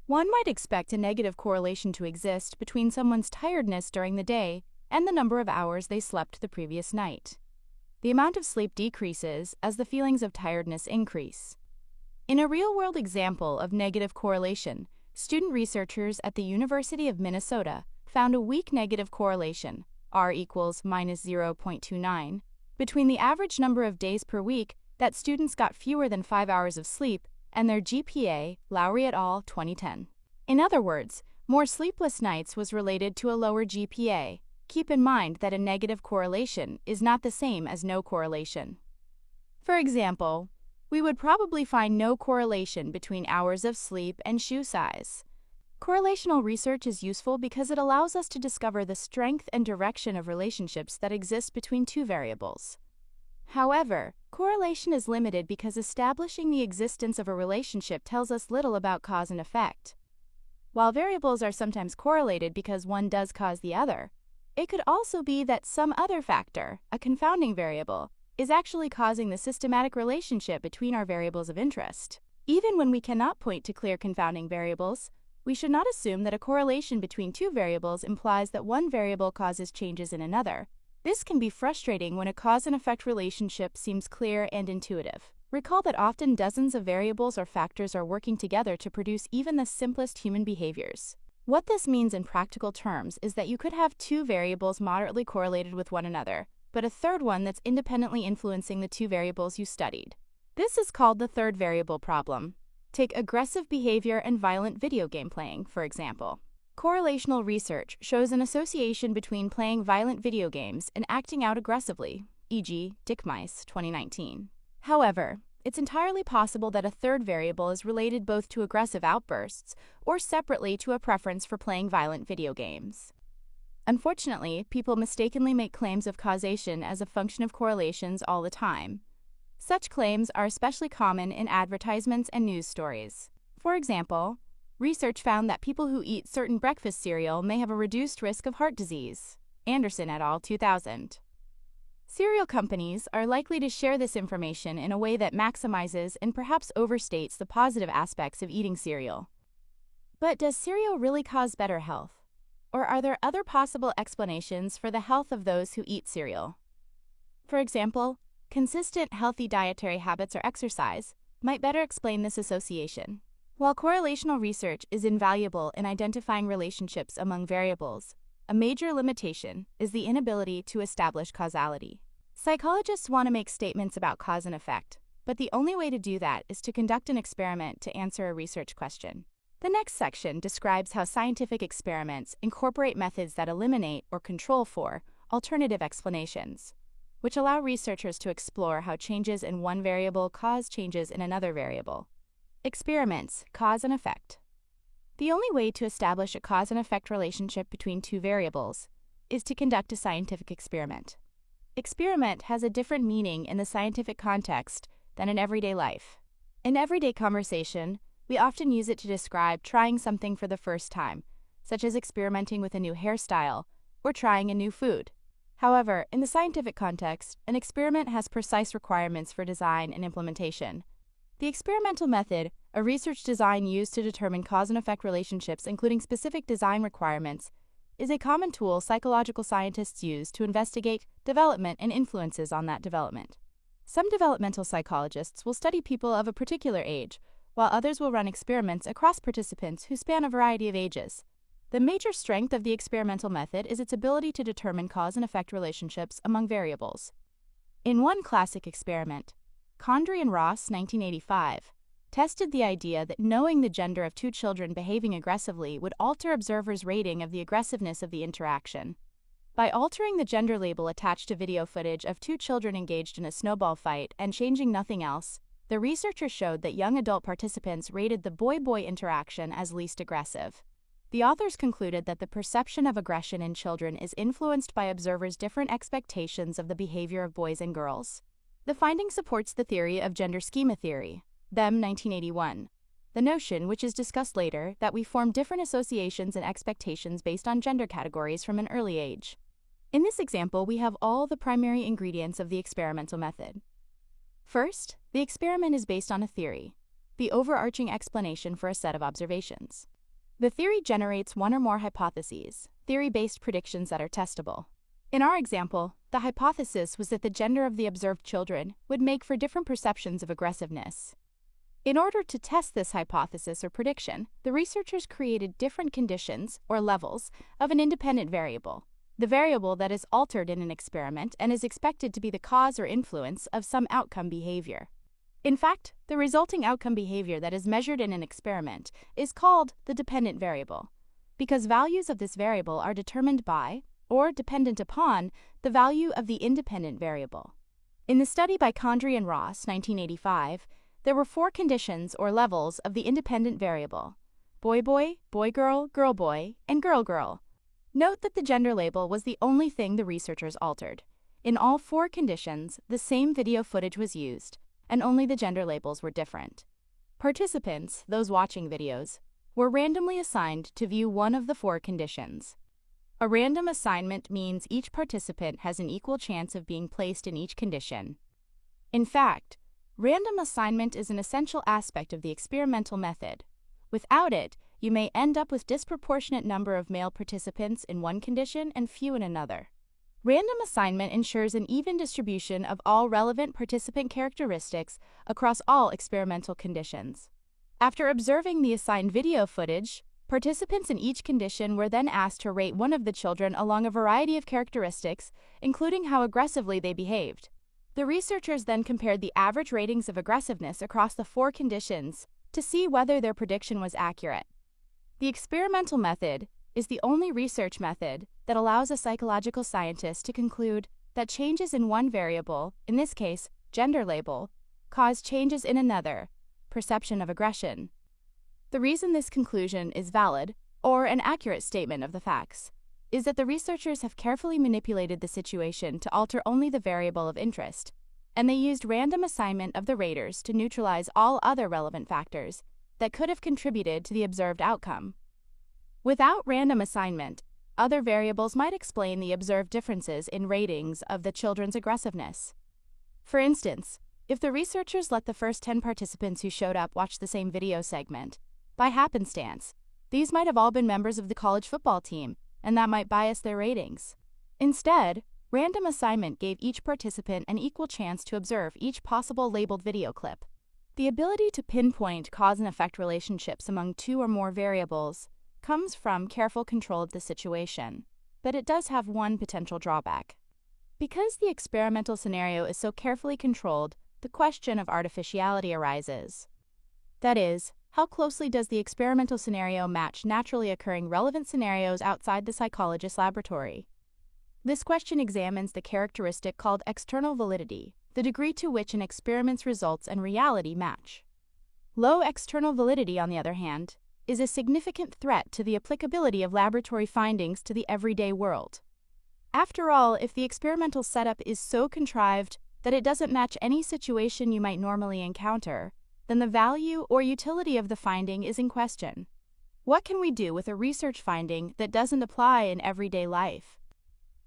One might expect a negative correlation to exist between someone's tiredness during the day and the number of hours they slept the previous night. The amount of sleep decreases as the feelings of tiredness increase. In a real-world example of negative correlation, student researchers at the University of Minnesota found a weak negative correlation, R equals -0.29, between the average number of days per week that students got fewer than 5 hours of sleep and their GPA, Lowry et al., 2010. In other words, more sleepless nights was related to a lower GPA. Keep in mind that a negative correlation is not the same as no correlation. For example, we would probably find no correlation between hours of sleep and shoe size. Correlational research is useful because it allows us to discover the strength and direction of relationships that exist between two variables. However, correlation is limited because establishing the existence of a relationship tells us little about cause and effect. While variables are sometimes correlated because one does cause the other, it could also be that some other factor, a confounding variable, is actually causing the systematic relationship between our variables of interest. Even when we cannot point to clear confounding variables, we should not assume that a correlation between two variables implies that one variable causes changes in another. This can be frustrating when a cause and effect relationship seems clear and intuitive. Recall that often dozens of variables or factors are working together to produce even the simplest human behaviors. What this means in practical terms is that you could have two variables moderately correlated with one another, but a third one that's independently influencing the two variables you studied. This is called the third variable problem. Take aggressive behavior and violent video game playing, for example. Correlational research shows an association between playing violent video games and acting out aggressively, e.g., Dick Mice, 2019. However, it's entirely possible that a third variable is related both to aggressive outbursts or separately to a preference for playing violent video games. Unfortunately, people mistakenly make claims of causation as a function of correlations all the time. Such claims are especially common in advertisements and news stories. For example, research found that people who eat certain breakfast cereal may have a reduced risk of heart disease. Anderson et al., 2000. Cereal companies are likely to share this information in a way that maximizes and perhaps overstates the positive aspects of eating cereal. But does cereal really cause better health? Or are there other possible explanations for the health of those who eat cereal? For example, consistent healthy dietary habits or exercise might better explain this association. While correlational research is invaluable in identifying relationships among variables, a major limitation is the inability to establish causality. Psychologists want to make statements about cause and effect, but the only way to do that is to conduct an experiment to answer a research question. The next section describes how scientific experiments incorporate methods that eliminate or control for alternative explanations, which allow researchers to explore how changes in one variable cause changes in another variable. Experiments, cause and effect. The only way to establish a cause and effect relationship between two variables is to conduct a scientific experiment. Experiment has a different meaning in the scientific context than in everyday life. In everyday conversation, we often use it to describe trying something for the first time, such as experimenting with a new hairstyle or trying a new food. However, in the scientific context, an experiment has precise requirements for design and implementation. The experimental method, a research design used to determine cause and effect relationships, including specific design requirements, is a common tool psychological scientists use to investigate development and influences on that development. Some developmental psychologists will study people of a particular age, while others will run experiments across participants who span a variety of ages. The major strength of the experimental method is its ability to determine cause and effect relationships among variables. In one classic experiment, Condry and Ross, 1985, tested the idea that knowing the gender of two children behaving aggressively would alter observers' rating of the aggressiveness of the interaction. By altering the gender label attached to video footage of two children engaged in a snowball fight and changing nothing else, the researchers showed that young adult participants rated the boy-boy interaction as least aggressive. The authors concluded that the perception of aggression in children is influenced by observers' different expectations of the behavior of boys and girls. The finding supports the theory of gender schema theory, them 1981. The notion, which is discussed later, that we form different associations and expectations based on gender categories from an early age. In this example, we have all the primary ingredients of the experimental method. First, the experiment is based on a theory, the overarching explanation for a set of observations. The theory generates one or more hypotheses, theory-based predictions that are testable. In our example, the hypothesis was that the gender of the observed children would make for different perceptions of aggressiveness. In order to test this hypothesis or prediction, the researchers created different conditions, or levels, of an independent variable, the variable that is altered in an experiment and is expected to be the cause or influence of some outcome behavior. In fact, the resulting outcome behavior that is measured in an experiment is called the dependent variable, because values of this variable are determined by, or dependent upon, the value of the independent variable. In the study by Condry and Ross, 1985, there were 4 conditions or levels of the independent variable: boy-boy, boy-girl, girl-boy, and girl-girl. Note that the gender label was the only thing the researchers altered. In all 4 conditions, the same video footage was used, and only the gender labels were different. Participants, those watching videos, were randomly assigned to view one of the 4 conditions. A random assignment means each participant has an equal chance of being placed in each condition. In fact, random assignment is an essential aspect of the experimental method. Without it, you may end up with disproportionate number of male participants in one condition and few in another. Random assignment ensures an even distribution of all relevant participant characteristics across all experimental conditions. After observing the assigned video footage, participants in each condition were then asked to rate one of the children along a variety of characteristics, including how aggressively they behaved. The researchers then compared the average ratings of aggressiveness across the 4 conditions to see whether their prediction was accurate. The experimental method is the only research method that allows a psychological scientist to conclude that changes in one variable, in this case, gender label, cause changes in another, perception of aggression. The reason this conclusion is valid, or an accurate statement of the facts, is that the researchers have carefully manipulated the situation to alter only the variable of interest, and they used random assignment of the raters to neutralize all other relevant factors that could have contributed to the observed outcome. Without random assignment, other variables might explain the observed differences in ratings of the children's aggressiveness. For instance, if the researchers let the first 10 participants who showed up watch the same video segment, by happenstance, these might have all been members of the college football team, and that might bias their ratings. Instead, random assignment gave each participant an equal chance to observe each possible labeled video clip. The ability to pinpoint cause and effect relationships among two or more variables comes from careful control of the situation, but it does have one potential drawback. Because the experimental scenario is so carefully controlled, the question of artificiality arises. That is, how closely does the experimental scenario match naturally occurring relevant scenarios outside the psychologist's laboratory? This question examines the characteristic called external validity, the degree to which an experiment's results and reality match. Low external validity, on the other hand, is a significant threat to the applicability of laboratory findings to the everyday world. After all, if the experimental setup is so contrived that it doesn't match any situation you might normally encounter, then the value or utility of the finding is in question. What can we do with a research finding that doesn't apply in everyday life?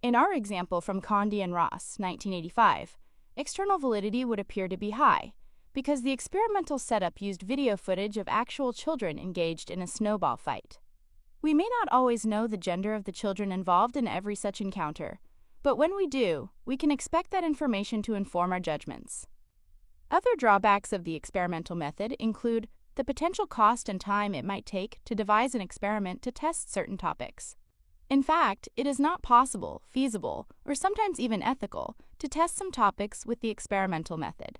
In our example from Condi and Ross, 1985, external validity would appear to be high, because the experimental setup used video footage of actual children engaged in a snowball fight. We may not always know the gender of the children involved in every such encounter, but when we do, we can expect that information to inform our judgments. Other drawbacks of the experimental method include the potential cost and time it might take to devise an experiment to test certain topics. In fact, it is not possible, feasible, or sometimes even ethical to test some topics with the experimental method.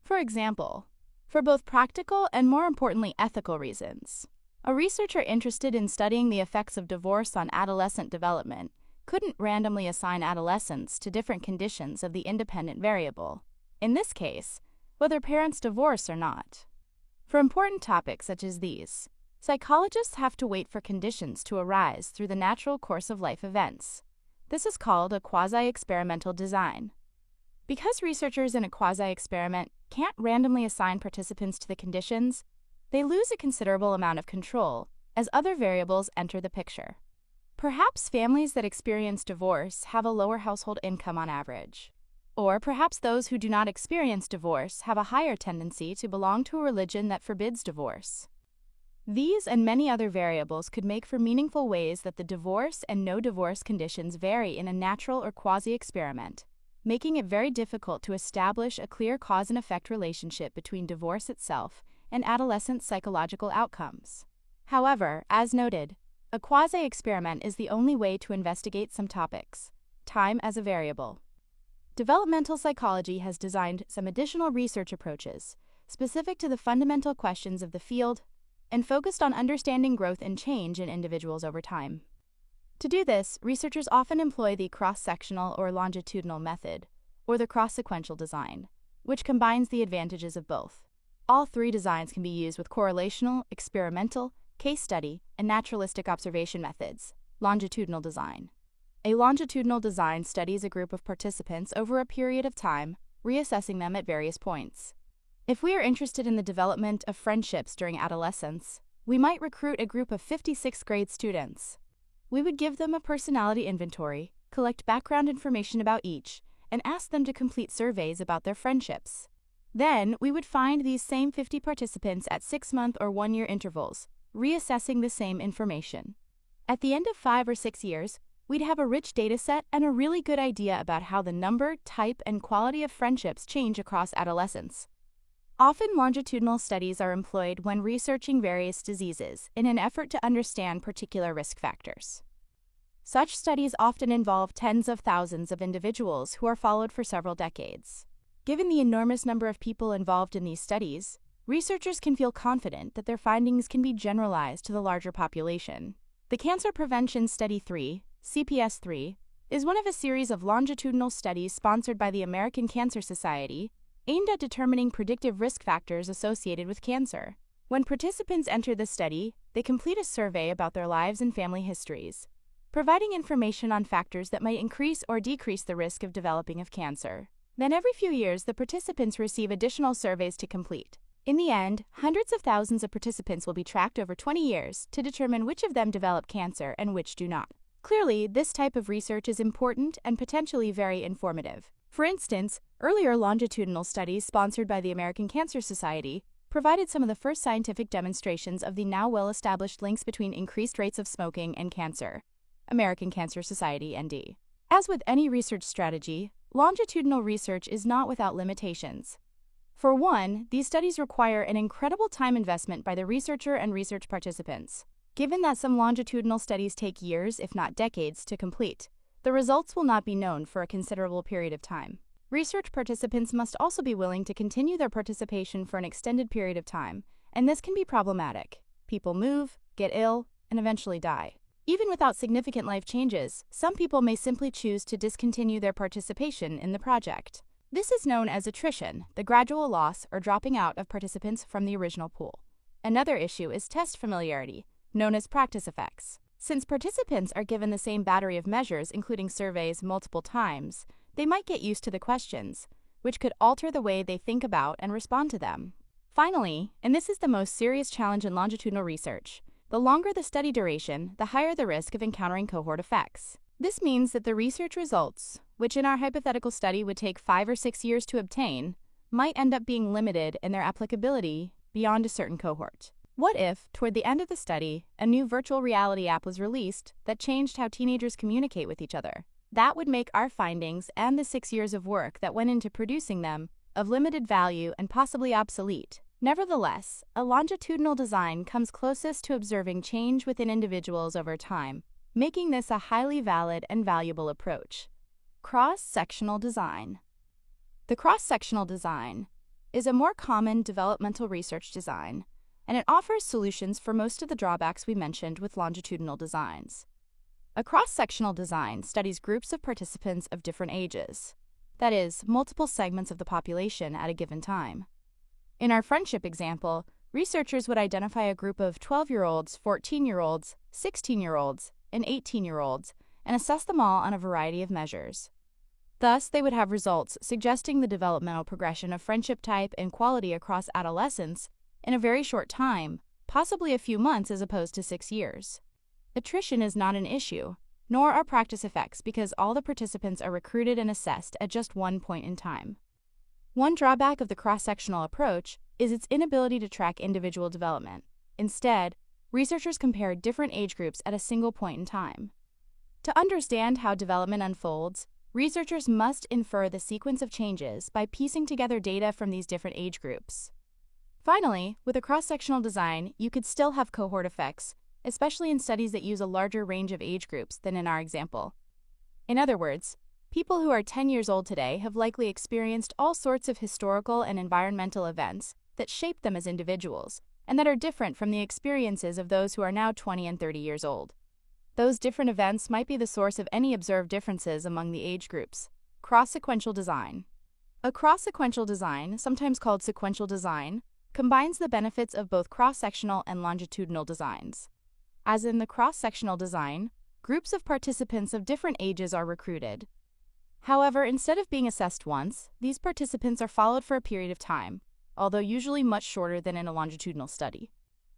For example, for both practical and, more importantly, ethical reasons, a researcher interested in studying the effects of divorce on adolescent development couldn't randomly assign adolescents to different conditions of the independent variable, in this case, whether parents divorce or not. For important topics such as these, psychologists have to wait for conditions to arise through the natural course of life events. This is called a quasi-experimental design. Because researchers in a quasi-experiment can't randomly assign participants to the conditions, they lose a considerable amount of control as other variables enter the picture. Perhaps families that experience divorce have a lower household income on average. Or perhaps those who do not experience divorce have a higher tendency to belong to a religion that forbids divorce. These and many other variables could make for meaningful ways that the divorce and no divorce conditions vary in a natural or quasi-experiment, making it very difficult to establish a clear cause and effect relationship between divorce itself and adolescent psychological outcomes. However, as noted, a quasi-experiment is the only way to investigate some topics, time as a variable. Developmental psychology has designed some additional research approaches specific to the fundamental questions of the field and focused on understanding growth and change in individuals over time. To do this, researchers often employ the cross-sectional or longitudinal method, or the cross-sequential design, which combines the advantages of both. All three designs can be used with correlational, experimental, case study, and naturalistic observation methods. Longitudinal design. A longitudinal design studies a group of participants over a period of time, reassessing them at various points. If we are interested in the development of friendships during adolescence, we might recruit a group of 56th grade students. We would give them a personality inventory, collect background information about each, and ask them to complete surveys about their friendships. Then, we would find these same 50 participants at 6-month or 1-year intervals, reassessing the same information. At the end of 5 or 6 years, we'd have a rich data set and a really good idea about how the number, type, and quality of friendships change across adolescence. Often longitudinal studies are employed when researching various diseases in an effort to understand particular risk factors. Such studies often involve tens of thousands of individuals who are followed for several decades. Given the enormous number of people involved in these studies, researchers can feel confident that their findings can be generalized to the larger population. The Cancer Prevention Study 3, CPS-3, is one of a series of longitudinal studies sponsored by the American Cancer Society, aimed at determining predictive risk factors associated with cancer. When participants enter the study, they complete a survey about their lives and family histories, providing information on factors that might increase or decrease the risk of developing cancer. Then every few years, the participants receive additional surveys to complete. In the end, hundreds of thousands of participants will be tracked over 20 years to determine which of them develop cancer and which do not. Clearly, this type of research is important and potentially very informative. For instance, earlier longitudinal studies sponsored by the American Cancer Society provided some of the first scientific demonstrations of the now well-established links between increased rates of smoking and cancer. American Cancer Society, ND. As with any research strategy, longitudinal research is not without limitations. For one, these studies require an incredible time investment by the researcher and research participants. Given that some longitudinal studies take years, if not decades, to complete, the results will not be known for a considerable period of time. Research participants must also be willing to continue their participation for an extended period of time, and this can be problematic. People move, get ill, and eventually die. Even without significant life changes, some people may simply choose to discontinue their participation in the project. This is known as attrition, the gradual loss or dropping out of participants from the original pool. Another issue is test familiarity, known as practice effects. Since participants are given the same battery of measures, including surveys, multiple times, they might get used to the questions, which could alter the way they think about and respond to them. Finally, and this is the most serious challenge in longitudinal research, the longer the study duration, the higher the risk of encountering cohort effects. This means that the research results, which in our hypothetical study would take 5 or 6 years to obtain, might end up being limited in their applicability beyond a certain cohort. What if, toward the end of the study, a new virtual reality app was released that changed how teenagers communicate with each other? That would make our findings and the 6 years of work that went into producing them of limited value and possibly obsolete. Nevertheless, a longitudinal design comes closest to observing change within individuals over time, making this a highly valid and valuable approach. Cross-sectional design. The cross-sectional design is a more common developmental research design, and it offers solutions for most of the drawbacks we mentioned with longitudinal designs. A cross-sectional design studies groups of participants of different ages, that is, multiple segments of the population at a given time. In our friendship example, researchers would identify a group of 12-year-olds, 14-year-olds, 16-year-olds, and 18-year-olds, and assess them all on a variety of measures. Thus, they would have results suggesting the developmental progression of friendship type and quality across adolescence in a very short time, possibly a few months as opposed to 6 years. Attrition is not an issue, nor are practice effects, because all the participants are recruited and assessed at just one point in time. One drawback of the cross-sectional approach is its inability to track individual development. Instead, researchers compared different age groups at a single point in time. To understand how development unfolds, researchers must infer the sequence of changes by piecing together data from these different age groups. Finally, with a cross-sectional design, you could still have cohort effects, especially in studies that use a larger range of age groups than in our example. In other words, people who are 10 years old today have likely experienced all sorts of historical and environmental events that shape them as individuals, and that are different from the experiences of those who are now 20 and 30 years old. Those different events might be the source of any observed differences among the age groups. Cross-sequential design. A cross-sequential design, sometimes called sequential design, combines the benefits of both cross-sectional and longitudinal designs. As in the cross-sectional design, groups of participants of different ages are recruited. However, instead of being assessed once, these participants are followed for a period of time, although usually much shorter than in a longitudinal study.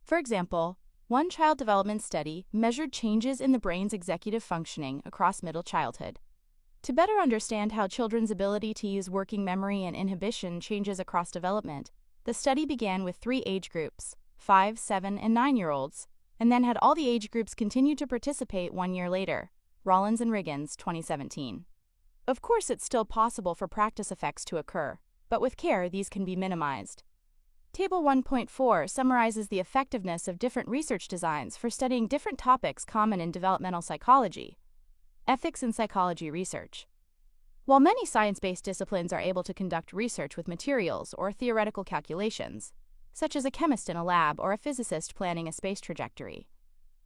For example, one child development study measured changes in the brain's executive functioning across middle childhood. To better understand how children's ability to use working memory and inhibition changes across development, the study began with 3 age groups, 5, 7, and 9-year-olds, and then had all the age groups continue to participate 1 year later. Rollins and Riggins, 2017. Of course, it's still possible for practice effects to occur, but with care, these can be minimized. Table 1.4 summarizes the effectiveness of different research designs for studying different topics common in developmental psychology. Ethics in psychology research. While many science-based disciplines are able to conduct research with materials or theoretical calculations, such as a chemist in a lab or a physicist planning a space trajectory,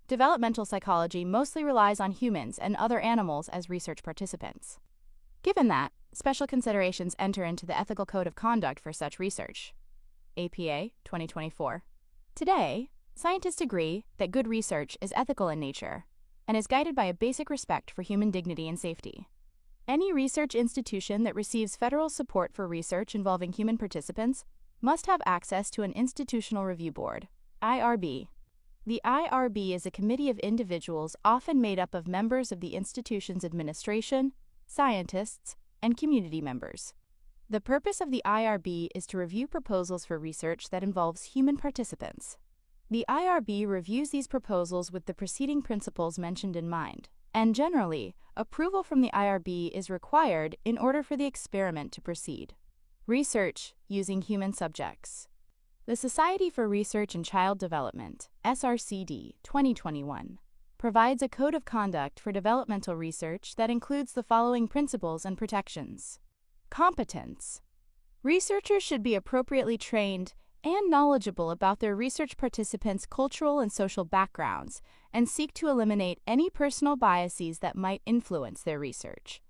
developmental psychology mostly relies on humans and other animals as research participants. Given that, special considerations enter into the ethical code of conduct for such research. APA 2024. Today, scientists agree that good research is ethical in nature and is guided by a basic respect for human dignity and safety. Any research institution that receives federal support for research involving human participants must have access to an Institutional Review Board, IRB. The IRB is a committee of individuals often made up of members of the institution's administration, scientists, and community members. The purpose of the IRB is to review proposals for research that involves human participants. The IRB reviews these proposals with the preceding principles mentioned in mind, and generally, approval from the IRB is required in order for the experiment to proceed. Research using human subjects. The Society for Research in Child Development, SRCD 2021, provides a code of conduct for developmental research that includes the following principles and protections. Competence. Researchers should be appropriately trained and knowledgeable about their research participants' cultural and social backgrounds and seek to eliminate any personal biases that might influence their research.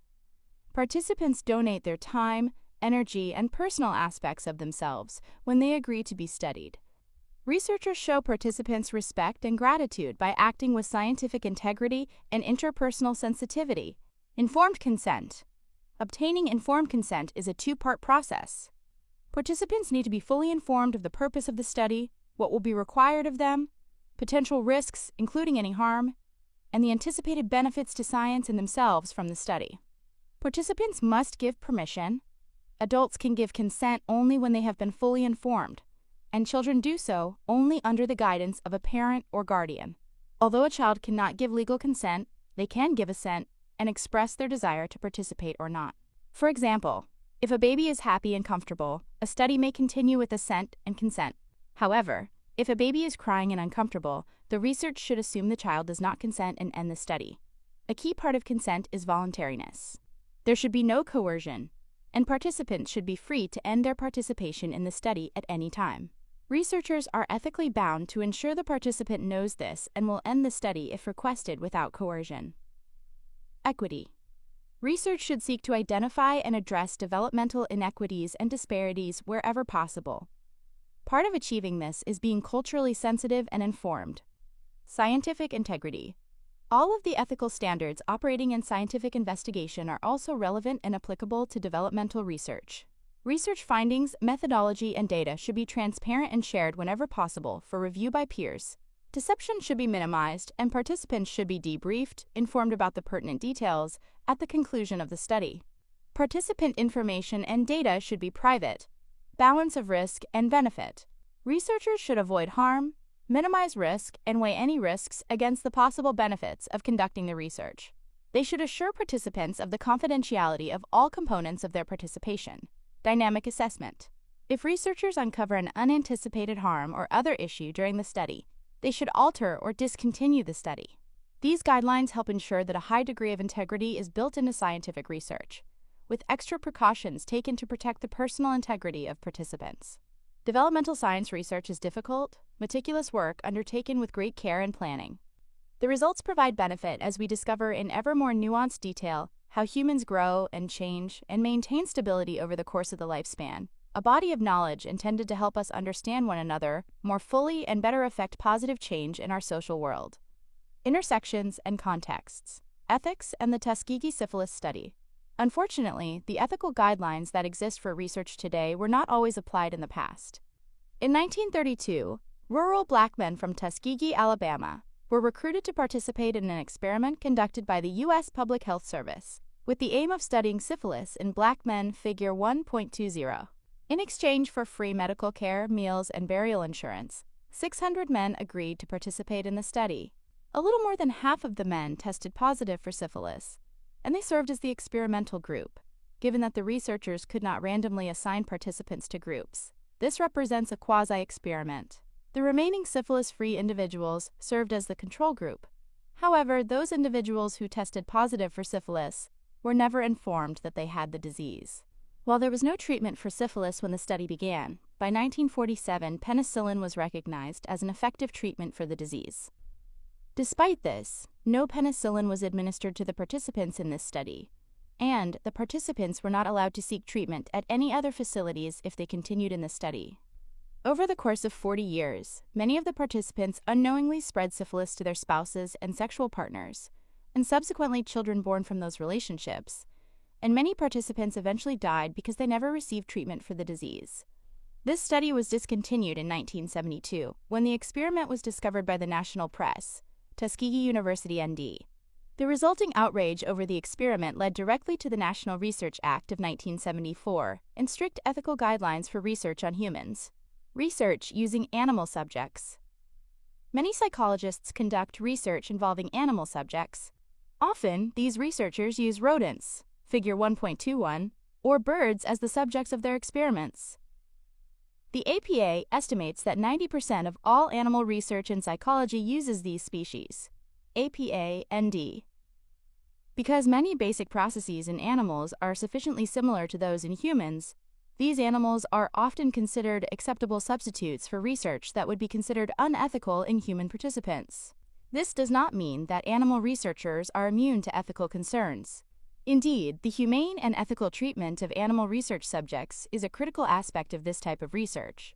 Participants donate their time, energy, and personal aspects of themselves when they agree to be studied. Researchers show participants respect and gratitude by acting with scientific integrity and interpersonal sensitivity. Informed consent. Obtaining informed consent is a two-part process. Participants need to be fully informed of the purpose of the study, what will be required of them, potential risks, including any harm, and the anticipated benefits to science and themselves from the study. Participants must give permission. Adults can give consent only when they have been fully informed, and children do so only under the guidance of a parent or guardian. Although a child cannot give legal consent, they can give assent and express their desire to participate or not. For example, if a baby is happy and comfortable, a study may continue with assent and consent. However, if a baby is crying and uncomfortable, the research should assume the child does not consent and end the study. A key part of consent is voluntariness. There should be no coercion, and participants should be free to end their participation in the study at any time. Researchers are ethically bound to ensure the participant knows this and will end the study if requested without coercion. Equity. Research should seek to identify and address developmental inequities and disparities wherever possible. Part of achieving this is being culturally sensitive and informed. Scientific integrity. All of the ethical standards operating in scientific investigation are also relevant and applicable to developmental research. Research findings, methodology, and data should be transparent and shared whenever possible for review by peers. Deception should be minimized, and participants should be debriefed, informed about the pertinent details, at the conclusion of the study. Participant information and data should be private. Balance of risk and benefit. Researchers should avoid harm, minimize risk, and weigh any risks against the possible benefits of conducting the research. They should assure participants of the confidentiality of all components of their participation. Dynamic assessment. If researchers uncover an unanticipated harm or other issue during the study, they should alter or discontinue the study. These guidelines help ensure that a high degree of integrity is built into scientific research, with extra precautions taken to protect the personal integrity of participants. Developmental science research is difficult, meticulous work undertaken with great care and planning. The results provide benefit as we discover in ever more nuanced detail how humans grow and change and maintain stability over the course of the lifespan, a body of knowledge intended to help us understand one another more fully and better affect positive change in our social world. Intersections and contexts. Ethics and the Tuskegee syphilis study. Unfortunately, the ethical guidelines that exist for research today were not always applied in the past. In 1932, rural black men from Tuskegee, Alabama, were recruited to participate in an experiment conducted by the U.S. Public Health Service, with the aim of studying syphilis in black men, figure 1.20. In exchange for free medical care, meals, and burial insurance, 600 men agreed to participate in the study. A little more than half of the men tested positive for syphilis, and they served as the experimental group, given that the researchers could not randomly assign participants to groups. This represents a quasi-experiment. The remaining syphilis-free individuals served as the control group. However, those individuals who tested positive for syphilis were never informed that they had the disease. While there was no treatment for syphilis when the study began, by 1947 penicillin was recognized as an effective treatment for the disease. Despite this, no penicillin was administered to the participants in this study, and the participants were not allowed to seek treatment at any other facilities if they continued in the study. Over the course of 40 years, many of the participants unknowingly spread syphilis to their spouses and sexual partners, and subsequently children born from those relationships, and many participants eventually died because they never received treatment for the disease. This study was discontinued in 1972 when the experiment was discovered by the national press, Tuskegee University, ND. The resulting outrage over the experiment led directly to the National Research Act of 1974 and strict ethical guidelines for research on humans. Research using animal subjects. Many psychologists conduct research involving animal subjects. Often, these researchers use rodents, figure 1.21, or birds as the subjects of their experiments. The APA estimates that 90% of all animal research in psychology uses these species, APA-ND. Because many basic processes in animals are sufficiently similar to those in humans, these animals are often considered acceptable substitutes for research that would be considered unethical in human participants. This does not mean that animal researchers are immune to ethical concerns. Indeed, the humane and ethical treatment of animal research subjects is a critical aspect of this type of research.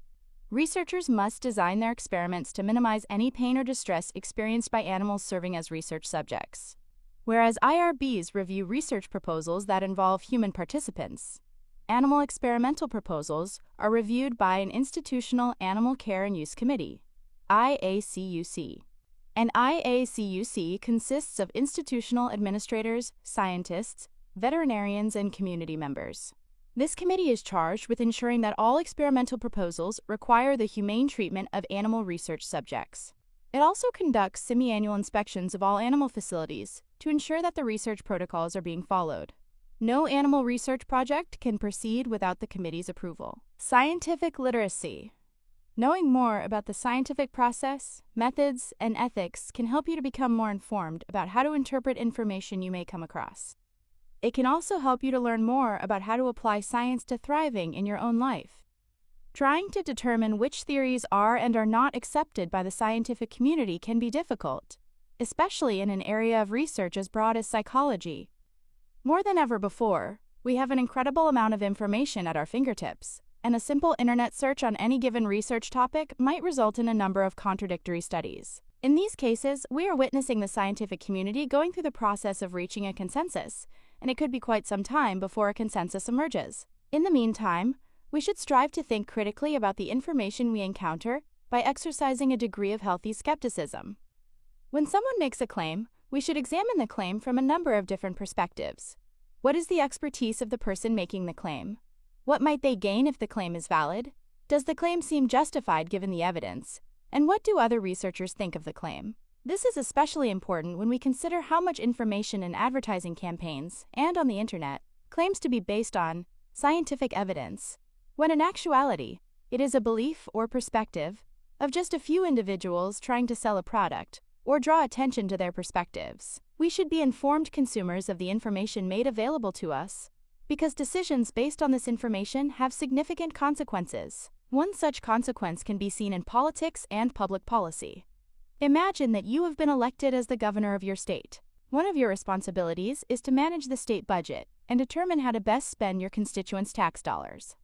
Researchers must design their experiments to minimize any pain or distress experienced by animals serving as research subjects. Whereas IRBs review research proposals that involve human participants, animal experimental proposals are reviewed by an Institutional Animal Care and Use Committee, IACUC. An IACUC consists of institutional administrators, scientists, veterinarians, and community members. This committee is charged with ensuring that all experimental proposals require the humane treatment of animal research subjects. It also conducts semi-annual inspections of all animal facilities to ensure that the research protocols are being followed. No animal research project can proceed without the committee's approval. Scientific literacy. Knowing more about the scientific process, methods, and ethics can help you to become more informed about how to interpret information you may come across. It can also help you to learn more about how to apply science to thriving in your own life. Trying to determine which theories are and are not accepted by the scientific community can be difficult, especially in an area of research as broad as psychology. More than ever before, we have an incredible amount of information at our fingertips, and a simple internet search on any given research topic might result in a number of contradictory studies. In these cases, we are witnessing the scientific community going through the process of reaching a consensus, and it could be quite some time before a consensus emerges. In the meantime, we should strive to think critically about the information we encounter by exercising a degree of healthy skepticism. When someone makes a claim, we should examine the claim from a number of different perspectives. What is the expertise of the person making the claim? What might they gain if the claim is valid? Does the claim seem justified given the evidence? And what do other researchers think of the claim? This is especially important when we consider how much information in advertising campaigns and on the internet claims to be based on scientific evidence, when in actuality, it is a belief or perspective of just a few individuals trying to sell a product or draw attention to their perspectives. We should be informed consumers of the information made available to us, because decisions based on this information have significant consequences. One such consequence can be seen in politics and public policy. Imagine that you have been elected as the governor of your state. One of your responsibilities is to manage the state budget and determine how to best spend your constituents' tax dollars.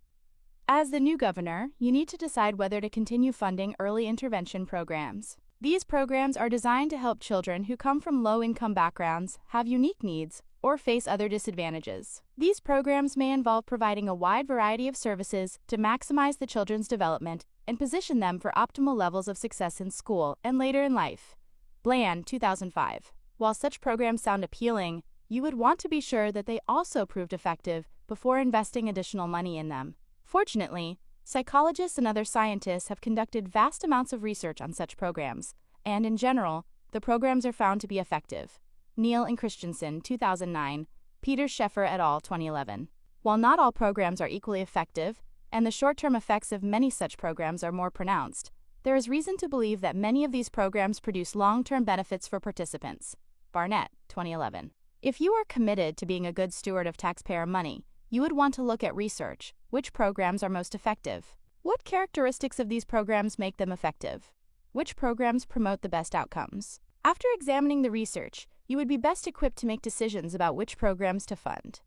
As the new governor, you need to decide whether to continue funding early intervention programs. These programs are designed to help children who come from low-income backgrounds, have unique needs, or face other disadvantages. These programs may involve providing a wide variety of services to maximize the children's development and position them for optimal levels of success in school and later in life. Bland, 2005. While such programs sound appealing, you would want to be sure that they also proved effective before investing additional money in them. Fortunately, psychologists and other scientists have conducted vast amounts of research on such programs, and in general, the programs are found to be effective. Neal and Christensen, 2009, Peter Sheffer et al., 2011. While not all programs are equally effective, and the short-term effects of many such programs are more pronounced, there is reason to believe that many of these programs produce long-term benefits for participants. Barnett, 2011. If you are committed to being a good steward of taxpayer money, you would want to look at research. Which programs are most effective? What characteristics of these programs make them effective? Which programs promote the best outcomes? After examining the research, you would be best equipped to make decisions about which programs to fund.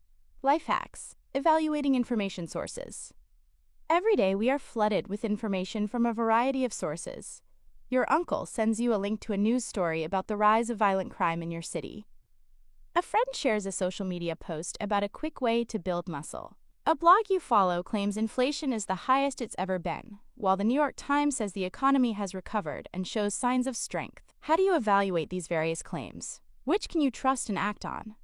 Life hacks. Evaluating information sources. Every day we are flooded with information from a variety of sources. Your uncle sends you a link to a news story about the rise of violent crime in your city. A friend shares a social media post about a quick way to build muscle. A blog you follow claims inflation is the highest it's ever been, while the New York Times says the economy has recovered and shows signs of strength. How do you evaluate these various claims? Which can you trust and act on?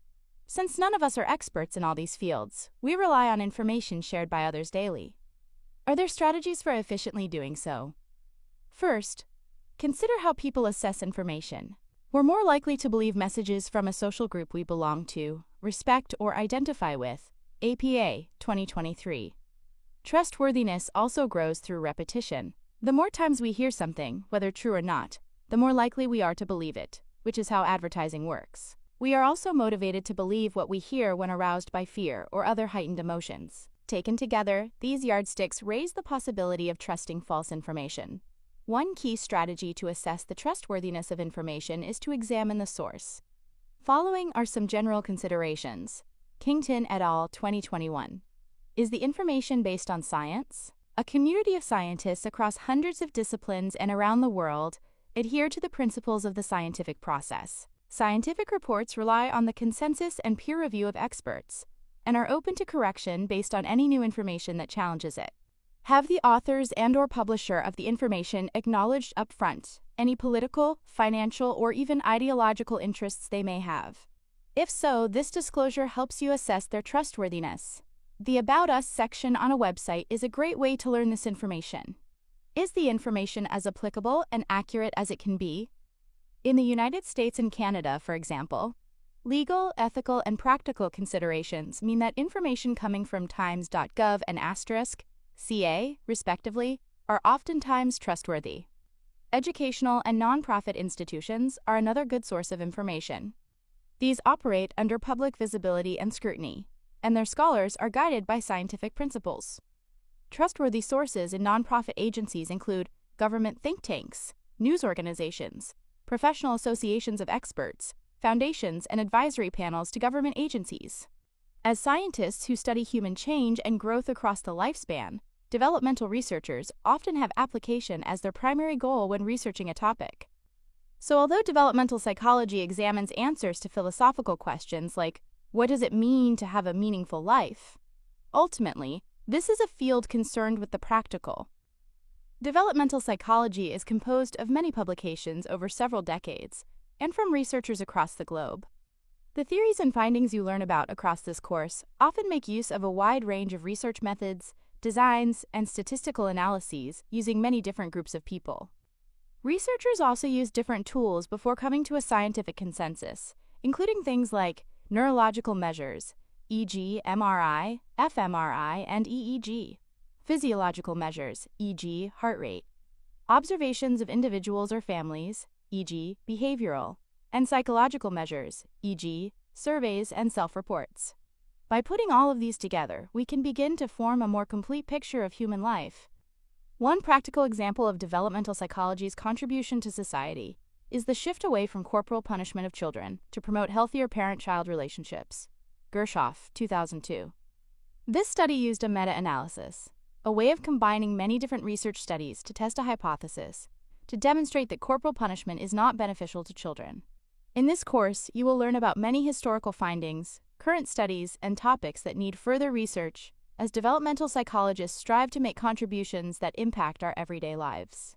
Since none of us are experts in all these fields, we rely on information shared by others daily. Are there strategies for efficiently doing so? First, consider how people assess information. We're more likely to believe messages from a social group we belong to, respect, or identify with, APA 2023. Trustworthiness also grows through repetition. The more times we hear something, whether true or not, the more likely we are to believe it, which is how advertising works. We are also motivated to believe what we hear when aroused by fear or other heightened emotions. Taken together, these yardsticks raise the possibility of trusting false information. One key strategy to assess the trustworthiness of information is to examine the source. Following are some general considerations. Kington et al. 2021. Is the information based on science? A community of scientists across hundreds of disciplines and around the world adhere to the principles of the scientific process. Scientific reports rely on the consensus and peer review of experts and are open to correction based on any new information that challenges it. Have the authors and/or publisher of the information acknowledged upfront any political, financial, or even ideological interests they may have? If so, this disclosure helps you assess their trustworthiness. The About Us section on a website is a great way to learn this information. Is the information as applicable and accurate as it can be? In the United States and Canada, for example, legal, ethical, and practical considerations mean that information coming from times.gov and *ca, respectively, are oftentimes trustworthy. Educational and nonprofit institutions are another good source of information. These operate under public visibility and scrutiny, and their scholars are guided by scientific principles. Trustworthy sources in nonprofit agencies include government think tanks, news organizations, professional associations of experts, foundations, and advisory panels to government agencies. As scientists who study human change and growth across the lifespan, developmental researchers often have application as their primary goal when researching a topic. So although developmental psychology examines answers to philosophical questions like, what does it mean to have a meaningful life? Ultimately, this is a field concerned with the practical. Developmental psychology is composed of many publications over several decades and from researchers across the globe. The theories and findings you learn about across this course often make use of a wide range of research methods, designs, and statistical analyses using many different groups of people. Researchers also use different tools before coming to a scientific consensus, including things like neurological measures, e.g. MRI, fMRI, and EEG, physiological measures, e.g. heart rate, observations of individuals or families, e.g. behavioral, and psychological measures, e.g. surveys and self-reports. By putting all of these together, we can begin to form a more complete picture of human life. One practical example of developmental psychology's contribution to society is the shift away from corporal punishment of children to promote healthier parent-child relationships. Gershoff, 2002. This study used a meta-analysis, a way of combining many different research studies to test a hypothesis, to demonstrate that corporal punishment is not beneficial to children. In this course, you will learn about many historical findings, current studies, and topics that need further research as developmental psychologists strive to make contributions that impact our everyday lives.